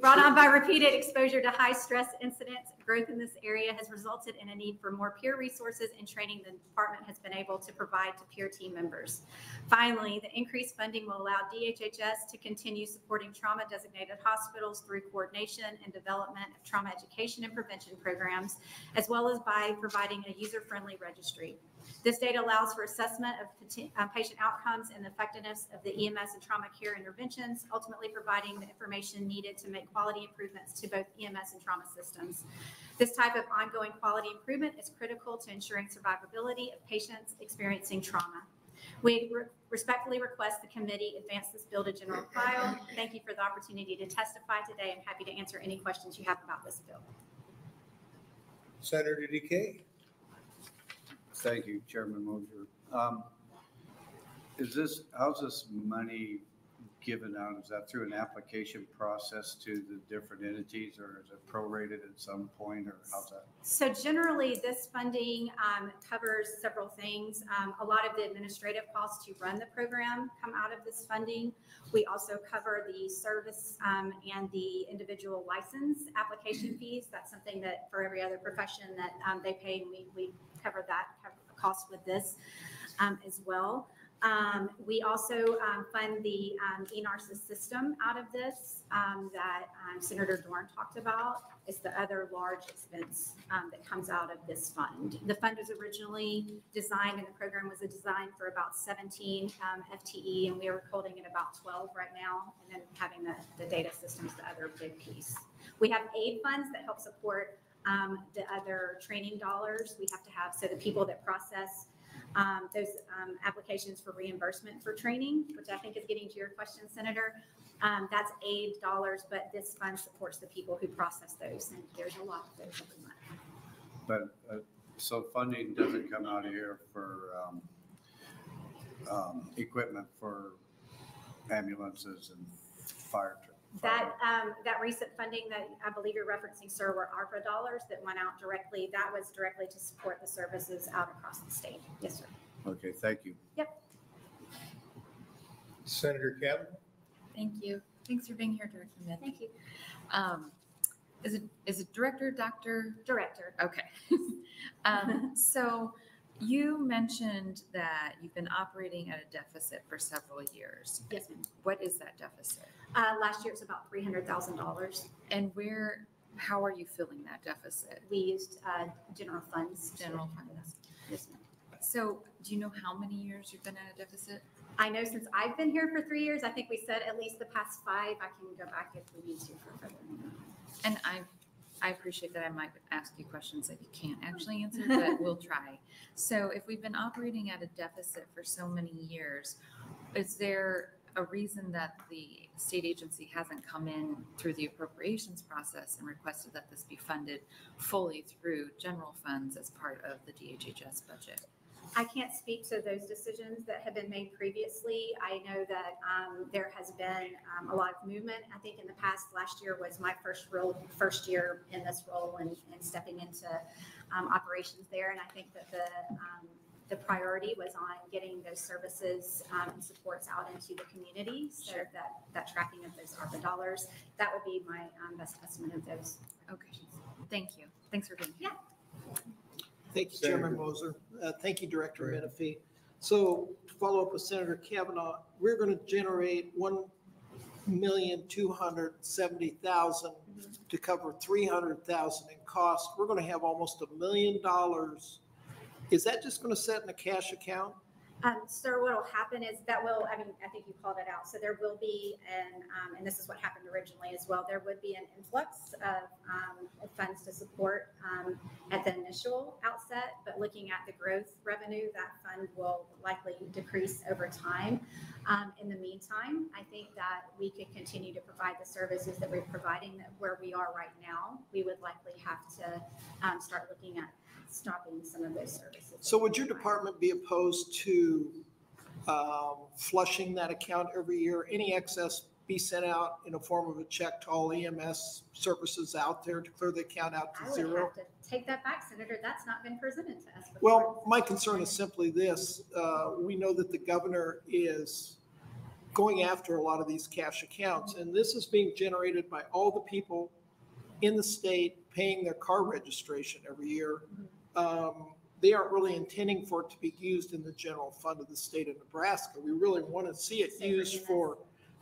Brought on by repeated exposure to high stress incidents, growth in this area has resulted in a need for more peer resources and training the department has been able to provide to peer team members. Finally, the increased funding will allow DHHS to continue supporting trauma designated hospitals through coordination and development of trauma education and prevention programs, as well as by providing a user-friendly registry. This data allows for assessment of patient outcomes and the effectiveness of the EMS and trauma care interventions, ultimately providing the information needed to make quality improvements to both EMS and trauma systems. This type of ongoing quality improvement is critical to ensuring survivability of patients experiencing trauma. We respectfully request the committee advance this bill to general file. Thank you for the opportunity to testify today. I'm happy to answer any questions you have about this bill. Senator DK. Thank you, Chairman Mosier. How's this money given out? Is that through an application process to the different entities, or is it prorated at some point, or how's that? So generally, this funding covers several things. A lot of the administrative costs to run the program come out of this funding. We also cover the service and the individual license application fees. That's something that for every other profession that they pay, and we cover that cost with this as well. We also fund the eNARSIS system out of this that Senator Dorn talked about. It's the other large expense that comes out of this fund. The fund was originally designed, and the program was designed for about 17 FTE, and we are holding at about 12 right now, and then having the data systems, the other big piece. We have aid funds that help support the other training dollars we have to have, so the people that process those applications for reimbursement for training, which I think is getting to your question, Senator. That's aid dollars, but this fund supports the people who process those, and there's a lot of those every month. But so funding doesn't come out of here for equipment for ambulances and fire trucks. That recent funding that I believe you're referencing, sir, were ARPA dollars that went out directly. That was directly to support the services out across the state. Yes, sir. Okay, thank you. Yep. Senator Cavanaugh. Thank you. Thanks for being here, Director Smith. Thank you. Is it director, doctor? Director. Okay. So you mentioned that you've been operating at a deficit for several years. Yes, ma'am. What is that deficit? Last year it was about $300,000. And how are you filling that deficit? We used general funds. General funds. Yes, ma'am. So do you know how many years you've been at a deficit? I know since I've been here for 3 years, I think we said at least the past 5. I can go back if we need to for further. And I appreciate that I might ask you questions that you can't actually answer, but we'll try. So if we've been operating at a deficit for so many years, is there a reason that the state agency hasn't come in through the appropriations process and requested that this be funded fully through general funds as part of the DHHS budget? I can't speak to those decisions that have been made previously. I know that there has been a lot of movement. I think in the past, last year was my first year in this role and stepping into operations there. And I think that the priority was on getting those services and supports out into the community. So Sure. that tracking of those ARPA dollars, that would be my best estimate of those. Okay, thank you. Thanks for being here. Yeah. Thank you, Chairman Moser. Thank you, Director Menifee. So to follow up with Senator Cavanaugh, we're going to generate $1,270,000 to cover $300,000 in costs. We're going to have almost $1 million. Is that just going to sit in a cash account? Sir, what will happen is that I think you called it out. So there will be, and this is what happened originally as well, there would be an influx of funds to support at the initial outset, but looking at the growth revenue, that fund will likely decrease over time. In the meantime, I think that we could continue to provide the services that we're providing where we are right now. We would likely have to start looking at stopping some of those services. So would your department be opposed to flushing that account every year? Any excess be sent out in a form of a check to all EMS services out there to clear the account out to zero? I would have to take that back, Senator. That's not been presented to us before. Well, my concern is simply this. We know that the governor is going after a lot of these cash accounts, and this is being generated by all the people in the state paying their car registration every year. They aren't really intending for it to be used in the general fund of the state of Nebraska. We really want to see it used for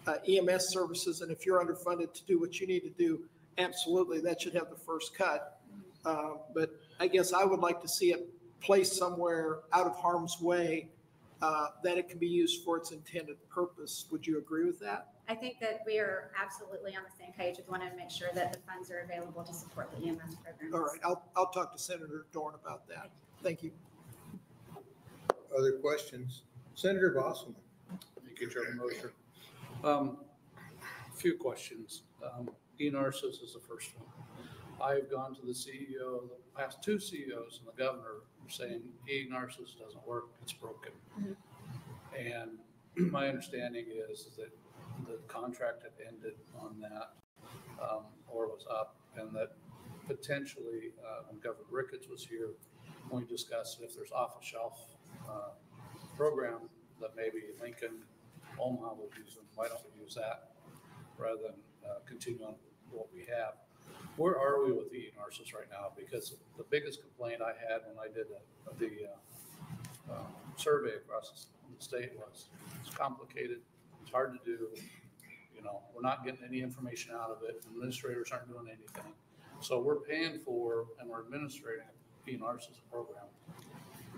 EMS services, and if you're underfunded to do what you need to do, absolutely, that should have the first cut. But I guess I would like to see it placed somewhere out of harm's way that it can be used for its intended purpose. Would you agree with that? I think that we are absolutely on the same page. We want to make sure that the funds are available to support the EMS program. All right, I'll talk to Senator Dorn about that. Thank you. Other questions? Senator Bosselman. Thank you, Chairman Moser. A few questions. E-nurses is the first one. I've gone to the CEO, the past 2 CEOs and the governor saying e-nurses doesn't work, it's broken. And my understanding is that the contract had ended on that or was up, and that potentially when Governor Ricketts was here, we discussed if there's off-the-shelf program that maybe Lincoln, Omaha was using, why don't we use that rather than continue on what we have? Where are we with the e-nurses right now? Because the biggest complaint I had when I did the survey across the state was it's complicated, it's hard to do, we're not getting any information out of it, administrators aren't doing anything. So we're paying for and we're administrating e-nurses program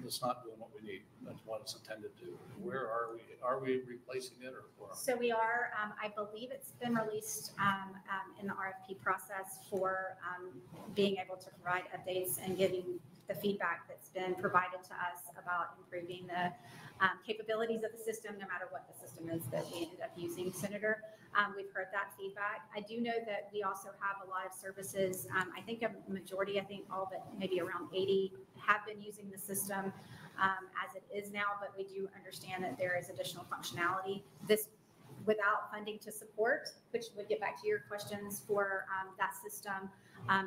that's not doing what we need. That's what it's intended to do. Where are we? Are we replacing it or where? So we are, I believe it's been released in the RFP process for being able to provide updates and giving the feedback that's been provided to us about improving the capabilities of the system, no matter what the system is that we end up using, Senator. We've heard that feedback. I do know that we also have a lot of services. I think a majority, I think all but maybe around 80 have been using the system as it is now, but we do understand that there is additional functionality. This without funding to support, which would get back to your questions for that system,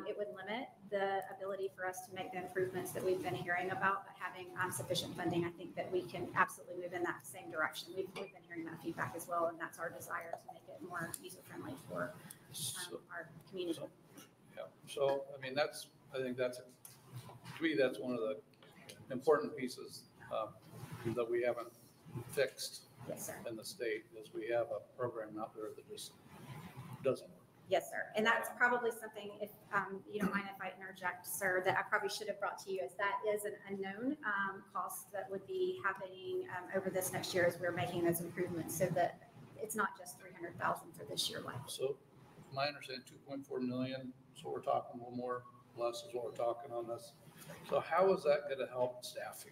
it would limit the ability for us to make the improvements that we've been hearing about, but having sufficient funding, I think that we can absolutely move in that same direction. We've been hearing that feedback as well, and that's our desire to make it more user-friendly for our community. So I think that's to me, that's one of the important pieces that we haven't fixed Yes, sir. in the state, is we have a program out there that just doesn't work. Yes, sir. And that's probably something, if you don't mind if I interject, sir, that I probably should have brought to you, as that is an unknown cost that would be happening over this next year as we're making those improvements, so that it's not just 300,000 for this year likely. So my understanding, 2.4 million, so we're talking a little more, less is what we're talking on this. So how is that going to help staffing?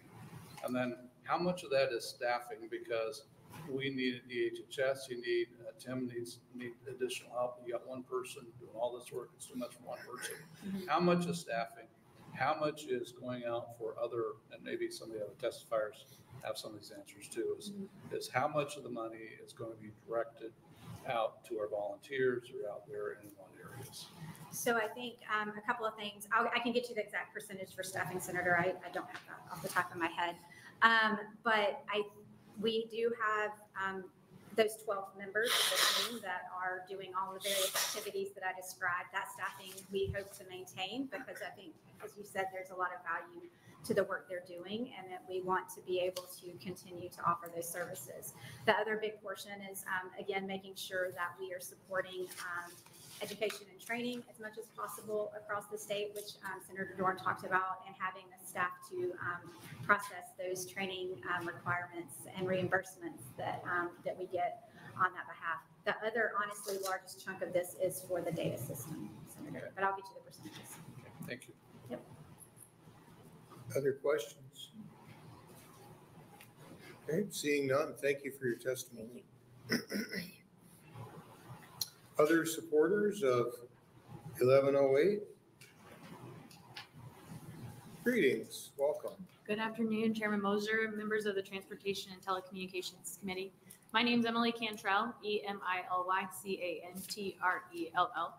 And then how much of that is staffing? Because we need a DHHS, you need, Tim needs additional help. You got one person doing all this work, it's too much for one person. How much is staffing? How much is going out for other, and maybe some of the other testifiers have some of these answers too, is how much of the money is going to be directed out to our volunteers or out there in one areas? So I think a couple of things. I can get you the exact percentage for staffing, Senator. I don't have that off the top of my head. But we do have those 12 members of the team that are doing all the various activities that I described. That staffing we hope to maintain, because I think, as you said, there's a lot of value to the work they're doing, and that we want to be able to continue to offer those services. The other big portion is, again, making sure that we are supporting education and training as much as possible across the state, which Senator Dorn talked about, and having the staff to process those training requirements and reimbursements that we get on that behalf. The other, honestly, largest chunk of this is for the data system, Senator, but I'll get you the percentages. Okay, thank you. Yep. Other questions? Okay, seeing none, thank you for your testimony. Other supporters of 1108? Greetings, welcome. Good afternoon, Chairman Moser, members of the Transportation and Telecommunications Committee. My name is Emily Cantrell, EMILY-CANTRELL.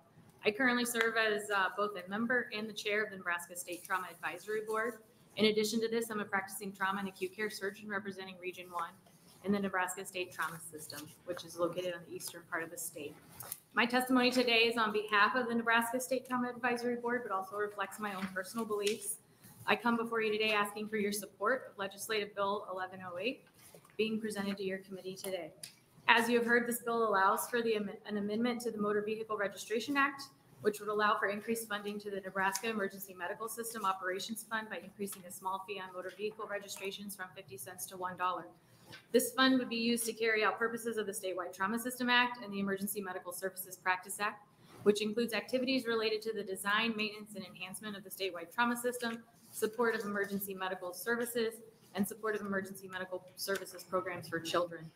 I currently serve as both a member and the chair of the Nebraska State Trauma Advisory Board. In addition to this, I'm a practicing trauma and acute care surgeon representing Region 1 in the Nebraska State Trauma System, which is located on the eastern part of the state. My testimony today is on behalf of the Nebraska State Trauma Advisory Board, but also reflects my own personal beliefs. I come before you today asking for your support of Legislative Bill 1108 being presented to your committee today. As you have heard, this bill allows for an amendment to the Motor Vehicle Registration Act, which would allow for increased funding to the Nebraska Emergency Medical System Operations Fund by increasing a small fee on motor vehicle registrations from 50 cents to $1. This fund would be used to carry out purposes of the Statewide Trauma System Act and the Emergency Medical Services Practice Act, which includes activities related to the design, maintenance, and enhancement of the statewide trauma system, support of emergency medical services, and support of emergency medical services programs for children.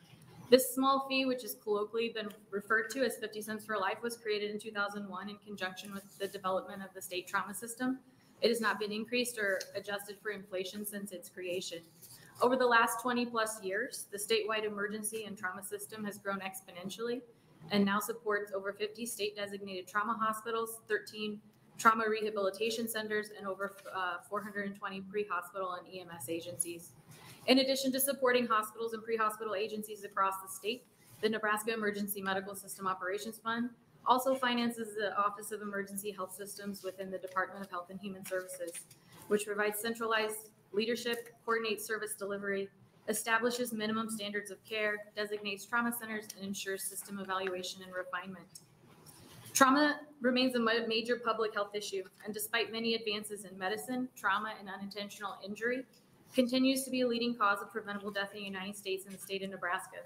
This small fee, which has colloquially been referred to as 50 cents for life, was created in 2001 in conjunction with the development of the state trauma system. It has not been increased or adjusted for inflation since its creation. Over the last 20 plus years, the statewide emergency and trauma system has grown exponentially and now supports over 50 state designated trauma hospitals, 13 trauma rehabilitation centers, and over 420 pre-hospital and EMS agencies. In addition to supporting hospitals and pre-hospital agencies across the state, the Nebraska Emergency Medical System Operations Fund also finances the Office of Emergency Health Systems within the Department of Health and Human Services, which provides centralized leadership, coordinates service delivery, establishes minimum standards of care, designates trauma centers, and ensures system evaluation and refinement. Trauma remains a major public health issue, and despite many advances in medicine, trauma and unintentional injury continues to be a leading cause of preventable death in the United States and the state of Nebraska.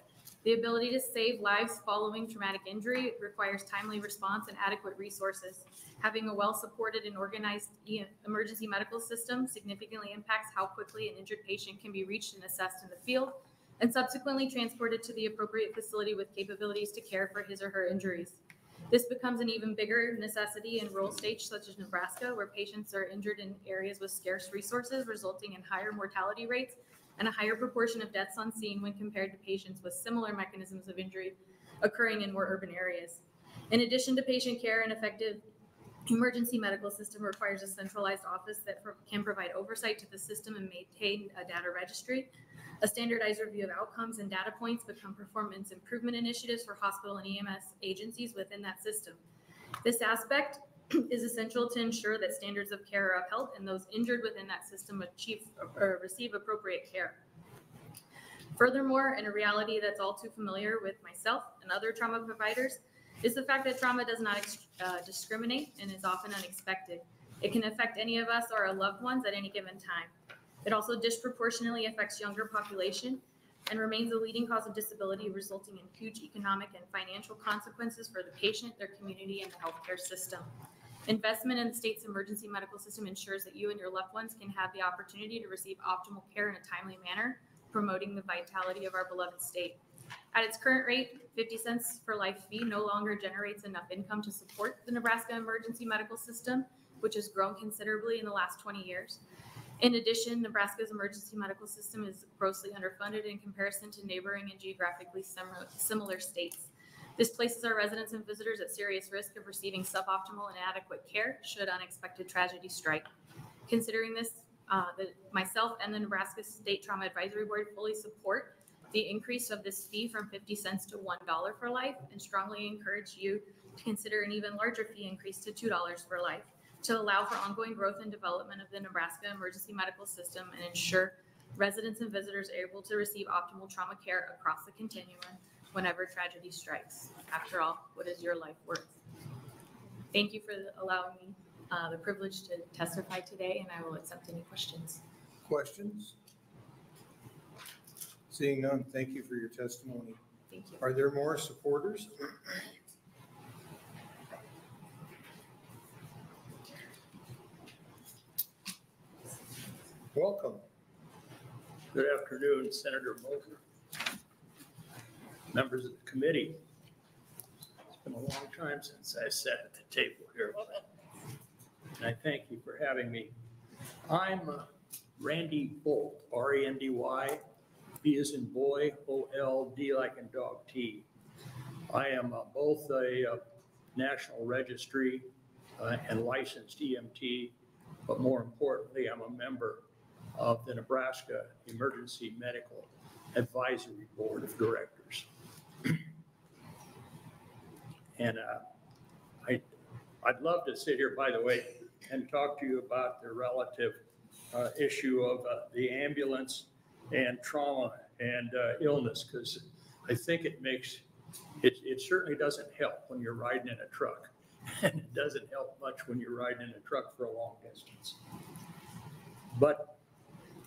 The ability to save lives following traumatic injury requires timely response and adequate resources. Having a well-supported and organized emergency medical system significantly impacts how quickly an injured patient can be reached and assessed in the field, and subsequently transported to the appropriate facility with capabilities to care for his or her injuries. This becomes an even bigger necessity in rural states such as Nebraska, where patients are injured in areas with scarce resources, resulting in higher mortality rates and a higher proportion of deaths on scene when compared to patients with similar mechanisms of injury occurring in more urban areas. In addition to patient care, an effective emergency medical system requires a centralized office that can provide oversight to the system and maintain a data registry. A standardized review of outcomes and data points become performance improvement initiatives for hospital and EMS agencies within that system. This aspect is essential to ensure that standards of care are upheld and those injured within that system achieve or receive appropriate care. Furthermore, and a reality that's all too familiar with myself and other trauma providers, is the fact that trauma does not discriminate and is often unexpected. It can affect any of us or our loved ones at any given time. It also disproportionately affects younger population and remains a leading cause of disability, resulting in huge economic and financial consequences for the patient, their community, and the healthcare system. Investment in the state's emergency medical system ensures that you and your loved ones can have the opportunity to receive optimal care in a timely manner, promoting the vitality of our beloved state. At its current rate, 50 cents per life fee no longer generates enough income to support the Nebraska emergency medical system, which has grown considerably in the last 20 years. In addition, Nebraska's emergency medical system is grossly underfunded in comparison to neighboring and geographically similar states. This places our residents and visitors at serious risk of receiving suboptimal and inadequate care should unexpected tragedy strike. Considering this, myself and the Nebraska State Trauma Advisory Board fully support the increase of this fee from 50 cents to $1 for life, and strongly encourage you to consider an even larger fee increase to $2 for life to allow for ongoing growth and development of the Nebraska emergency medical system and ensure residents and visitors are able to receive optimal trauma care across the continuum whenever tragedy strikes. After all, what is your life worth? Thank you for allowing me the privilege to testify today, and I will accept any questions. Questions? Seeing none, thank you for your testimony. Thank you. Are there more supporters? Welcome. Good afternoon, Senator Moser, members of the committee. It's been a long time since I sat at the table here. And I thank you for having me. I'm Randy Bolt, R-E-N-D-Y, B as in boy, O-L-D like in dog T. I am both a National Registry and licensed EMT, but more importantly, I'm a member of the Nebraska Emergency Medical Advisory Board of Directors. And I'd love to sit here, by the way, and talk to you about the relative issue of the ambulance and trauma and illness, because I think it certainly doesn't help when you're riding in a truck, and it doesn't help much when you're riding in a truck for a long distance. But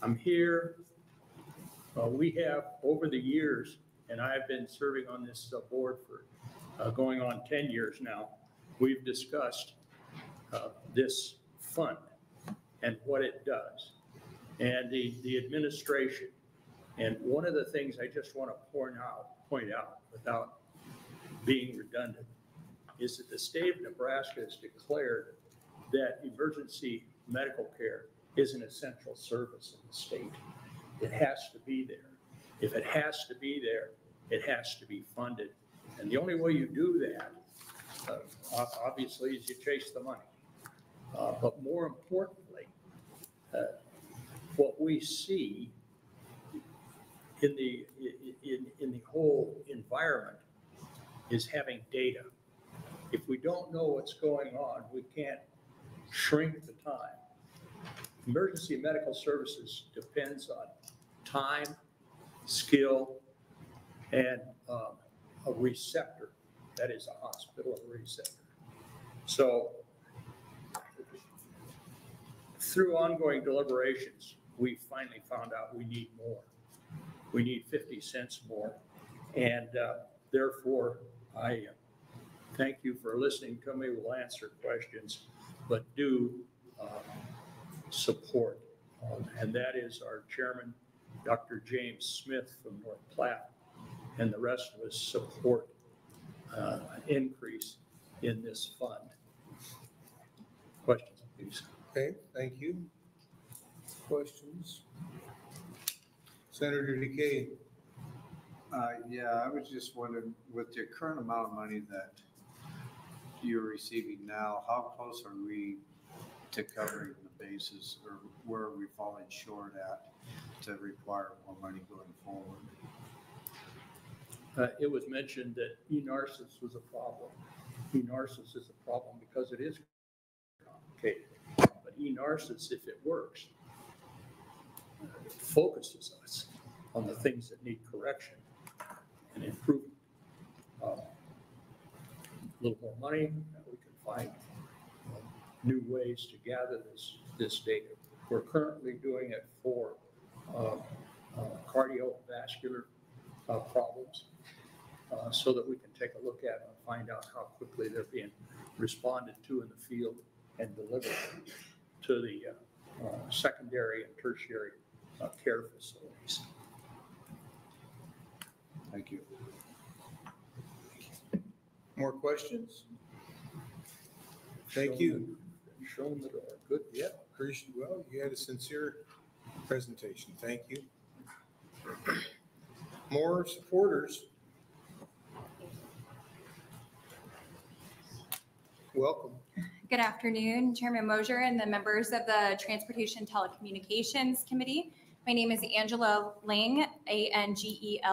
I'm here. We have, over the years, and I've been serving on this board for going on 10 years now, we've discussed this fund and what it does, and the administration. And one of the things I just want to point out without being redundant is that the state of Nebraska has declared that emergency medical care is an essential service in the state. It has to be there. If it has to be there, it has to be funded. And the only way you do that, obviously, is you chase the money. But more importantly, what we see in the whole environment is having data. If we don't know what's going on, we can't shrink the time. Emergency medical services depends on time, skill, and a receptor. That is a hospital, a receptor. So through ongoing deliberations, we finally found out we need more. We need 50 cents more. And therefore, I thank you for listening to me. We'll answer questions, but do support. And that is our chairman, Dr. James Smith from North Platte, and the rest of us support an increase in this fund. Questions, please. Okay, thank you. Questions? Senator DeKay. Yeah, I was just wondering, with the current amount of money that you're receiving now, how close are we to covering the bases, or where are we falling short at to require more money going forward? It was mentioned that ENARSIS was a problem. ENARSIS is a problem because it is complicated. But eNARSIS, if it works, focuses us on the things that need correction and improvement. A little more money, we can find new ways to gather this data. We're currently doing it for cardiovascular problems so that we can take a look at and find out how quickly they're being responded to in the field and delivered to the secondary and tertiary care facilities. Thank you. More questions? Thank you. Shown that are good. Yeah, appreciate. Well, you had a sincere presentation. Thank you. More supporters. Welcome. Good afternoon, Chairman Mosier and the members of the Transportation Telecommunications Committee. My name is Angela Ling, A-N-G-E-L-A-L-I-N-G.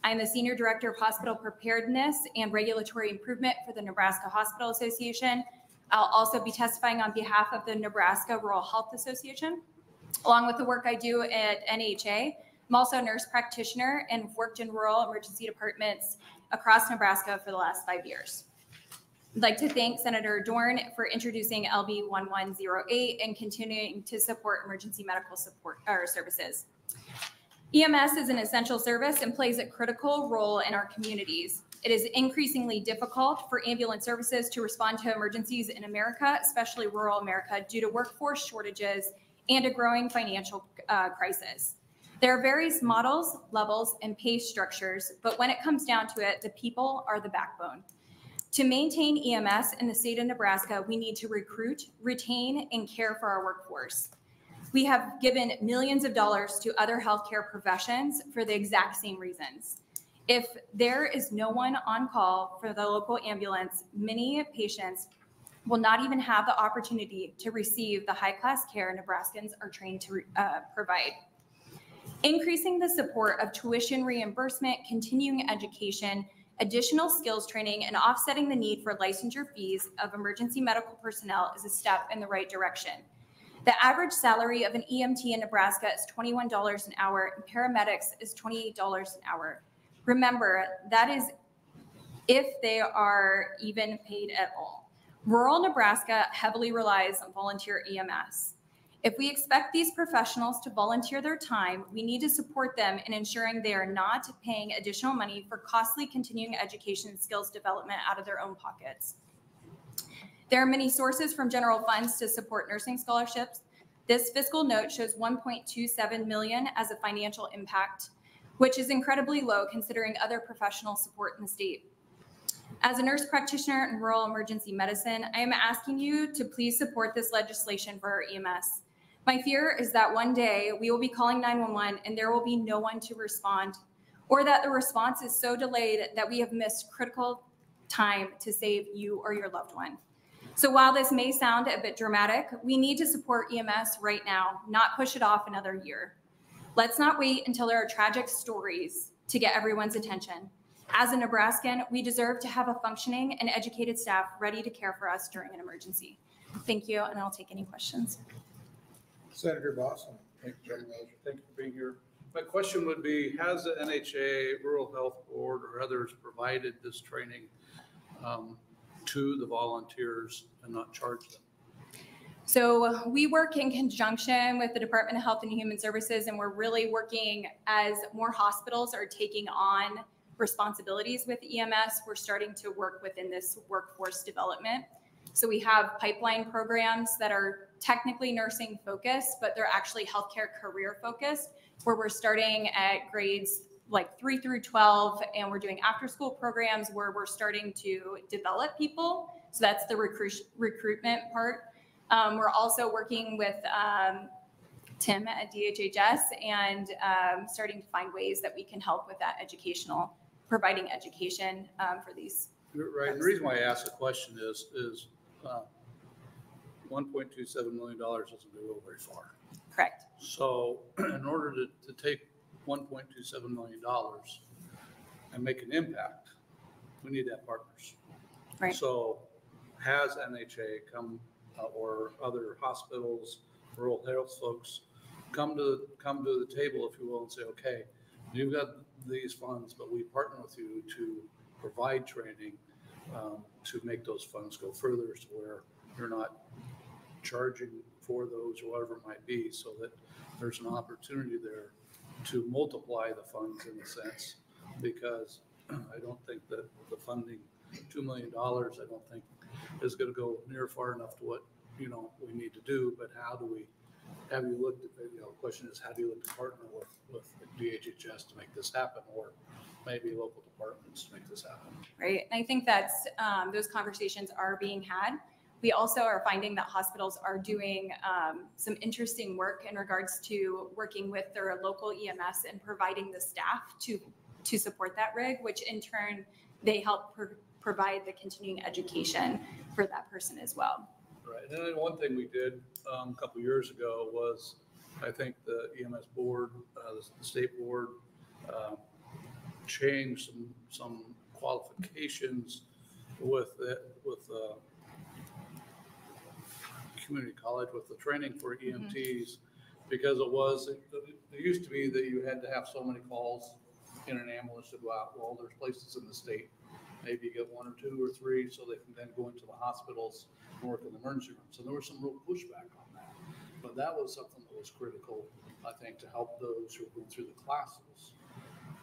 I'm the Senior Director of Hospital Preparedness and Regulatory Improvement for the Nebraska Hospital Association. I'll also be testifying on behalf of the Nebraska Rural Health Association. Along with the work I do at NHA, I'm also a nurse practitioner and worked in rural emergency departments across Nebraska for the last 5 years. I'd like to thank Senator Dorn for introducing LB 1108 and continuing to support emergency medical support services. EMS is an essential service and plays a critical role in our communities. It is increasingly difficult for ambulance services to respond to emergencies in America, especially rural America, due to workforce shortages and a growing financial crisis. There are various models, levels, and pay structures, but when it comes down to it, the people are the backbone. To maintain EMS in the state of Nebraska, we need to recruit, retain, and care for our workforce. We have given millions of dollars to other healthcare professions for the exact same reasons. If there is no one on call for the local ambulance, many patients will not even have the opportunity to receive the high-class care Nebraskans are trained to provide. Increasing the support of tuition reimbursement, continuing education, additional skills training, and offsetting the need for licensure fees of emergency medical personnel is a step in the right direction. The average salary of an EMT in Nebraska is $21 an hour, and paramedics is $28 an hour. Remember, that is if they are even paid at all. Rural Nebraska heavily relies on volunteer EMS. If we expect these professionals to volunteer their time, we need to support them in ensuring they are not paying additional money for costly continuing education and skills development out of their own pockets. There are many sources from general funds to support nursing scholarships. This fiscal note shows $1.27 million as a financial impact, which is incredibly low considering other professional support in the state. As a nurse practitioner in rural emergency medicine, I am asking you to please support this legislation for our EMS. My fear is that one day we will be calling 911 and there will be no one to respond, or that the response is so delayed that we have missed critical time to save you or your loved one. So while this may sound a bit dramatic, we need to support EMS right now, not push it off another year. Let's not wait until there are tragic stories to get everyone's attention. As a Nebraskan, we deserve to have a functioning and educated staff ready to care for us during an emergency. Thank you, and I'll take any questions. Senator Boston. Thank you, Chairman Mosier. Thank you for being here. My question would be, has the NHA, Rural Health Board, or others provided this training to the volunteers and not charged them? So we work in conjunction with the Department of Health and Human Services, and we're really working as more hospitals are taking on responsibilities with EMS. We're starting to work within this workforce development. So we have pipeline programs that are technically nursing focused, but they're actually healthcare career focused, where we're starting at grades like 3 through 12, and we're doing after school programs where we're starting to develop people. So that's the recruitment part. We're also working with Tim at DHHS and starting to find ways that we can help with that providing education for these. Right. And the reason why I asked the question is $1.27 million doesn't go very far. Correct. So in order to take $1.27 million and make an impact, we need to have partners. Right. So has NHA come or other hospitals, rural health folks, come to the table, if you will, and say, okay, you've got these funds, but we partner with you to provide training to make those funds go further, to where you're not charging for those or whatever it might be, so that there's an opportunity there to multiply the funds in a sense, because I don't think that the funding, $2 million, I don't think is going to go near far enough to what, we need to do. But how do we, have you looked at, the question is, how do you look to partner with DHHS to make this happen, or maybe local departments to make this happen? Right. And I think that's, those conversations are being had. We also are finding that hospitals are doing some interesting work in regards to working with their local EMS and providing the staff to support that rig, which in turn, they help provide the continuing education for that person as well. Right. And then one thing we did a couple years ago was, I think the EMS board, the state board, changed some qualifications with community college, with the training for EMTs, because it used to be that you had to have so many calls in an ambulance to go out. Well, there's places in the state, maybe you get 1 or 2 or 3, so they can then go into the hospitals and work in the emergency rooms. So there was some real pushback on that. But that was something that was critical, I think, to help those who are going through the classes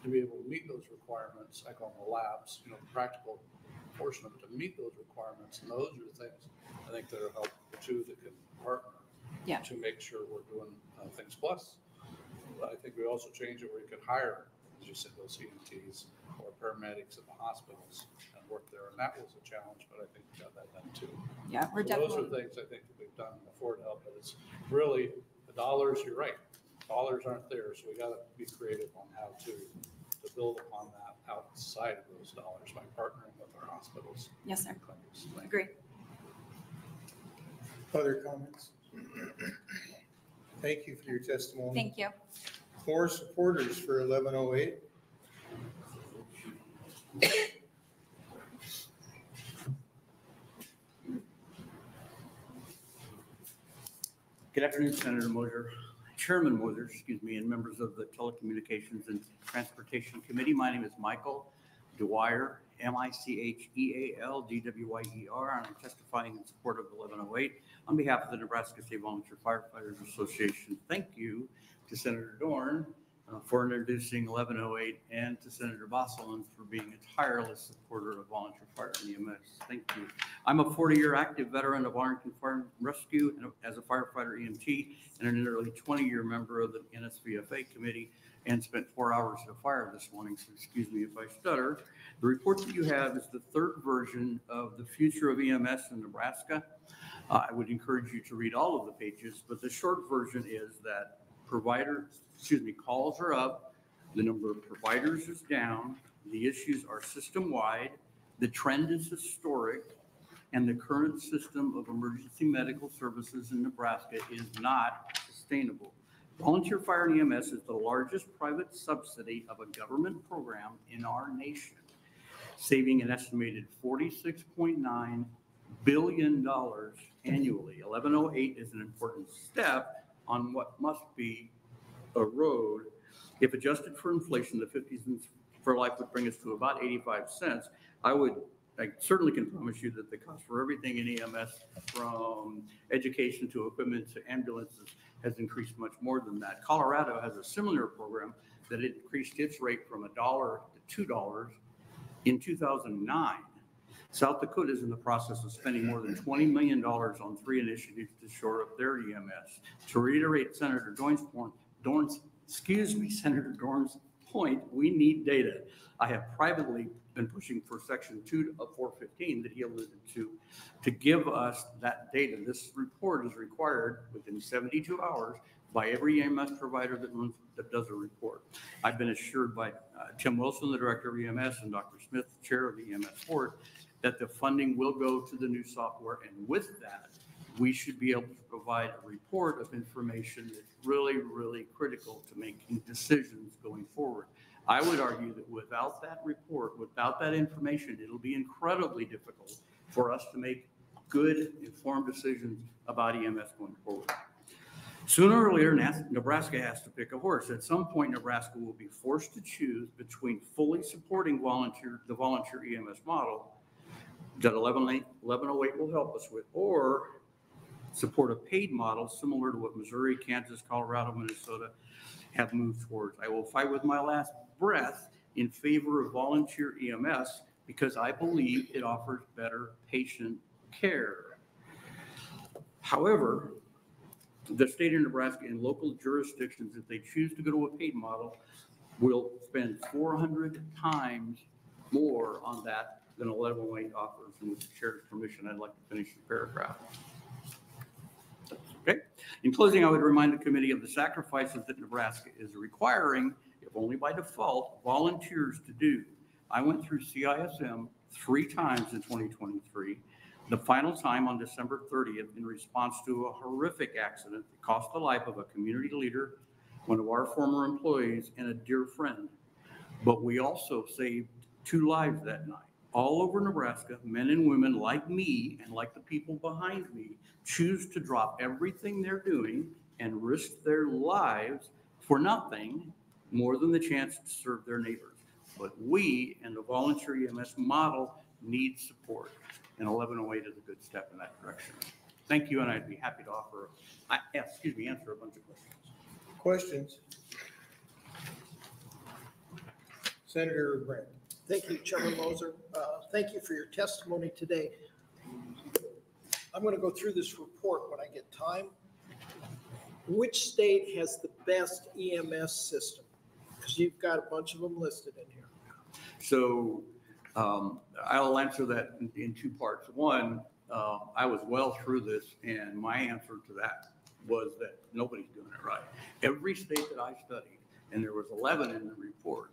to be able to meet those requirements. I call them the labs, the practical portion of it, to meet those requirements. And those are the things I think that are helpful too, that can partner to make sure we're doing things. Plus, I think we also changed it where you could hire, as you said, those EMTs or paramedics at the hospitals and work there. And that was a challenge, but I think we got that done too. Yeah, we're so definitely. Those are things I think that we've done before to help, but it's really the dollars, you're right. Dollars aren't there, so we got to be creative on how to build upon that outside of those dollars by partnering with our hospitals. Yes, sir. Clinics. Agree. Other comments? Thank you for your testimony. Thank you. More supporters for 1108. Good afternoon, Senator Moser, Chairman Moser, and members of the Telecommunications and Transportation Committee. My name is Michael Dwyer, M-I-C-H-E-A-L-D-W-Y-E-R, and I'm testifying in support of 1108 on behalf of the Nebraska State Volunteer Firefighters Association. Thank you to Senator Dorn for introducing 1108, and to Senator Bosselman for being a tireless supporter of volunteer fire and EMS. Thank you. I'm a 40-year active veteran of Arlington Fire and Rescue as a firefighter EMT, and an nearly 20-year member of the NSVFA committee, and spent 4 hours at a fire this morning, so excuse me if I stutter. The report that you have is the third version of the future of EMS in Nebraska. I would encourage you to read all of the pages, but the short version is that calls are up, the number of providers is down, the issues are system-wide, the trend is historic, and the current system of emergency medical services in Nebraska is not sustainable. Volunteer fire and EMS is the largest private subsidy of a government program in our nation, saving an estimated $46.9 billion annually. 1108 is an important step on what must be a road. If adjusted for inflation, the 50 cents for life would bring us to about 85 cents. I certainly can promise you that the cost for everything in EMS, from education to equipment to ambulances, has increased much more than that. Colorado has a similar program that increased its rate from $1 to $2 in 2009. South Dakota is in the process of spending more than $20 million on 3 initiatives to shore up their EMS. To reiterate Senator Dorn's point, we need data. I have privately been pushing for Section 2 of 415 that he alluded to give us that data. This report is required within 72 hours by every EMS provider that does a report. I've been assured by Tim Wilson, the director of EMS, and Dr. Smith, the chair of the EMS board, that the funding will go to the new software, and with that, we should be able to provide a report of information that's really, really critical to making decisions going forward. I would argue that without that report, without that information, it'll be incredibly difficult for us to make good, informed decisions about EMS going forward. Sooner or later, Nebraska has to pick a horse. At some point, Nebraska will be forced to choose between fully supporting the volunteer EMS model that 1108 will help us with, or support a paid model similar to what Missouri, Kansas, Colorado, Minnesota have moved towards. I will fight with my last breath in favor of volunteer EMS because I believe it offers better patient care. However, the state of Nebraska and local jurisdictions, if they choose to go to a paid model, will spend 400 times more on that than 1108 offers. And with the chair's permission, I'd like to finish the paragraph. Okay. In closing, I would remind the committee of the sacrifices that Nebraska is requiring, if only by default, volunteers to do. I went through CISM 3 times in 2023. The final time on December 30th in response to a horrific accident that cost the life of a community leader, one of our former employees, and a dear friend. But we also saved 2 lives that night. All over Nebraska, men and women like me and like the people behind me choose to drop everything they're doing and risk their lives for nothing more than the chance to serve their neighbors. But we and the volunteer EMS model need support. And 1108 is a good step in that direction. Thank you, and I'd be happy to answer a bunch of questions. Questions? Senator Brandt. Thank you, Chairman Moser. Thank you for your testimony today. I'm going to go through this report when I get time. Which state has the best EMS system? Because you've got a bunch of them listed in here. So I'll answer that in 2 parts. One, I was well through this, and my answer to that was that nobody's doing it right. Every state that I studied, and there was 11 in the report,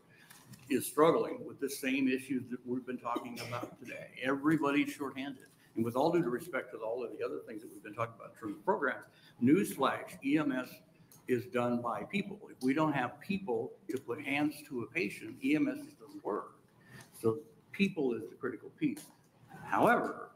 is struggling with the same issues that we've been talking about today. Everybody's shorthanded. And with all due respect to all of the other things that we've been talking about in terms of programs, newsflash, EMS is done by people. If we don't have people to put hands to a patient, EMS doesn't work. So people is the critical piece. However,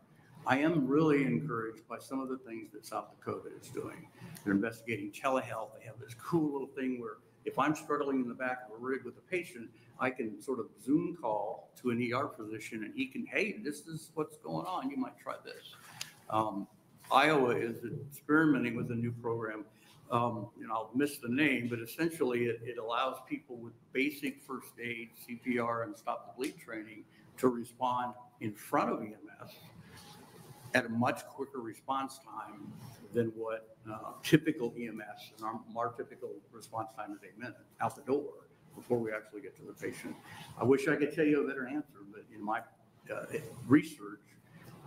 I am really encouraged by some of the things that South Dakota is doing. They're investigating telehealth. They have this cool little thing where if I'm struggling in the back of a rig with a patient, I can sort of Zoom call to an ER physician and he can, hey, this is what's going on. You might try this. Iowa is experimenting with a new program. I'll miss the name, but essentially it allows people with basic first aid, CPR, and stop the bleed training to respond in front of EMS at a much quicker response time than what typical EMS, and our typical response time is 8 minutes out the door before we actually get to the patient. I wish I could tell you a better answer, but in my research,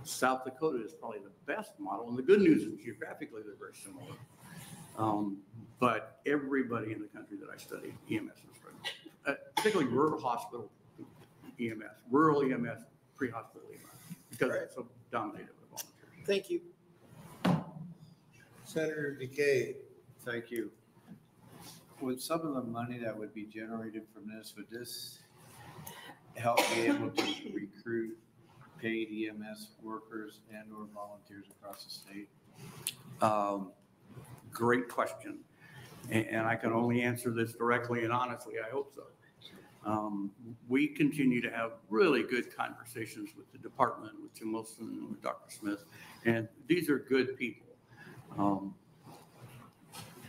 South Dakota is probably the best model. And the good news is geographically they're very similar. But everybody in the country that I studied, EMS is struggling, particularly rural hospital EMS, rural EMS, pre-hospital EMS, because it's so dominated with volunteers. Thank you. Senator DeKay. Thank you. With some of the money that would be generated from this, would this help be able to recruit paid EMS workers and or volunteers across the state? Great question. And I can only answer this directly and honestly, I hope so. We continue to have really good conversations with the department, with Tim Wilson, with Dr. Smith, and these are good people.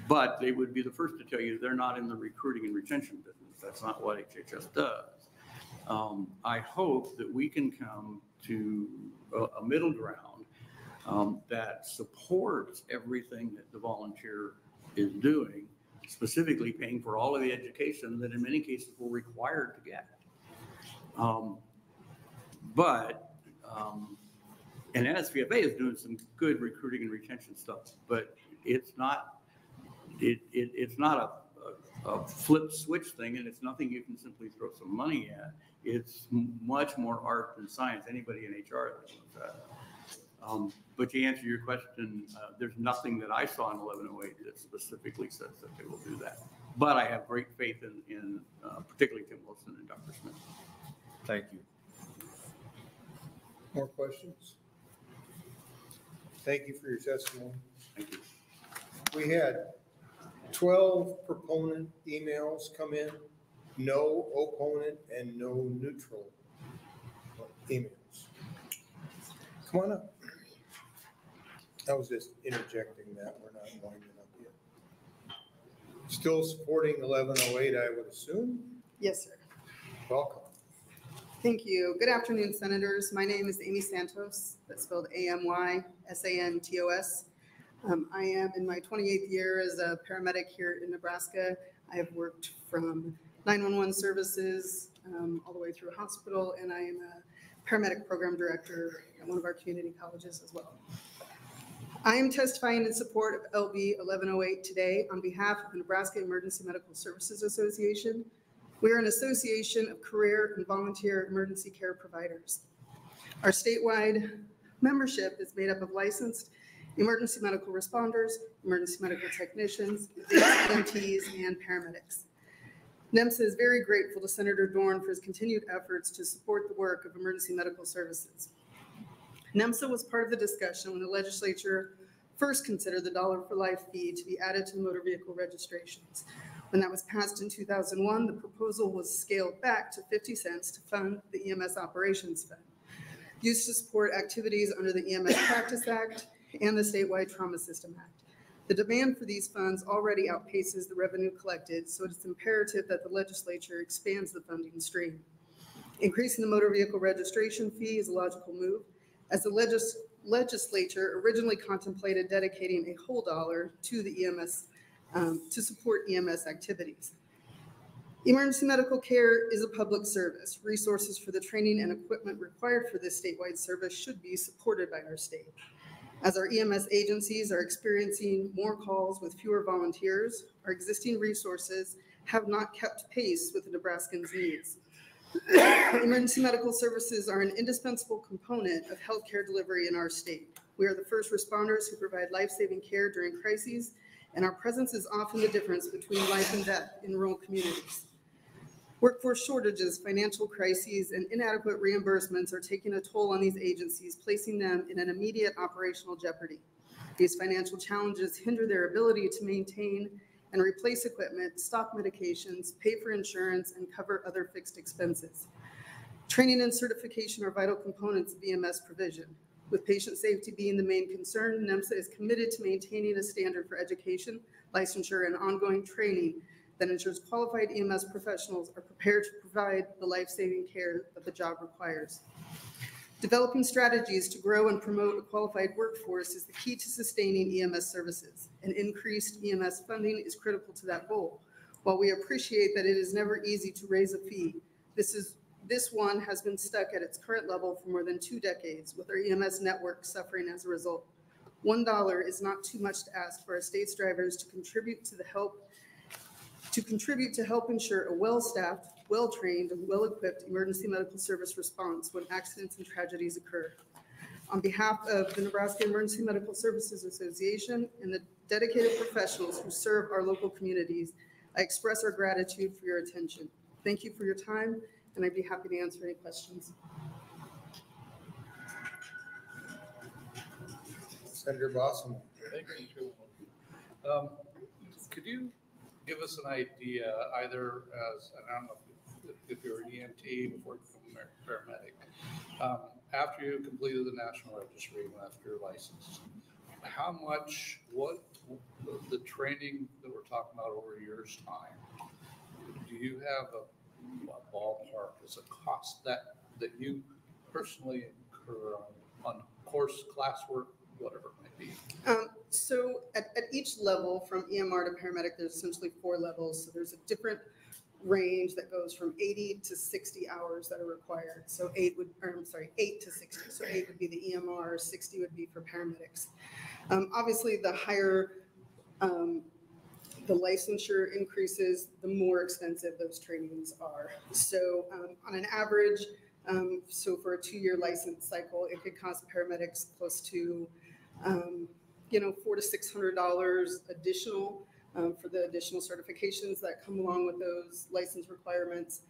But they would be the first to tell you they're not in the recruiting and retention business. That's not what HHS does. I hope that we can come to a middle ground that supports everything that the volunteer is doing, specifically paying for all of the education that in many cases we're required to get. And NSVFA is doing some good recruiting and retention stuff, but it's not a flip switch thing, and it's nothing you can simply throw some money at. It's much more art than science. Anybody in HR knows that. But to answer your question, there's nothing that I saw in 1108 that specifically says that they will do that. But I have great faith in particularly Tim Wilson and Dr. Smith. Thank you. More questions? Thank you for your testimony. Thank you. We had 12 proponent emails come in, no opponent and no neutral emails. Come on up. I was just interjecting that. We're not winding up yet. Still supporting 1108, I would assume? Yes, sir. Welcome. Thank you. Good afternoon, Senators. My name is Amy Santos. That's spelled AMYSANTOS. I am in my 28th year as a paramedic here in Nebraska. I have worked from 911 services all the way through hospital, and I am a paramedic program director at one of our community colleges as well. I am testifying in support of LB 1108 today on behalf of the Nebraska Emergency Medical Services Association. We are an association of career and volunteer emergency care providers. Our statewide membership is made up of licensed emergency medical responders, emergency medical technicians, EMTs, and paramedics. NEMSA is very grateful to Senator Dorn for his continued efforts to support the work of emergency medical services. NEMSA was part of the discussion when the legislature first considered the $1 for life fee to be added to motor vehicle registrations. When that was passed in 2001, the proposal was scaled back to 50 cents to fund the EMS Operations Fund, used to support activities under the EMS Practice Act and the Statewide Trauma System Act. The demand for these funds already outpaces the revenue collected, so it's imperative that the legislature expands the funding stream. Increasing the motor vehicle registration fee is a logical move, as the legislature originally contemplated dedicating a whole $1 to the EMS to support EMS activities. Emergency medical care is a public service. Resources for the training and equipment required for this statewide service should be supported by our state. As our EMS agencies are experiencing more calls with fewer volunteers, our existing resources have not kept pace with the Nebraskans' needs. Emergency medical services are an indispensable component of healthcare delivery in our state. We are the first responders who provide life-saving care during crises, and our presence is often the difference between life and death in rural communities. Workforce shortages, financial crises, and inadequate reimbursements are taking a toll on these agencies, placing them in an immediate operational jeopardy. These financial challenges hinder their ability to maintain and replace equipment, stock medications, pay for insurance, and cover other fixed expenses. Training and certification are vital components of EMS provision. With patient safety being the main concern, NEMSA is committed to maintaining a standard for education, licensure, and ongoing training that ensures qualified EMS professionals are prepared to provide the life-saving care that the job requires. Developing strategies to grow and promote a qualified workforce is the key to sustaining EMS services, and increased EMS funding is critical to that goal. While we appreciate that it is never easy to raise a fee, this one has been stuck at its current level for more than 2 decades, with our EMS network suffering as a result. $1 is not too much to ask for our state's drivers to contribute to help ensure a well-staffed, well-trained, and well-equipped emergency medical service response when accidents and tragedies occur. On behalf of the Nebraska Emergency Medical Services Association and the dedicated professionals who serve our local communities, I express our gratitude for your attention. Thank you for your time, and I'd be happy to answer any questions. Senator Bossom. Thank you. Could you give us an idea, either as, and I don't know if you're an EMT before you become a paramedic, after you completed the national registry and left your license, how much, what the training that we're talking about over a year's time, do you have a ballpark as a cost that you personally incur on course, classwork, whatever it might be? So at each level, from EMR to paramedic, there's essentially 4 levels. So there's a different range that goes from 80 to 60 hours that are required. So 8 to 60. So 8 would be the EMR, 60 would be for paramedics. Obviously, the higher the licensure increases, the more expensive those trainings are. So on an average, so for a 2-year license cycle, it could cost paramedics close to $400 to $600 additional for the additional certifications that come along with those license requirements.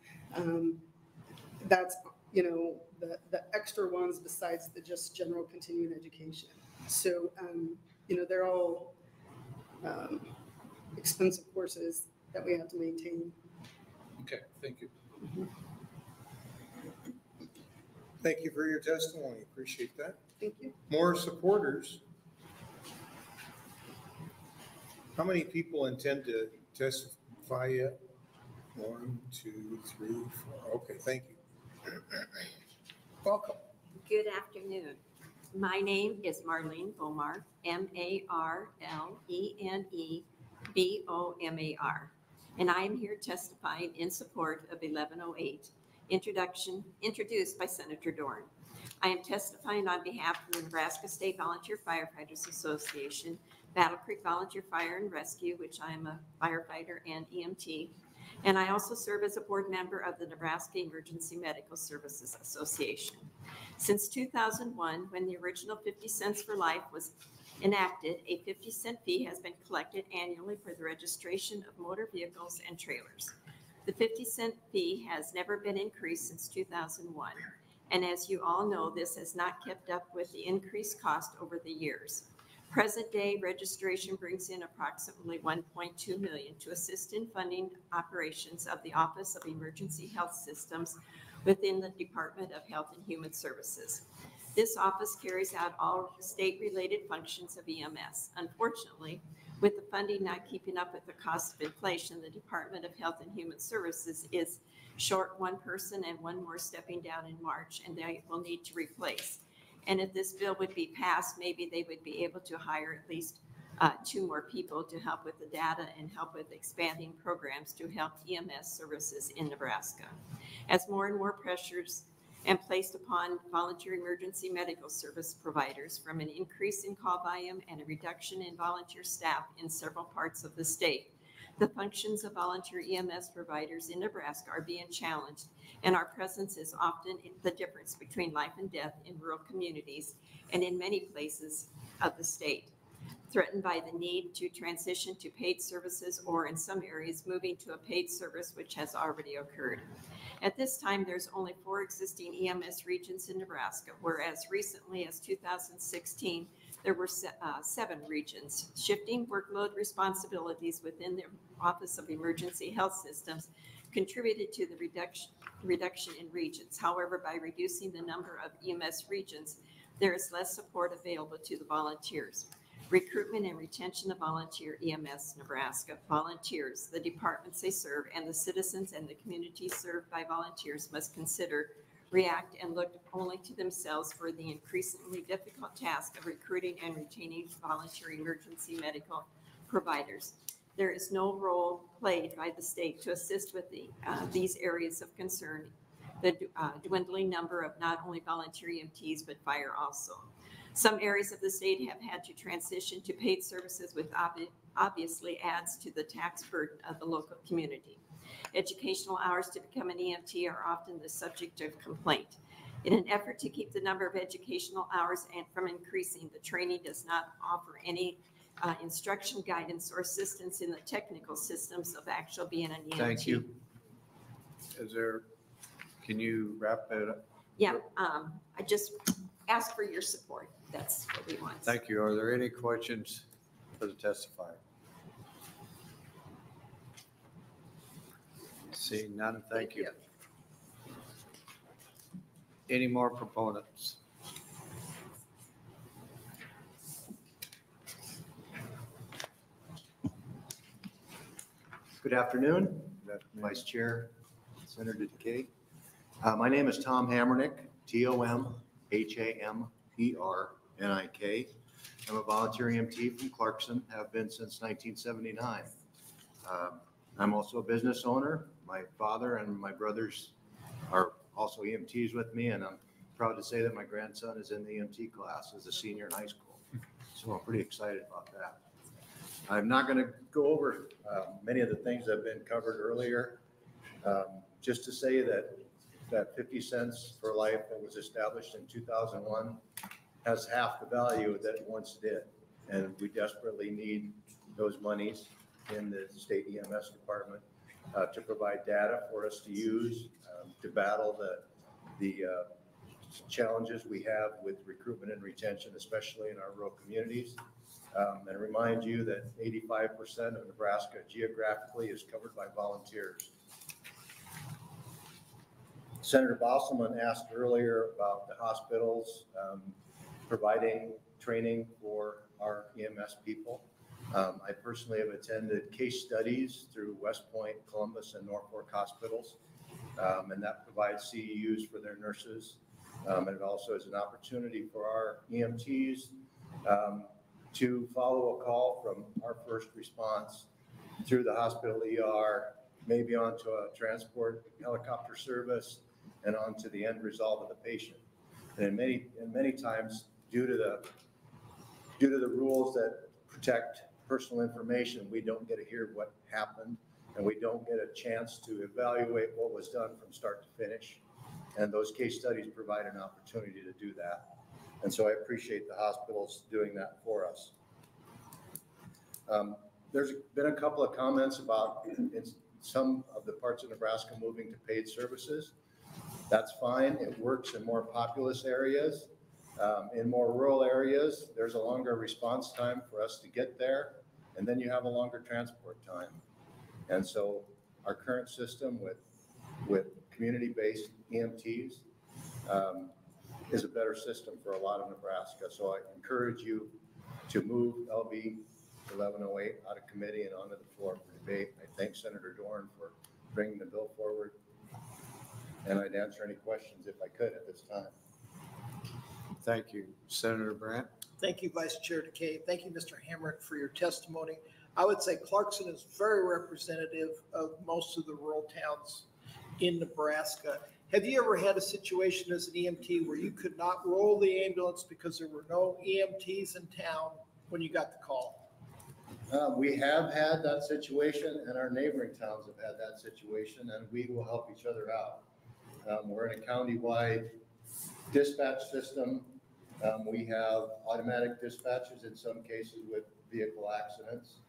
That's the extra ones besides the just general continuing education. So, they're all expensive courses that we have to maintain. Okay, thank you. Thank you for your testimony. Appreciate that. Thank you. More supporters. How many people intend to testify yet? 1, 2, 3, 4. Okay, thank you. Welcome. Good afternoon. My name is Marlene Bomar, Marlenebomar, and I am here testifying in support of 1108, introduced by Senator Dorn. I am testifying on behalf of the Nebraska State Volunteer Firefighters Association, Battle Creek Volunteer Fire and Rescue, which I am a firefighter and EMT, and I also serve as a board member of the Nebraska Emergency Medical Services Association. Since 2001, when the original 50 cents for life was enacted, a 50-cent fee has been collected annually for the registration of motor vehicles and trailers. The 50-cent fee has never been increased since 2001, and as you all know, this has not kept up with the increased cost over the years. Present-day registration brings in approximately $1.2 million to assist in funding operations of the Office of Emergency Health Systems within the Department of Health and Human Services. This office carries out all state-related functions of EMS. Unfortunately, with the funding not keeping up with the cost of inflation, the Department of Health and Human Services is short one person and one more stepping down in March, and they will need to replace. And if this bill would be passed, maybe they would be able to hire at least 2 more people to help with the data and help with expanding programs to help EMS services in Nebraska. As more and more pressures and placed upon volunteer emergency medical service providers from an increase in call volume and a reduction in volunteer staff in several parts of the state, the functions of volunteer EMS providers in Nebraska are being challenged, and our presence is often the difference between life and death in rural communities and in many places of the state, threatened by the need to transition to paid services or in some areas moving to a paid service, which has already occurred. At this time, there's only 4 existing EMS regions in Nebraska, whereas recently as 2016, there were 7 regions. Shifting workload responsibilities within the Office of Emergency Health Systems contributed to the reduction in regions. However, by reducing the number of EMS regions, there is less support available to the volunteers. Recruitment and retention of volunteer EMS Nebraska volunteers, the departments they serve, and the citizens and the communities served by volunteers must consider, react, and look only to themselves for the increasingly difficult task of recruiting and retaining volunteer emergency medical providers. There is no role played by the state to assist with these areas of concern, the dwindling number of not only volunteer EMTs, but fire also. Some areas of the state have had to transition to paid services, which obviously adds to the tax burden of the local community. Educational hours to become an EMT are often the subject of complaint. In an effort to keep the number of educational hours from increasing, the training does not offer any instruction, guidance, or assistance in the technical systems of actual being an EMT. Thank you. Can you wrap that up? Yeah, I just ask for your support. That's what we want. Thank you. Are there any questions for the testifier? Seeing none, thank you. Any more proponents? Good afternoon, Vice Chair, Senator DeKay. My name is Tom Hammernick, T-O-M-H-A-M-E-R-N-I-K. I'm a volunteer EMT from Clarkson, have been since 1979. I'm also a business owner. My father and my brothers are also EMTs with me, and I'm proud to say that my grandson is in the EMT class as a senior in high school. So I'm pretty excited about that. I'm not going to go over many of the things that have been covered earlier. Just to say that 50 cents for life that was established in 2001 has half the value that it once did. And we desperately need those monies in the state EMS department to provide data for us to use to battle the challenges we have with recruitment and retention, especially in our rural communities. And remind you that 85% of Nebraska geographically is covered by volunteers. Senator Bosselman asked earlier about the hospitals providing training for our EMS people. I personally have attended case studies through West Point, Columbus, and Norfolk hospitals, and that provides CEUs for their nurses. And it also is an opportunity for our EMTs to follow a call from our first response through the hospital ER, maybe onto a transport helicopter service, and onto the end result of the patient. And many times, due to the rules that protect personal information, we don't get to hear what happened, and we don't get a chance to evaluate what was done from start to finish. And those case studies provide an opportunity to do that. And so I appreciate the hospitals doing that for us. There's been a couple of comments about in some of the parts of Nebraska moving to paid services. That's fine. It works in more populous areas. In more rural areas, there's a longer response time for us to get there, and then you have a longer transport time. And so our current system with community-based EMTs is a better system for a lot of Nebraska. So I encourage you to move LB 1108 out of committee and onto the floor for debate. I thank Senator Dorn for bringing the bill forward, and I'd answer any questions if I could at this time. Thank you. Senator Brandt? Thank you, Vice Chair Takei. Thank you, Mr. Hamrick, for your testimony. I would say Clarkson is very representative of most of the rural towns in Nebraska. Have you ever had a situation as an EMT where you could not roll the ambulance because there were no EMTs in town when you got the call? We have had that situation, and our neighboring towns have had that situation, and we will help each other out. We're in a county-wide dispatch system. We have automatic dispatches in some cases with vehicle accidents.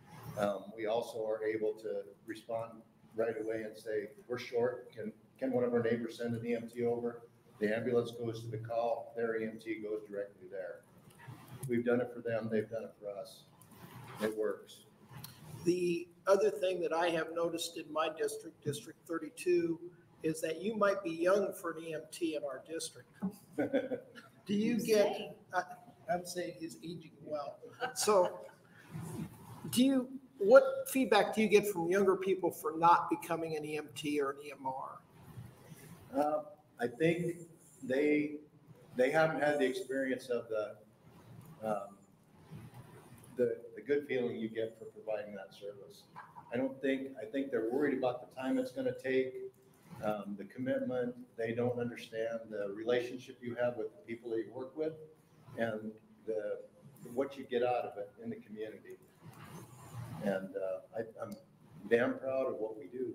We also are able to respond right away and say, we're short. Can one of our neighbors send an EMT over? The ambulance goes to the call, their EMT goes directly there. We've done it for them, they've done it for us. It works. The other thing that I have noticed in my district, District 32, is that you might be young for an EMT in our district. Do you get, I'm saying he's aging well. So what feedback do you get from younger people for not becoming an EMT or an EMR? I think they haven't had the experience of the good feeling you get for providing that service. I think they're worried about the time it's going to take, the commitment. They don't understand the relationship you have with the people that you work with, and what you get out of it in the community. And I'm damn proud of what we do.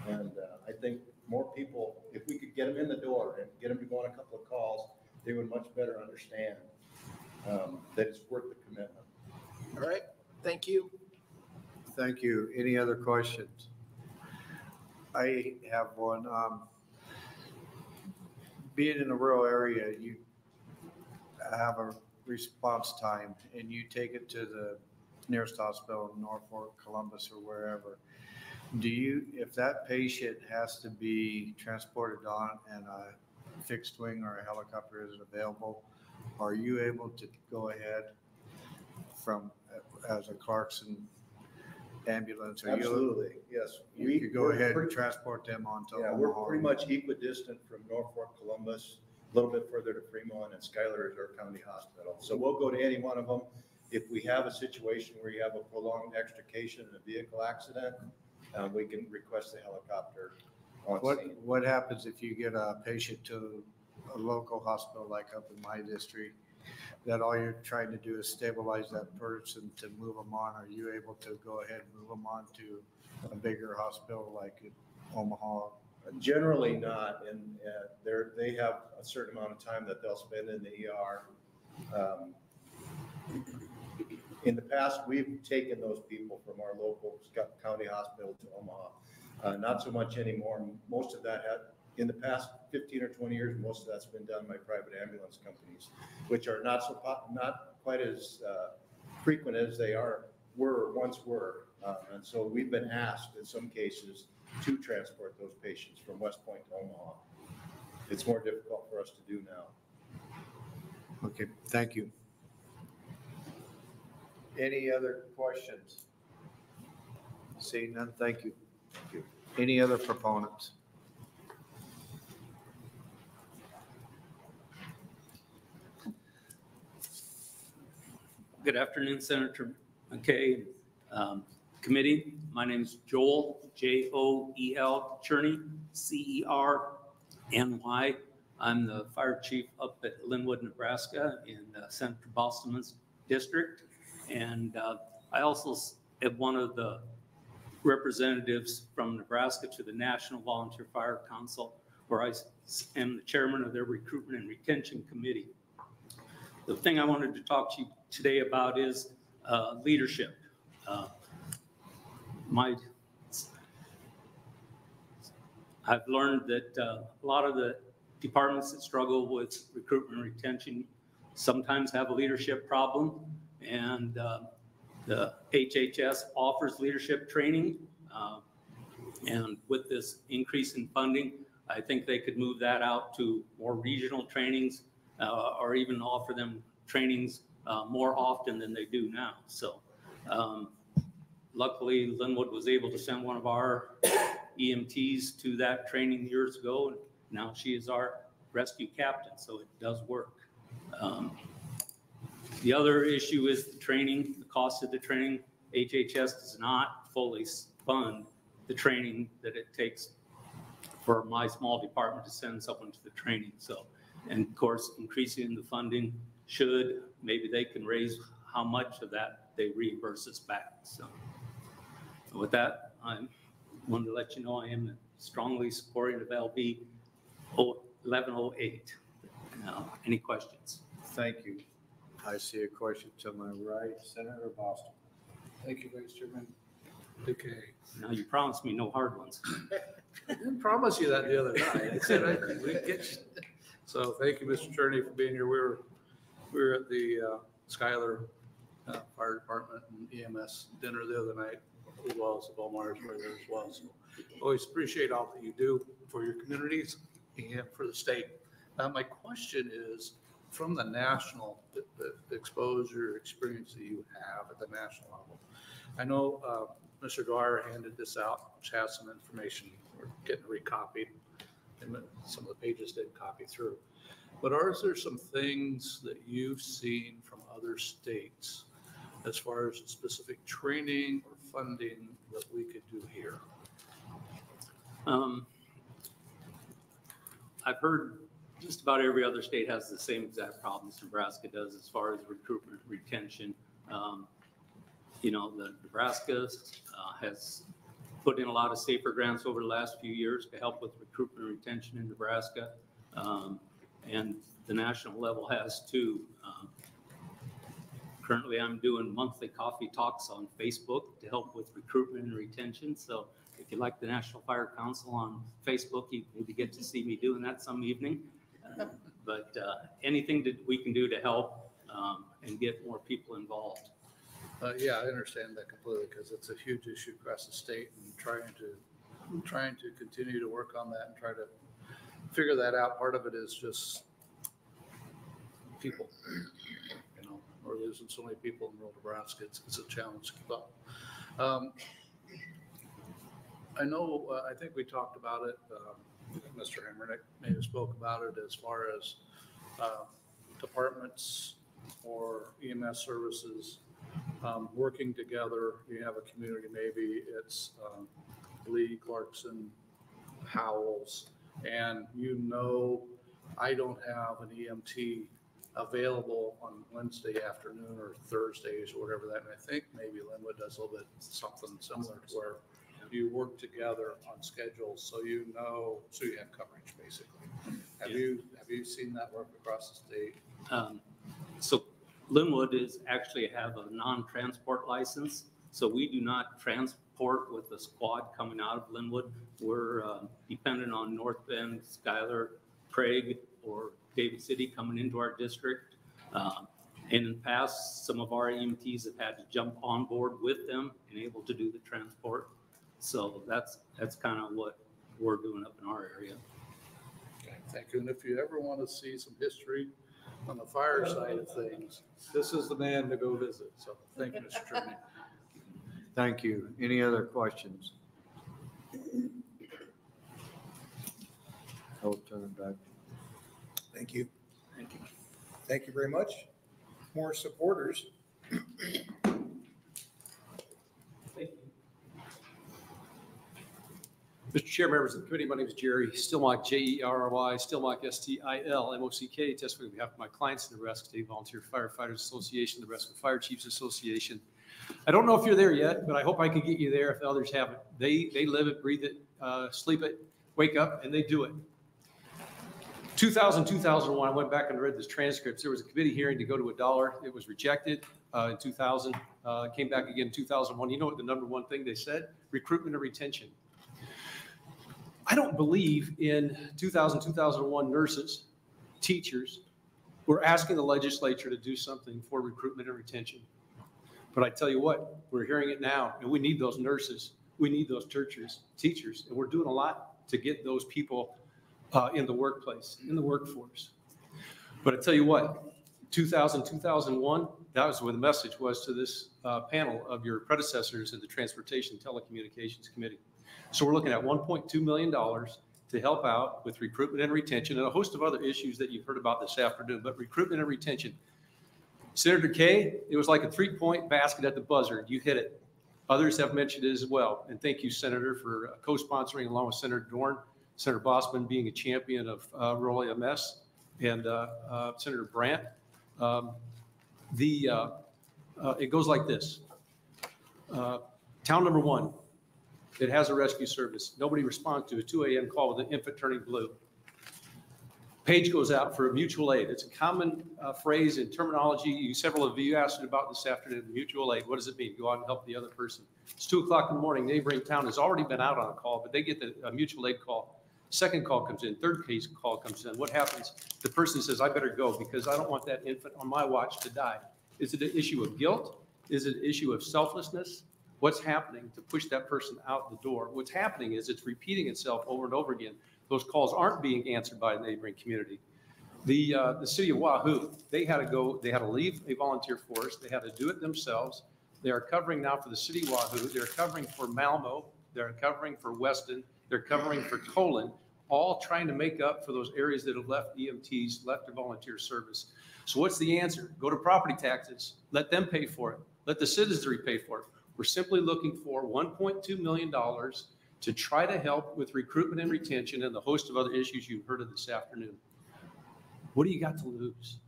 And I think more people, if we could get them in the door and get them to go on a couple of calls, they would much better understand that it's worth the commitment. All right, thank you. Thank you. Any other questions? I have one. Being in a rural area, you have a response time and you take it to the nearest hospital, Norfolk, Columbus, or wherever. If that patient has to be transported on and a fixed wing or a helicopter isn't available, are you able to go ahead as a Clarkson ambulance? Absolutely, yes. You could go ahead and transport them onto Omaha. We're pretty much equidistant from Norfolk, Columbus, a little bit further to Fremont, and Schuyler is our county hospital. So we'll go to any one of them. If we have a situation where you have a prolonged extrication in a vehicle accident, we can request a helicopter on scene. What happens if you get a patient to a local hospital like up in my district, that all you're trying to do is stabilize that person to move them on? Are you able to go ahead and move them on to a bigger hospital like in Omaha? Generally not, and they have a certain amount of time that they'll spend in the ER. In the past, we've taken those people from our local county hospital to Omaha. Not so much anymore. Most of that in the past 15 or 20 years, most of that's been done by private ambulance companies, which are not quite as frequent as they once were. And so we've been asked in some cases to transport those patients from West Point to Omaha. It's more difficult for us to do now. Okay, thank you. Any other questions? Seeing none, thank you. Thank you. Any other proponents? Good afternoon, Senator McKay, committee. My name is Joel, Joel Cherney, Cerny. I'm the fire chief up at Linwood, Nebraska in Senator Bostelman's district. And I also am one of the representatives from Nebraska to the National Volunteer Fire Council, where I am the chairman of their recruitment and retention committee. The thing I wanted to talk to you today about is leadership. I've learned that a lot of the departments that struggle with recruitment and retention sometimes have a leadership problem, and the HHS offers leadership training, and with this increase in funding, I think they could move that out to more regional trainings, or even offer them trainings more often than they do now. So luckily, Linwood was able to send one of our EMTs to that training years ago, and now she is our rescue captain, so it does work. The other issue is the training, the cost of the training. HHS does not fully fund the training that it takes for my small department to send someone to the training. So, and of course, increasing the funding should, maybe they can raise how much of that they reimburse us back. So with that, I wanted to let you know I am strongly supporting of LB 1108. Any questions? Thank you. I see a question to my right, Senator Boston. Thank you, Vice Chairman. Okay. Now you promised me no hard ones. I didn't promise you that the other night. I said we'd get you. So thank you, Mr. Cherney, for being here. We were at the Schuyler Fire Department and EMS dinner the other night, as well as the Bellmeyers were there as well. So always appreciate all that you do for your communities and for the state. My question is, from the national exposure experience that you have at the national level, I know Mr. Dwyer handed this out, which has some information. We're getting recopied, and some of the pages didn't copy through. But are there some things that you've seen from other states as far as specific training or funding that we could do here? I've heard just about every other state has the same exact problems Nebraska does as far as recruitment retention. You know, the Nebraska has put in a lot of SAFER grants over the last few years to help with recruitment and retention in Nebraska. And the national level has too. Currently, I'm doing monthly coffee talks on Facebook to help with recruitment and retention. So if you like the National Fire Council on Facebook, you maybe get to see me doing that some evening. But anything that we can do to help and get more people involved. Yeah, I understand that completely, because it's a huge issue across the state, and trying to continue to work on that and try to figure that out. Part of it is just people, you know, we're losing so many people in rural Nebraska. It's a challenge to keep up. I know, I think we talked about it. Mr. Hammernick may have spoke about it as far as departments or EMS services working together. You have a community, maybe it's Lee, Clarkson, Howells, and you know, I don't have an EMT available on Wednesday afternoon or Thursdays or whatever that, and I think maybe Linwood does a little bit something similar to where you work together on schedules, so you know, so you have coverage basically. Have you seen that work across the state? So Linwood is actually have a non-transport license, So we do not transport with the squad coming out of Linwood. We're dependent on North Bend, Schuyler, Prague, or David City coming into our district. In the past, some of our EMTs have had to jump on board with them and able to do the transport. So that's kind of what we're doing up in our area. Okay, thank you. And if you ever want to see some history on the fire side of things, this is the man to go visit. So thank you, Mr. Chairman. Thank you. Any other questions? I'll turn it back. Thank you. Thank you. Thank you very much. More supporters. Mr. Chair, members of the committee, my name is Jerry Stillmock, Jerry, Stillmock, Stilmock, testifying on behalf of my clients, the Nebraska State Volunteer Firefighters Association, the Nebraska Fire Chiefs Association. I don't know if you're there yet, but I hope I can get you there if others haven't. They live it, breathe it, sleep it, wake up, and they do it. 2001, I went back and read the transcripts. There was a committee hearing to go to $1. It was rejected in 2000. Came back again in 2001. You know what the number one thing they said? Recruitment and retention. I don't believe in 2000, 2001 nurses, teachers. We're asking the legislature to do something for recruitment and retention. But I tell you what, we're hearing it now, and we need those nurses. We need those teachers, and we're doing a lot to get those people in the workplace, in the workforce. But I tell you what, 2000, 2001, that was where the message was to this panel of your predecessors in the Transportation Telecommunications Committee. So we're looking at $1.2 million to help out with recruitment and retention and a host of other issues that you've heard about this afternoon, but recruitment and retention. Senator Kay, it was like a 3-point basket at the buzzer. You hit it. Others have mentioned it as well. And thank you, Senator, for co-sponsoring along with Senator Dorn, Senator Bossman being a champion of rural EMS, and Senator Brandt. It goes like this. Town number 1, it has a rescue service. Nobody responds to a 2 a.m. call with an infant turning blue. Page goes out for a mutual aid. It's a common phrase in terminology. Several of you asked about this afternoon, mutual aid. What does it mean? Go out and help the other person. It's 2 o'clock in the morning. Neighboring town has already been out on a call, but they get the mutual aid call. Second call comes in, third case call comes in. What happens? The person says, I better go because I don't want that infant on my watch to die. Is it an issue of guilt? Is it an issue of selflessness? What's happening to push that person out the door? What's happening is it's repeating itself over and over again. Those calls aren't being answered by the neighboring community. The city of Wahoo, they had to leave a volunteer force. They had to do it themselves. They are covering now for the city of Wahoo. They're covering for Malmo. They're covering for Weston. They're covering for Colon, all trying to make up for those areas that have left EMTs, left their volunteer service. So what's the answer? Go to property taxes. Let them pay for it. Let the citizenry pay for it. We're simply looking for $1.2 million to try to help with recruitment and retention and the host of other issues you've heard of this afternoon. What do you got to lose?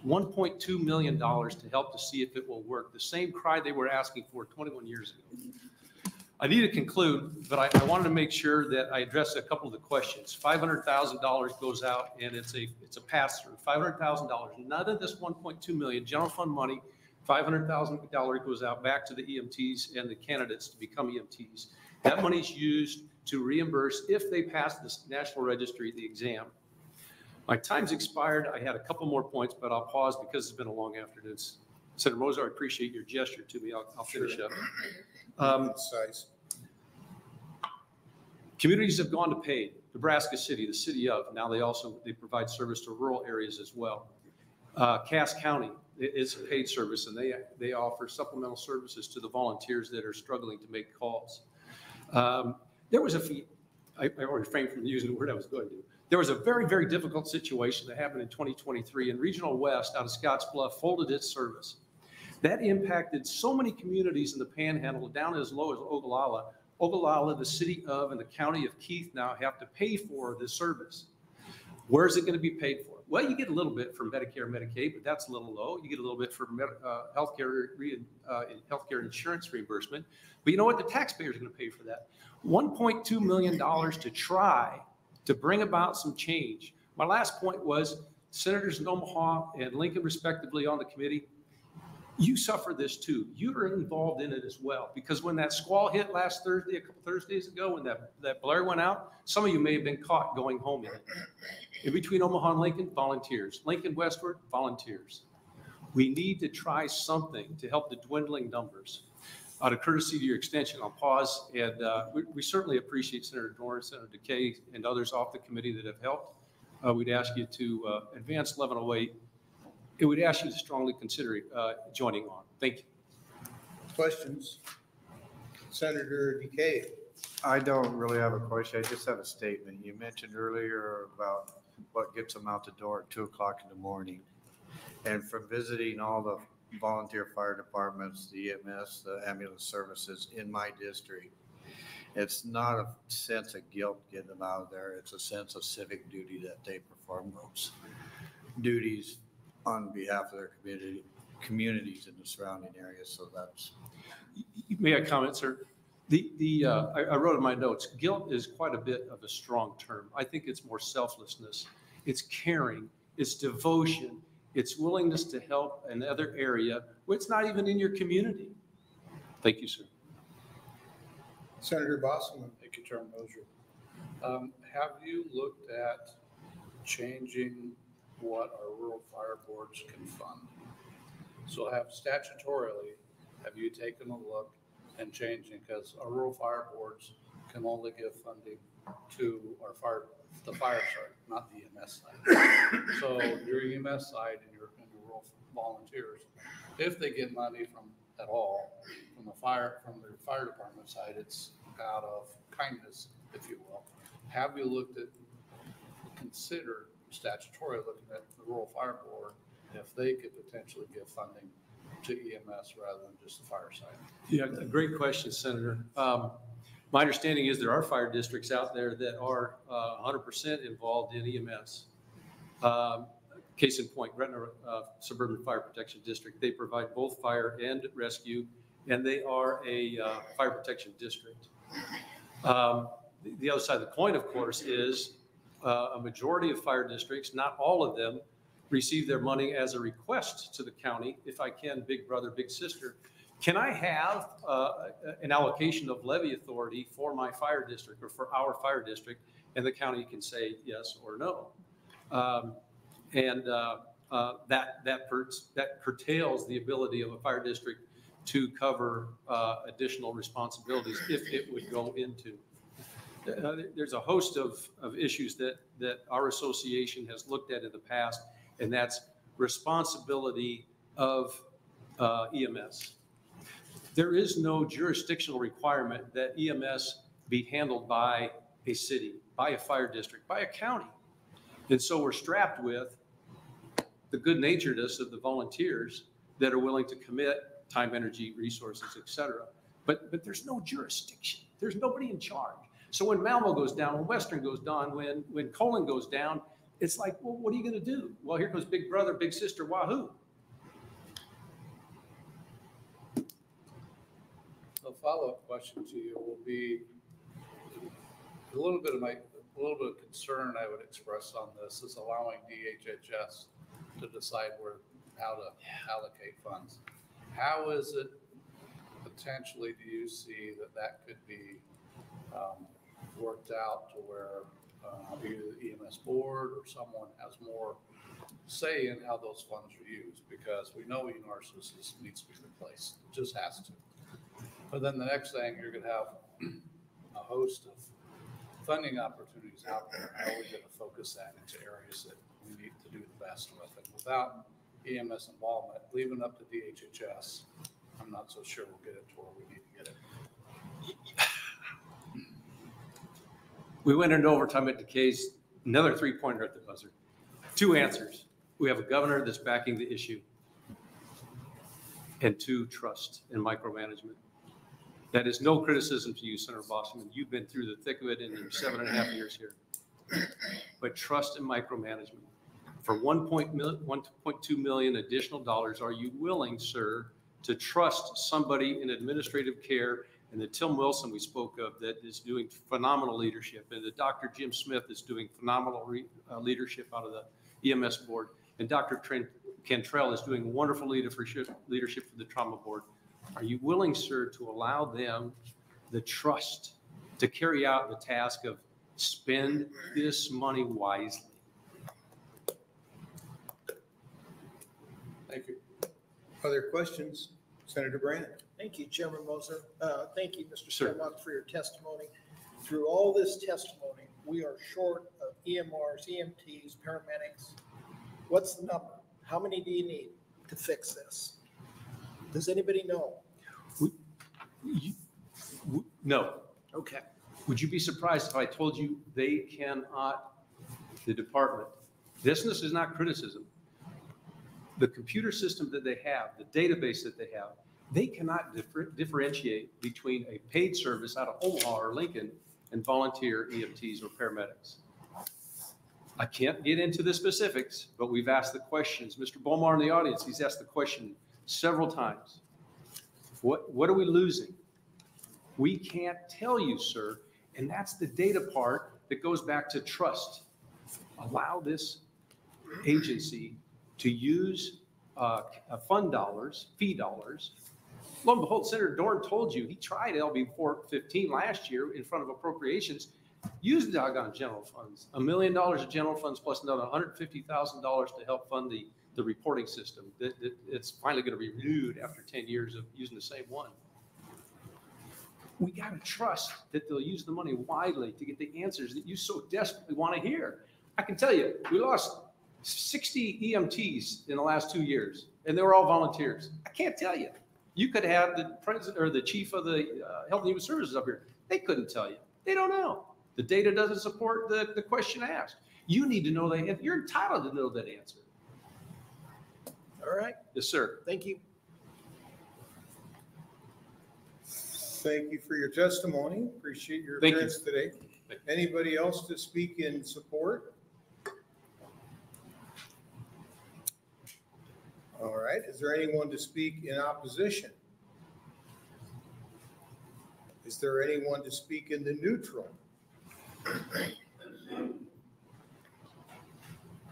$1.2 million to help to see if it will work. The same cry they were asking for 21 years ago. I need to conclude, but I wanted to make sure that I address a couple of the questions. $500,000 goes out and it's a pass-through. $500,000. None of this $1.2 million general fund money, $500,000 goes out back to the EMTs and the candidates to become EMTs. That money is used to reimburse if they pass this National Registry, the exam. My time's expired. I had a couple more points, but I'll pause because it's been a long afternoon. Senator Moser, I appreciate your gesture to me. I'll finish up. Communities have gone to paid. Nebraska City, the city of, now they provide service to rural areas as well. Cass County is a paid service, and they offer supplemental services to the volunteers that are struggling to make calls. There was I refrained from using the word I was going to. There was a very, very difficult situation that happened in 2023, and Regional West out of Scottsbluff folded its service. That impacted so many communities in the Panhandle down as low as Ogallala. Ogallala, the city of, and the county of Keith now have to pay for this service. Where is it going to be paid for? Well, you get a little bit from Medicare, Medicaid, but that's a little low. You get a little bit from healthcare insurance reimbursement. But you know what? The taxpayer is going to pay for that. $1.2 million to try to bring about some change. My last point was Senators in Omaha and Lincoln, respectively, on the committee. you suffer this too. You're involved in it as well. Because when that squall hit last Thursday, a couple Thursdays ago, when that blare went out, some of you may have been caught going home in it. In between Omaha and Lincoln, volunteers. Lincoln westward, volunteers. We need to try something to help the dwindling numbers. Out of courtesy to your extension, I'll pause, and we certainly appreciate Senator Dorn, Senator Decay, and others off the committee that have helped. We'd ask you to advance 1108. It would ask you to strongly consider joining on. Thank you. Questions? Senator Decay. I don't really have a question. I just have a statement. You mentioned earlier about what gets them out the door at 2 o'clock in the morning. And from visiting all the volunteer fire departments, the EMS, the ambulance services in my district, it's not a sense of guilt getting them out of there. It's a sense of civic duty that they perform those duties on behalf of their communities in the surrounding areas. So that's. May I comment, sir? I wrote in my notes, guilt is quite a bit of a strong term. I think it's more selflessness. It's caring. It's devotion. It's willingness to help another area where it's not even in your community. Thank you, sir. Senator Bosselman. Thank you, Chairman Mosier. Have you looked at changing what our rural fire boards can fund? So statutorily, have you taken a look and changing, because our rural fire boards can only give funding to the fire side, not the EMS side. So your EMS side and your rural volunteers, if they get money from at all from their fire department side, it's out of kindness, if you will. Have you looked at, considered statutory looking at the rural fire board if they could potentially give funding to EMS rather than just the fire side? Yeah, a great question, Senator. My understanding is there are fire districts out there that are 100% involved in EMS. Case in point, Gretna Suburban Fire Protection District. They provide both fire and rescue, and they are a fire protection district. The other side of the coin, of course, is a majority of fire districts, not all of them, receive their money as a request to the county. If I can, big brother, big sister, can I have an allocation of levy authority for my fire district or for our fire district? And the county can say yes or no. That curtails the ability of a fire district to cover additional responsibilities if it would go into. There's a host of issues that our association has looked at in the past, and that's responsibility of EMS. There is no jurisdictional requirement that EMS be handled by a city, by a fire district, by a county. And so we're strapped with the good naturedness of the volunteers that are willing to commit time, energy, resources, et cetera. But there's no jurisdiction. There's nobody in charge. So when Malmo goes down, when Western goes down, when Colon goes down, it's like, well, what are you going to do? Well, here goes big brother, big sister, wahoo. A follow-up question to you will be a little bit of concern I would express on this is allowing DHHS to decide how to allocate funds. How is it potentially, do you see that could be worked out to where either the EMS board or someone has more say in how those funds are used? Because we know ENARSIS needs to be replaced. It just has to. But then the next thing, you're going to have a host of funding opportunities out there. How are we going to focus that into areas that we need to do the best with? And without EMS involvement, leaving up to DHHS, I'm not so sure we'll get it to where we need to get it. We went into overtime at Decay's, another 3-pointer at the buzzer. 2 answers. We have a governor that's backing the issue. And 2, trust and micromanagement. That is no criticism to you, Senator Bosselman. You've been through the thick of it in your 7.5 years here. But trust and micromanagement. For $1.2 million additional dollars, are you willing, sir, to trust somebody in administrative care, and the Tim Wilson we spoke of that is doing phenomenal leadership, and the Dr. Jim Smith is doing phenomenal leadership out of the EMS board, and Dr. Cantrell is doing wonderful leadership for the trauma board. Are you willing, sir, to allow them the trust to carry out the task of spend this money wisely? Thank you. Other questions? Senator Brand. Thank you, Chairman Moser. Thank you, Mr. Sir. Cavanaugh, for your testimony. Through all this testimony, we are short of EMRs, EMTs, paramedics. What's the number? How many do you need to fix this? Does anybody know? No. Okay. Would you be surprised if I told you they cannot, the department, this is not criticism. The computer system that they have, the database that they have, they cannot differentiate between a paid service out of Omaha or Lincoln and volunteer EMTs or paramedics. I can't get into the specifics, but we've asked the questions. Mr. Bomar in the audience, he's asked the question several times. What are we losing? We can't tell you, sir. And that's the data part that goes back to trust. Allow this agency to use fund dollars, fee dollars. Lo and behold, Senator Dorn told you he tried LB 415 last year in front of appropriations. Use the doggone general funds, $1 million of general funds plus another $150,000 to help fund the reporting system. It's finally going to be renewed after 10 years of using the same one. We got to trust that they'll use the money widely to get the answers that you so desperately want to hear. I can tell you, we lost 60 EMTs in the last 2 years, and they were all volunteers. I can't tell you. You could have the president or the chief of the Health and Human Services up here. They couldn't tell you. They don't know. The data doesn't support the question asked. You need to know the answer. You're entitled to know that answer. All right. Yes, sir. Thank you. Thank you for your testimony. Appreciate your appearance today. Anybody else to speak in support? All right. Is there anyone to speak in opposition? Is there anyone to speak in the neutral?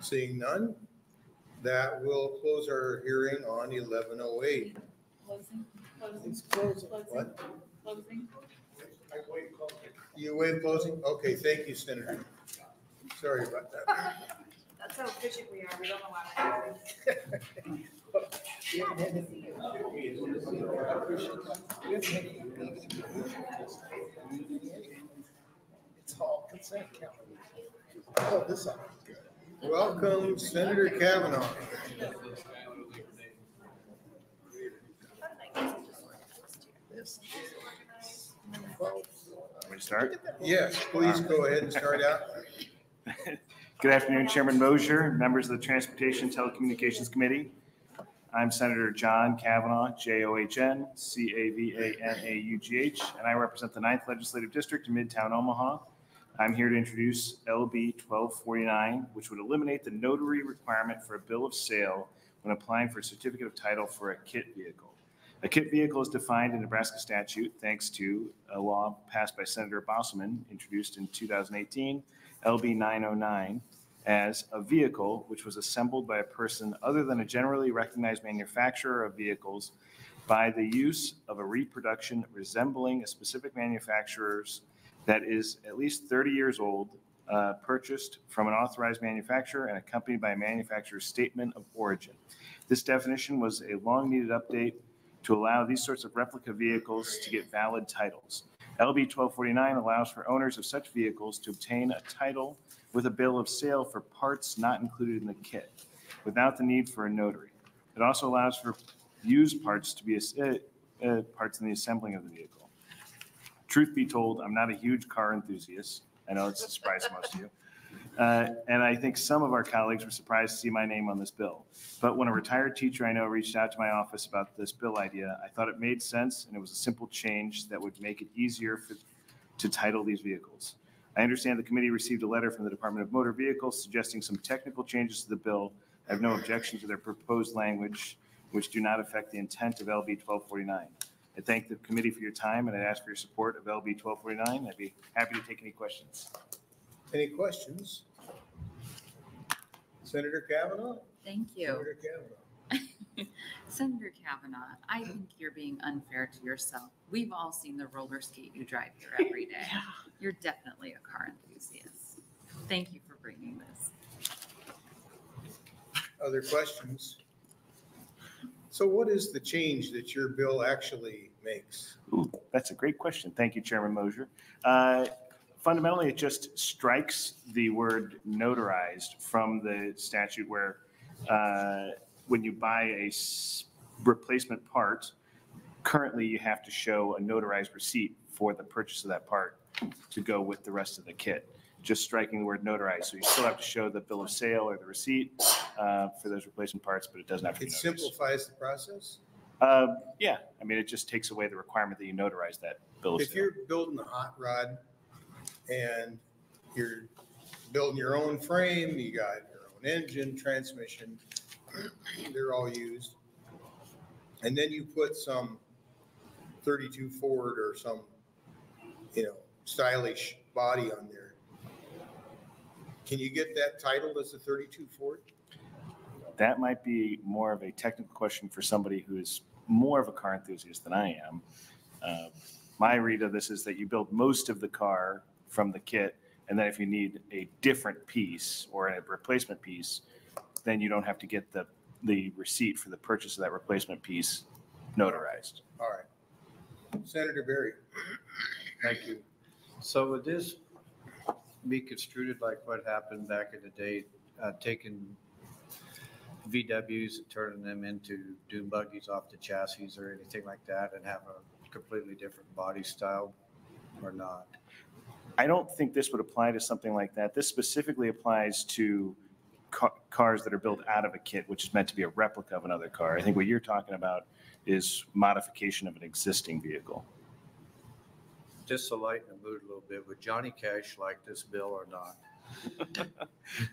Seeing none, that will close our hearing on 11:08. Closing. It's closing. What? Closing. You waive closing? Okay, thank you, Senator. Sorry about that. That's how efficient we are. We don't allow It's all consent calendar. Oh, this one. Welcome, Senator Cavanaugh. Want me to start? Yes, please go ahead and start out. Good afternoon, Chairman Mosier, members of the Transportation Telecommunications Committee. I'm Senator John Cavanaugh, John Cavanaugh, and I represent the 9th Legislative District in Midtown Omaha. I'm here to introduce LB 1249, which would eliminate the notary requirement for a bill of sale when applying for a certificate of title for a KIT vehicle. A KIT vehicle is defined in Nebraska statute thanks to a law passed by Senator Bosselman, introduced in 2018, LB 909, as a vehicle which was assembled by a person other than a generally recognized manufacturer of vehicles by the use of a reproduction resembling a specific manufacturer's that is at least 30 years old, purchased from an authorized manufacturer and accompanied by a manufacturer's statement of origin. This definition was a long-needed update to allow these sorts of replica vehicles to get valid titles. LB 1249 allows for owners of such vehicles to obtain a title with a bill of sale for parts not included in the kit, without the need for a notary. It also allows for used parts to be parts in the assembling of the vehicle. Truth be told, I'm not a huge car enthusiast. I know it's a surprise to most of you. And I think some of our colleagues were surprised to see my name on this bill. But when a retired teacher I know reached out to my office about this bill idea, I thought it made sense and it was a simple change that would make it easier to title these vehicles. I understand the committee received a letter from the Department of Motor Vehicles suggesting some technical changes to the bill. I have no objection to their proposed language, which do not affect the intent of LB 1249. I thank the committee for your time, and I ask for your support of LB 1249. I'd be happy to take any questions. Any questions? Senator Cavanaugh? Thank you. Senator Cavanaugh. Senator Cavanaugh, I think you're being unfair to yourself. We've all seen the roller skate you drive here every day. You're definitely a car enthusiast. Thank you for bringing this. Other questions? So what is the change that your bill actually makes? Ooh, that's a great question. Thank you, Chairman Mosier. Fundamentally, it just strikes the word notarized from the statute where when you buy a replacement part, currently you have to show a notarized receipt for the purchase of that part to go with the rest of the kit. Just striking the word notarized. So you still have to show the bill of sale or the receipt for those replacement parts, but it doesn't have to be notarized. It simplifies the process? Yeah, I mean, it just takes away the requirement that you notarize that bill of sale. If you're building a hot rod and you're building your own frame, you got your own engine, transmission, they're all used. And then you put some 32 Ford or some, stylish body on there. Can you get that titled as a 32 Ford? That might be more of a technical question for somebody who is more of a car enthusiast than I am. My read of this is that you build most of the car from the kit, and then if you need a different piece or a replacement piece, then you don't have to get the receipt for the purchase of that replacement piece notarized. All right. Senator Berry. Thank you. So would this be construed like what happened back in the day, taking VWs and turning them into dune buggies off the chassis or anything like that and have a completely different body style or not? I don't think this would apply to something like that. This specifically applies to cars that are built out of a kit, which is meant to be a replica of another car. I think what you're talking about is modification of an existing vehicle. Just to lighten the mood a little bit, would Johnny Cash like this bill or not?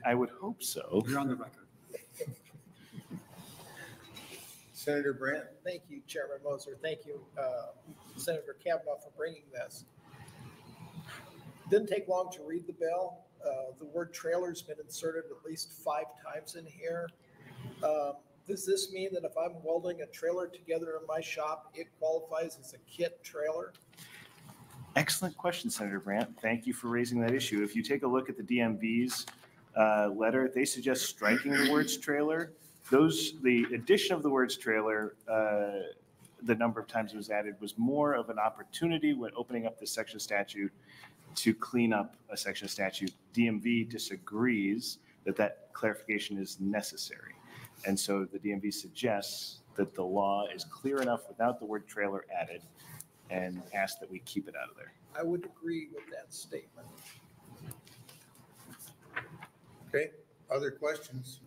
I would hope so. You're on the record. Senator Brandt. Thank you, Chairman Moser. Thank you, Senator Cavanaugh, for bringing this. Didn't take long to read the bill. The word trailer's been inserted at least 5 times in here. Does this mean that if I'm welding a trailer together in my shop, it qualifies as a kit trailer? Excellent question, Senator Brandt. Thank you for raising that issue. If you take a look at the DMV's letter, they suggest striking the words trailer. The addition of the words trailer, the number of times it was added, was more of an opportunity when opening up this section of statute to clean up a section of statute. DMV disagrees that clarification is necessary. And so the DMV suggests that the law is clear enough without the word trailer added and asks that we keep it out of there. I would agree with that statement. Okay, other questions?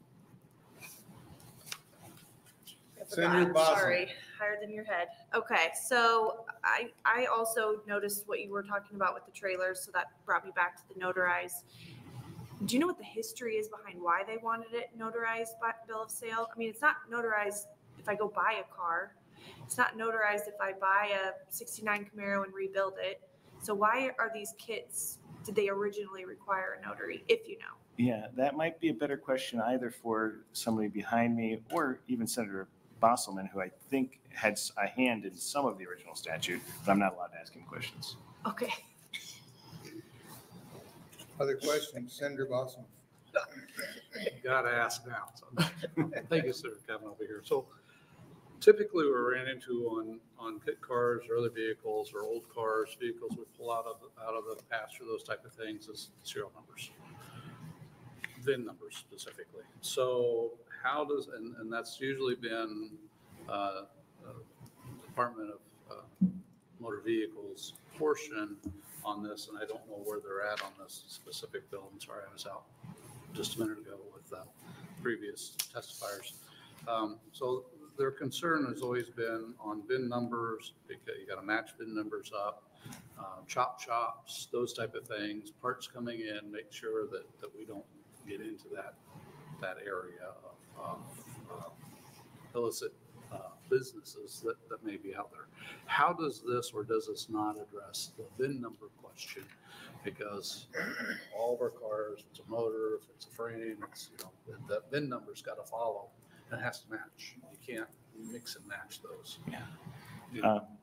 Senator Boswell. Sorry, higher than your head. Okay, so I also noticed what you were talking about with the trailers, so that brought me back to the notarized. Do you know what the history is behind why they wanted it notarized by bill of sale? I mean, it's not notarized if I go buy a car. It's not notarized if I buy a 69 Camaro and rebuild it. So why are these kits, did they originally require a notary, if you know? Yeah, that might be a better question either for somebody behind me or even Senator Bosselman, who I think had a hand in some of the original statute, but I'm not allowed to ask him questions. Okay. Other questions? Senator Bosselman. Got to ask now. So, thank you, Senator Cavanaugh, over here. So typically we ran into on pit cars or other vehicles or old cars, vehicles we pull out of the pasture, those type of things, is serial numbers, VIN numbers specifically. So how does, and that's usually been Department of Motor Vehicles portion on this, and I don't know where they're at on this specific bill. I'm sorry, I was out just a minute ago with previous testifiers. So their concern has always been on VIN numbers, because you got to match VIN numbers up, chop shops, those type of things, parts coming in, make sure that we don't get into that area of illicit businesses that may be out there. How does this, or does this not address the VIN number question? Because all of our cars, if it's a motor, if it's a frame, it's, the VIN number's got to follow. It has to match. You can't mix and match those. Yeah.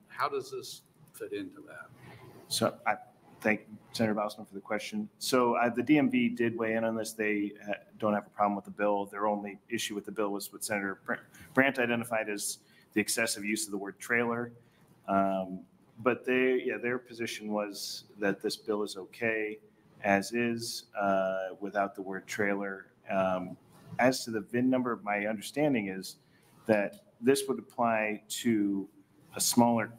How does this fit into that? So I thank Senator Bousman for the question. So the DMV did weigh in on this. They don't have a problem with the bill. Their only issue with the bill was what Senator Brandt identified as the excessive use of the word trailer. But their position was that this bill is okay as is without the word trailer. As to the VIN number, my understanding is that this would apply to a smaller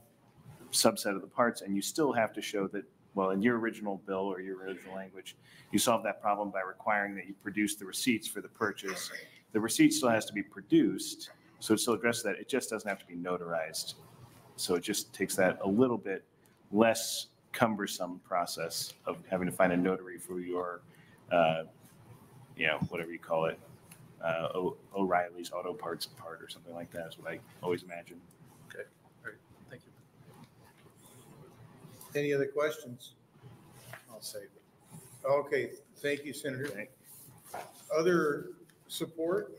subset of the parts, and you still have to show that, well, in your original bill or your original language, you solve that problem by requiring that you produce the receipts for the purchase. The receipt still has to be produced, so it still addresses that. It just doesn't have to be notarized. So it just takes that a little bit less cumbersome process of having to find a notary for your, whatever you call it, O'Reilly's Auto Parts part or something like that is what I always imagine. Okay, all right, thank you. Any other questions? I'll save it. Okay, thank you, Senator. Other support?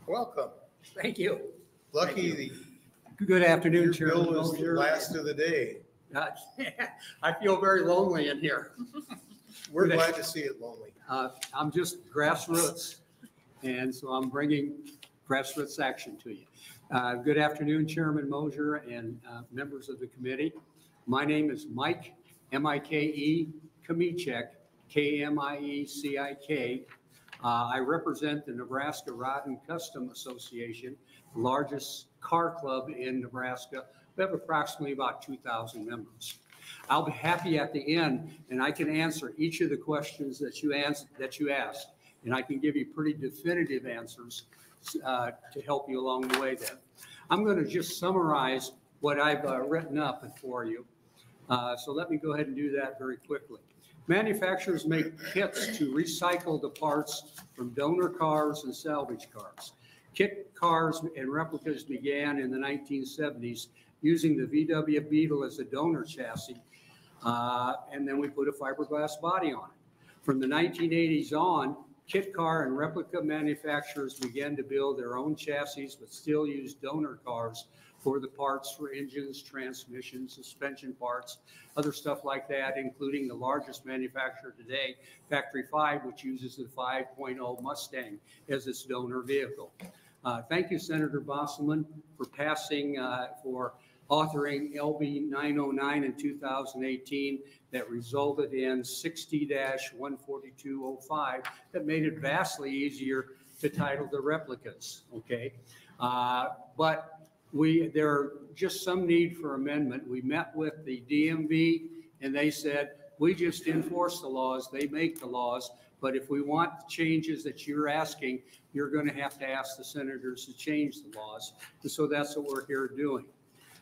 Welcome. Thank you. Lucky Good afternoon, your Chairman bill was the Mosier. last of the day. I feel very lonely in here. We're glad to see it lonely. I'm just grassroots, and so I'm bringing grassroots action to you. Good afternoon, Chairman Mosier and members of the committee. My name is Mike, M-I-K-E, Kmiecik, K-M-I-E-C-I-K. I represent the Nebraska Rod and Custom Association, the largest car club in Nebraska. We have approximately about 2,000 members. I'll be happy at the end, and I can answer each of the questions that you asked, and I can give you pretty definitive answers to help you along the way then. I'm going to just summarize what I've written up for you. So let me go ahead and do that very quickly. Manufacturers make kits to recycle the parts from donor cars and salvage cars. Kit cars and replicas began in the 1970s using the VW Beetle as a donor chassis, and then we put a fiberglass body on it. From the 1980s on, kit car and replica manufacturers began to build their own chassis, but still use donor cars for the parts for engines, transmissions, suspension parts, other stuff like that, including the largest manufacturer today, Factory 5, which uses the 5.0 Mustang as its donor vehicle. Thank you, Senator Bosselman, for authoring LB 909 in 2018 that resulted in 60-14205 that made it vastly easier to title the replicas, okay? But there are just some need for amendment. We met with the DMV and they said, we just enforce the laws, they make the laws, but if we want the changes that you're asking, you're going to have to ask the senators to change the laws. And so that's what we're here doing.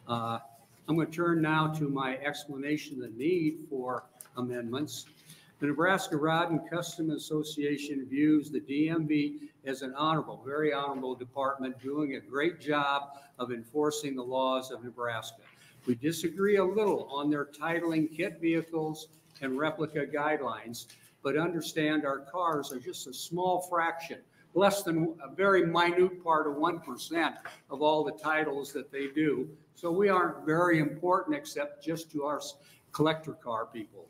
I'm going to turn now to my explanation of the need for amendments. The Nebraska Rod and Custom Association views the DMV as an honorable, very honorable department doing a great job of enforcing the laws of Nebraska. We disagree a little on their titling kit vehicles and replica guidelines, but understand our cars are just a small fraction, less than a very minute part of 1% of all the titles that they do. So we aren't very important except just to our collector car people.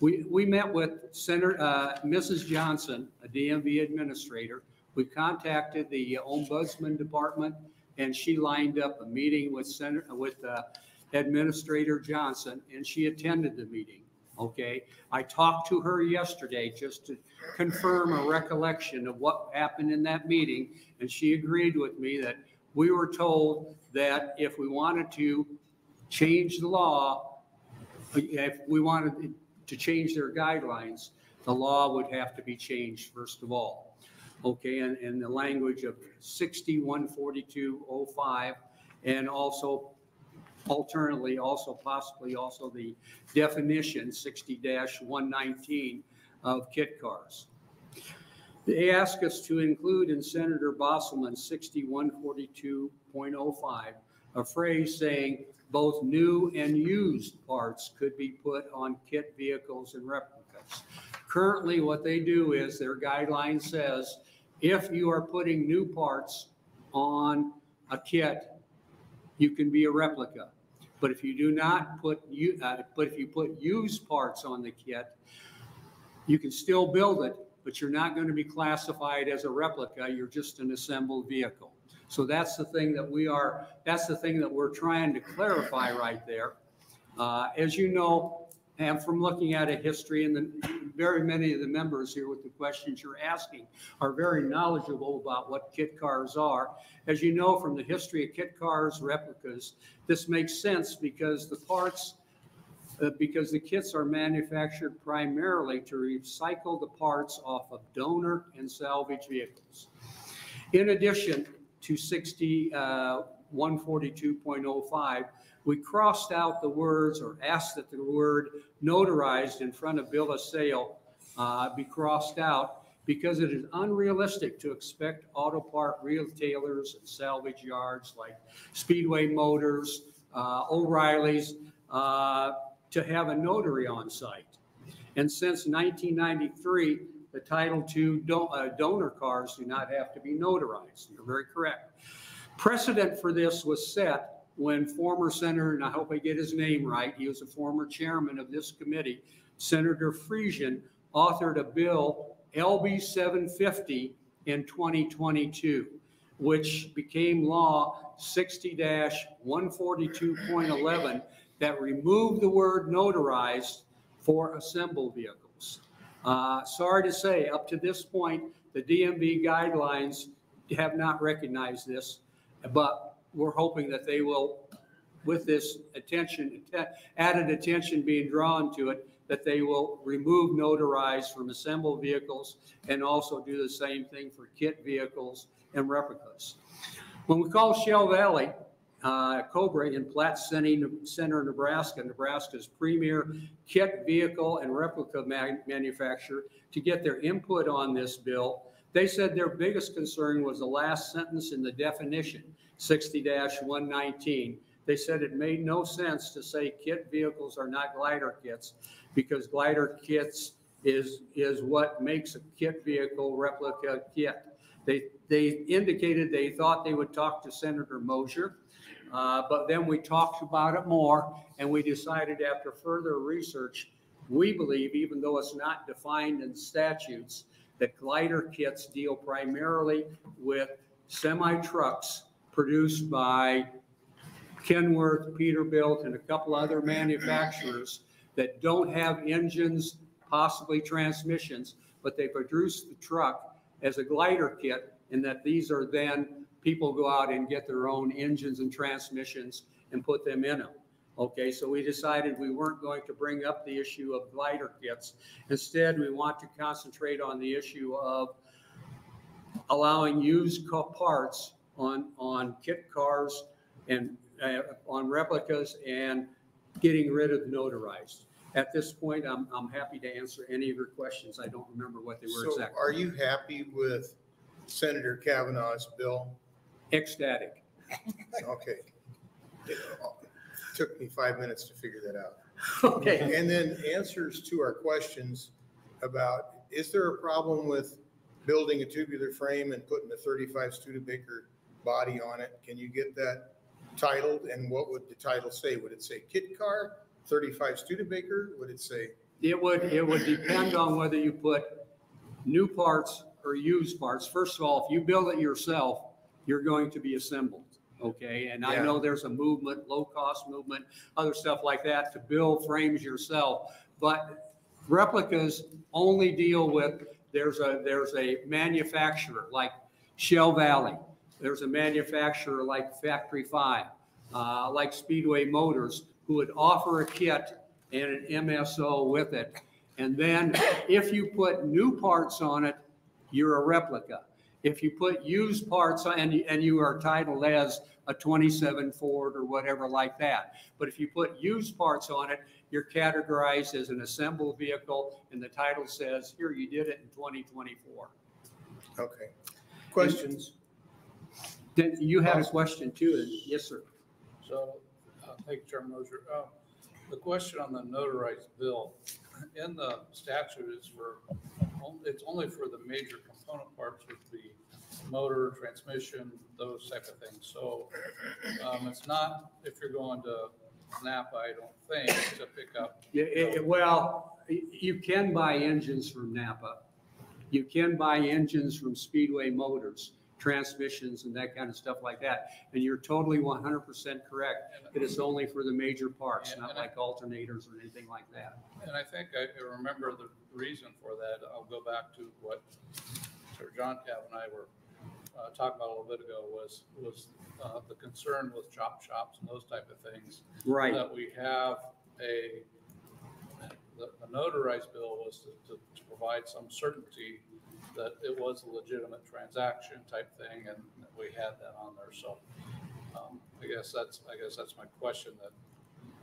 We met with Mrs. Johnson, a DMV administrator. We contacted the Ombudsman Department, and she lined up a meeting with Administrator Johnson, and she attended the meeting. Okay, I talked to her yesterday just to confirm a recollection of what happened in that meeting, and she agreed with me that we were told that if we wanted to change the law, if we wanted to change their guidelines, the law would have to be changed first of all. Okay, and the language of 60-14205, and also alternately, possibly the definition 60-119 of kit cars. They ask us to include in Senator Bosselman's 60-142.05 a phrase saying both new and used parts could be put on kit vehicles and replicas. Currently, what they do is their guideline says, if you are putting new parts on a kit, you can be a replica. But if you do not put, but if you put used parts on the kit, you can still build it, but you're not going to be classified as a replica. You're just an assembled vehicle. So that's the thing that we're trying to clarify right there. As you know, and from looking at a history, and very many of the members here with the questions you're asking are very knowledgeable about what kit cars are. As you know from the history of kit cars, replicas, this makes sense because the parts, because the kits are manufactured primarily to recycle the parts off of donor and salvage vehicles. In addition to 142.05, we crossed out the words, or asked that the word notarized in front of bill of sale be crossed out, because it is unrealistic to expect auto part retailers and salvage yards like Speedway Motors, O'Reilly's, to have a notary on site. And since 1993, the Title II donor cars do not have to be notarized. You're very correct. Precedent for this was set when former Senator, and I hope I get his name right, he was a former chairman of this committee, Senator Friesian, authored a bill, LB 750, in 2022, which became law 60-142.11, that removed the word notarized for assembled vehicles. Sorry to say, up to this point, the DMV guidelines have not recognized this, but we're hoping that they will, with this attention, added attention being drawn to it, that they will remove notarized from assembled vehicles and also do the same thing for kit vehicles and replicas. When we call Shell Valley, Cobra in Platte Center, Nebraska, Nebraska's premier kit vehicle and replica manufacturer, to get their input on this bill, they said their biggest concern was the last sentence in the definition, 60-119. They said it made no sense to say kit vehicles are not glider kits, because glider kits is what makes a kit vehicle replica kit. They indicated they thought they would talk to Senator Mosher, but then we talked about it more, and we decided after further research, we believe, even though it's not defined in statutes, that glider kits deal primarily with semi-trucks produced by Kenworth, Peterbilt, and a couple other manufacturers that don't have engines, possibly transmissions, but they produce the truck as a glider kit, and that these are then, people go out and get their own engines and transmissions and put them in them. Okay, so we decided we weren't going to bring up the issue of glider kits. Instead, we want to concentrate on the issue of allowing used parts on kit cars and on replicas, and getting rid of the notarized. At this point, I'm happy to answer any of your questions. I don't remember what they were So exactly. are you happy with Senator Cavanaugh's bill? Ecstatic. Okay. It took me 5 minutes to figure that out. Okay. And then answers to our questions about, is there a problem with building a tubular frame and putting a 35 Studebaker body on it? Can you get that titled? And what would the title say? Would it say kit car, 35 Studebaker? Would it say? It would depend on whether you put new parts or used parts. First of all, if you build it yourself, you're going to be assembled. Okay, and I know there's a movement, low cost movement, other stuff like that to build frames yourself. But replicas only deal with, there's a manufacturer like Shell Valley. There's a manufacturer like Factory 5, like Speedway Motors, who would offer a kit and an MSO with it. And then if you put new parts on it, you're a replica. If you put used parts on, and you are titled as a 27 Ford or whatever like that. But if you put used parts on it, you're categorized as an assembled vehicle, and the title says, here, you did it in 2024. Okay. Questions? Then you had a question too. Yes, sir. So, thank you, Chairman Mosher. The question on the notarized bill, in the statute is it's only for the major component parts with the motor, transmission, those type of things. So it's not if you're going to Napa, I don't think, to pick up. Well, you can buy engines from Napa. You can buy engines from Speedway Motors, transmissions and that kind of stuff like that. And you're totally 100% correct that it's only for the major parts, not like alternators or anything like that. And I think I remember the reason for that. I'll go back to what Sir John Cavanaugh and I were talking about a little bit ago was the concern with chop shops and those type of things. Right. That we have the notarized bill was to provide some certainty that it was a legitimate transaction type thing, and we had that on there. So I guess that's my question, that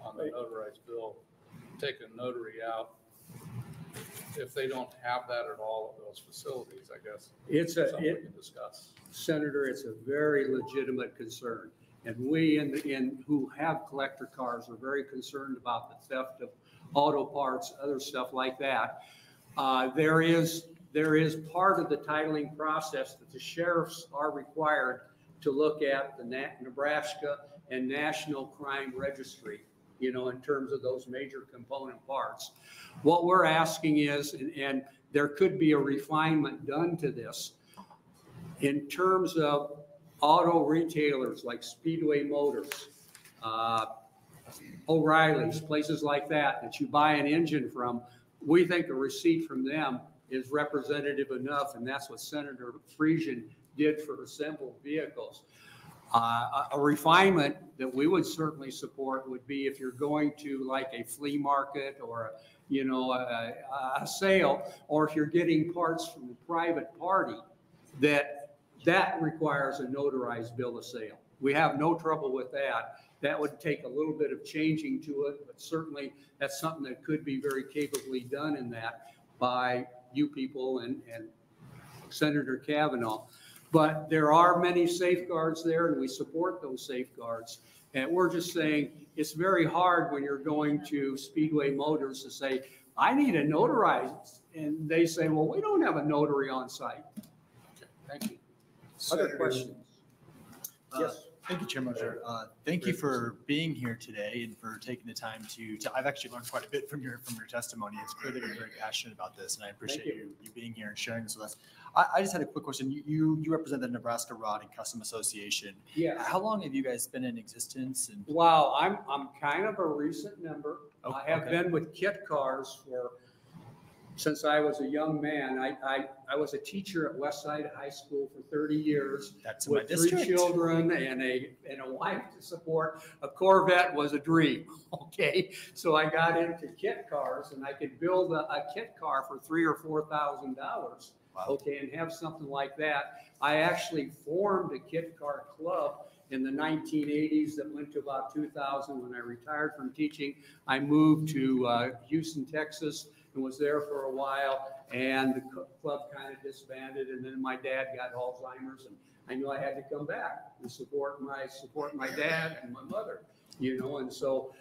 on the notarized bill, take a notary out if they don't have that at all at those facilities. I guess it's something we can discuss. Senator, it's a very legitimate concern. And we who have collector cars are very concerned about the theft of auto parts, other stuff like that. There is part of the titling process that the sheriffs are required to look at the Nebraska and National Crime Registry, in terms of those major component parts. What we're asking is, and there could be a refinement done to this, in terms of auto retailers like Speedway Motors, O'Reilly's, places like that you buy an engine from, we think a receipt from them is representative enough, and that's what Senator Friesian did for assembled vehicles. A refinement that we would certainly support would be if you're going to like a flea market or a sale, or if you're getting parts from a private party, that requires a notarized bill of sale. We have no trouble with that. That would take a little bit of changing to it, but certainly that's something that could be very capably done in that by you people and Senator Cavanaugh. But there are many safeguards there, and we support those safeguards. And we're just saying it's very hard when you're going to Speedway Motors to say, I need a notarized. And they say, well, we don't have a notary on site. Okay, thank you. Other questions? Yes. Thank you, Chair Mosher. Thank you for being here today and for taking the time to I've actually learned quite a bit from your testimony. It's clear that you're very passionate about this, and I appreciate you being here and sharing this with us. I just had a quick question. You represent the Nebraska Rod and Custom Association. Yeah. How long have you guys been in existence? And wow, I'm kind of a recent member. I have been with Kit Cars since I was a young man. I was a teacher at Westside High School for 30 years. That's with 3 children and a wife to support. A Corvette was a dream. Okay, so I got into Kit Cars, and I could build a Kit car for $3,000 or $4,000. Wow. Okay, and have something like that. I actually formed a Kit Car club in the 1980s that went to about 2000. When I retired from teaching, I moved to Houston, Texas, and was there for a while, and the club kind of disbanded, and then my dad got Alzheimer's, and I knew I had to come back and support my dad and my mother, and so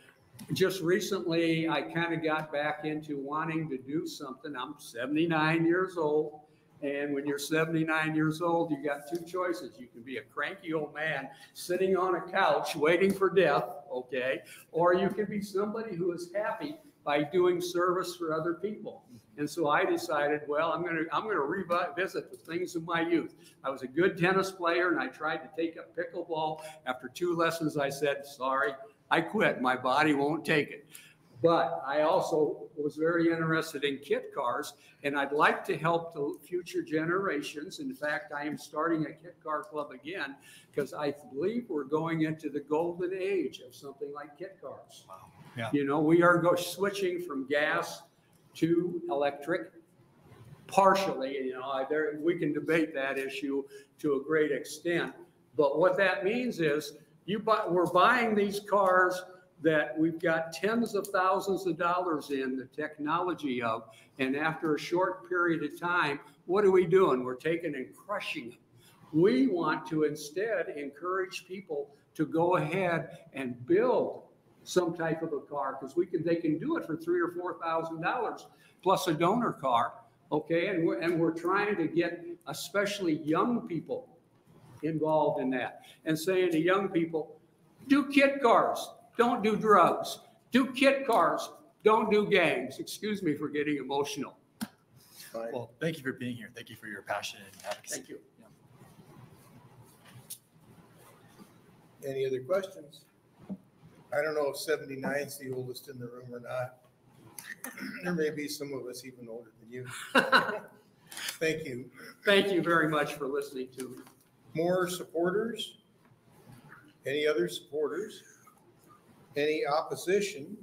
just recently I kind of got back into wanting to do something. I'm 79 years old, and when you're 79 years old, you got 2 choices. You can be a cranky old man sitting on a couch waiting for death, okay, or you can be somebody who is happy by doing service for other people. And so I decided, well, I'm going to revisit the things of my youth. I was a good tennis player, and I tried to take up pickleball. After 2 lessons, I said, sorry, I quit. My body won't take it. But I also was very interested in Kit Cars, and I'd like to help the future generations. In fact, I am starting a Kit Car club again, because I believe we're going into the golden age of something like Kit Cars. Wow. Yeah. We are switching from gas to electric, partially. We can debate that issue to a great extent. But what that means is we're buying these cars that we've got tens of thousands of dollars in the technology of, and after a short period of time, what are we doing? We're taking and crushing them. We want to instead encourage people to go ahead and build some type of a car, because they can do it for $3,000 or $4,000 plus a donor car, okay? And we're trying to get especially young people involved in that, and saying to young people, do kit cars, don't do drugs. Do kit cars, don't do gangs. Excuse me for getting emotional. Well, thank you for being here. Thank you for your passion and advocacy. Thank you. Any other questions? I don't know if 79 is the oldest in the room or not. There may be some of us even older than you. Thank you. Thank you very much for listening to me. More supporters? Any other supporters? Any opposition?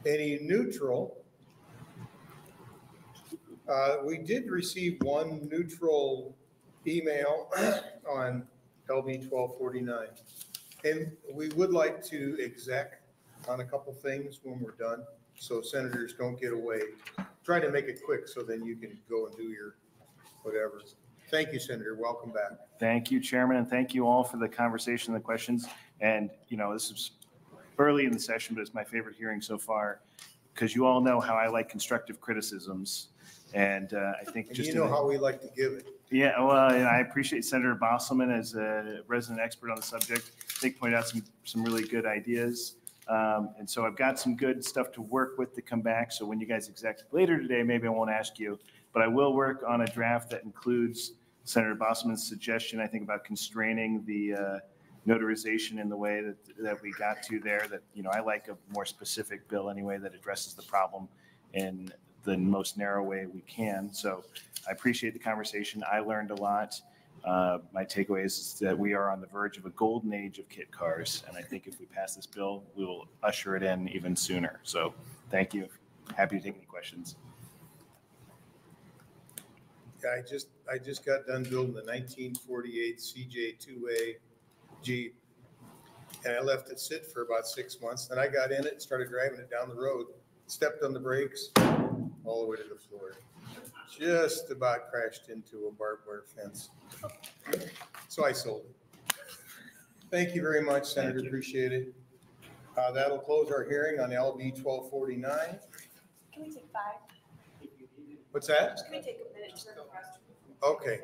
Any neutral? We did receive one neutral email on LB 1249. And we would like to exec on a couple things when we're done, so senators don't get away. Try to make it quick so then you can go and do your whatever. Thank you, Senator. Welcome back. Thank you, Chairman, and thank you all for the conversation and the questions. And, you know, this is early in the session, but it's my favorite hearing so far, because you all know how I like constructive criticisms. And I think just— you know how we like to give it. Yeah, well, and I appreciate Senator Bosselman as a resident expert on the subject. I think pointed out some really good ideas. And so I've got some good stuff to work with to come back. So when you guys exec later today, maybe I won't ask you, but I will work on a draft that includes Senator Bosselman's suggestion, I think, about constraining the notarization in the way that we got to there. That, you know, I like a more specific bill anyway that addresses the problem in the most narrow way we can. So I appreciate the conversation. I learned a lot. My takeaway is that we are on the verge of a golden age of kit cars. And I think if we pass this bill, we will usher it in even sooner. So thank you. Happy to take any questions. Yeah, I just got done building the 1948 CJ2A Jeep. And I left it sit for about 6 months. Then I got in it and started driving it down the road, stepped on the brakes all the way to the floor. Just about crashed into a barbed wire fence. So I sold it. Thank you very much, Senator. Appreciate it. That'll close our hearing on LB 1249. Can we take 5? What's that? Can we take a minute to the rest? Okay.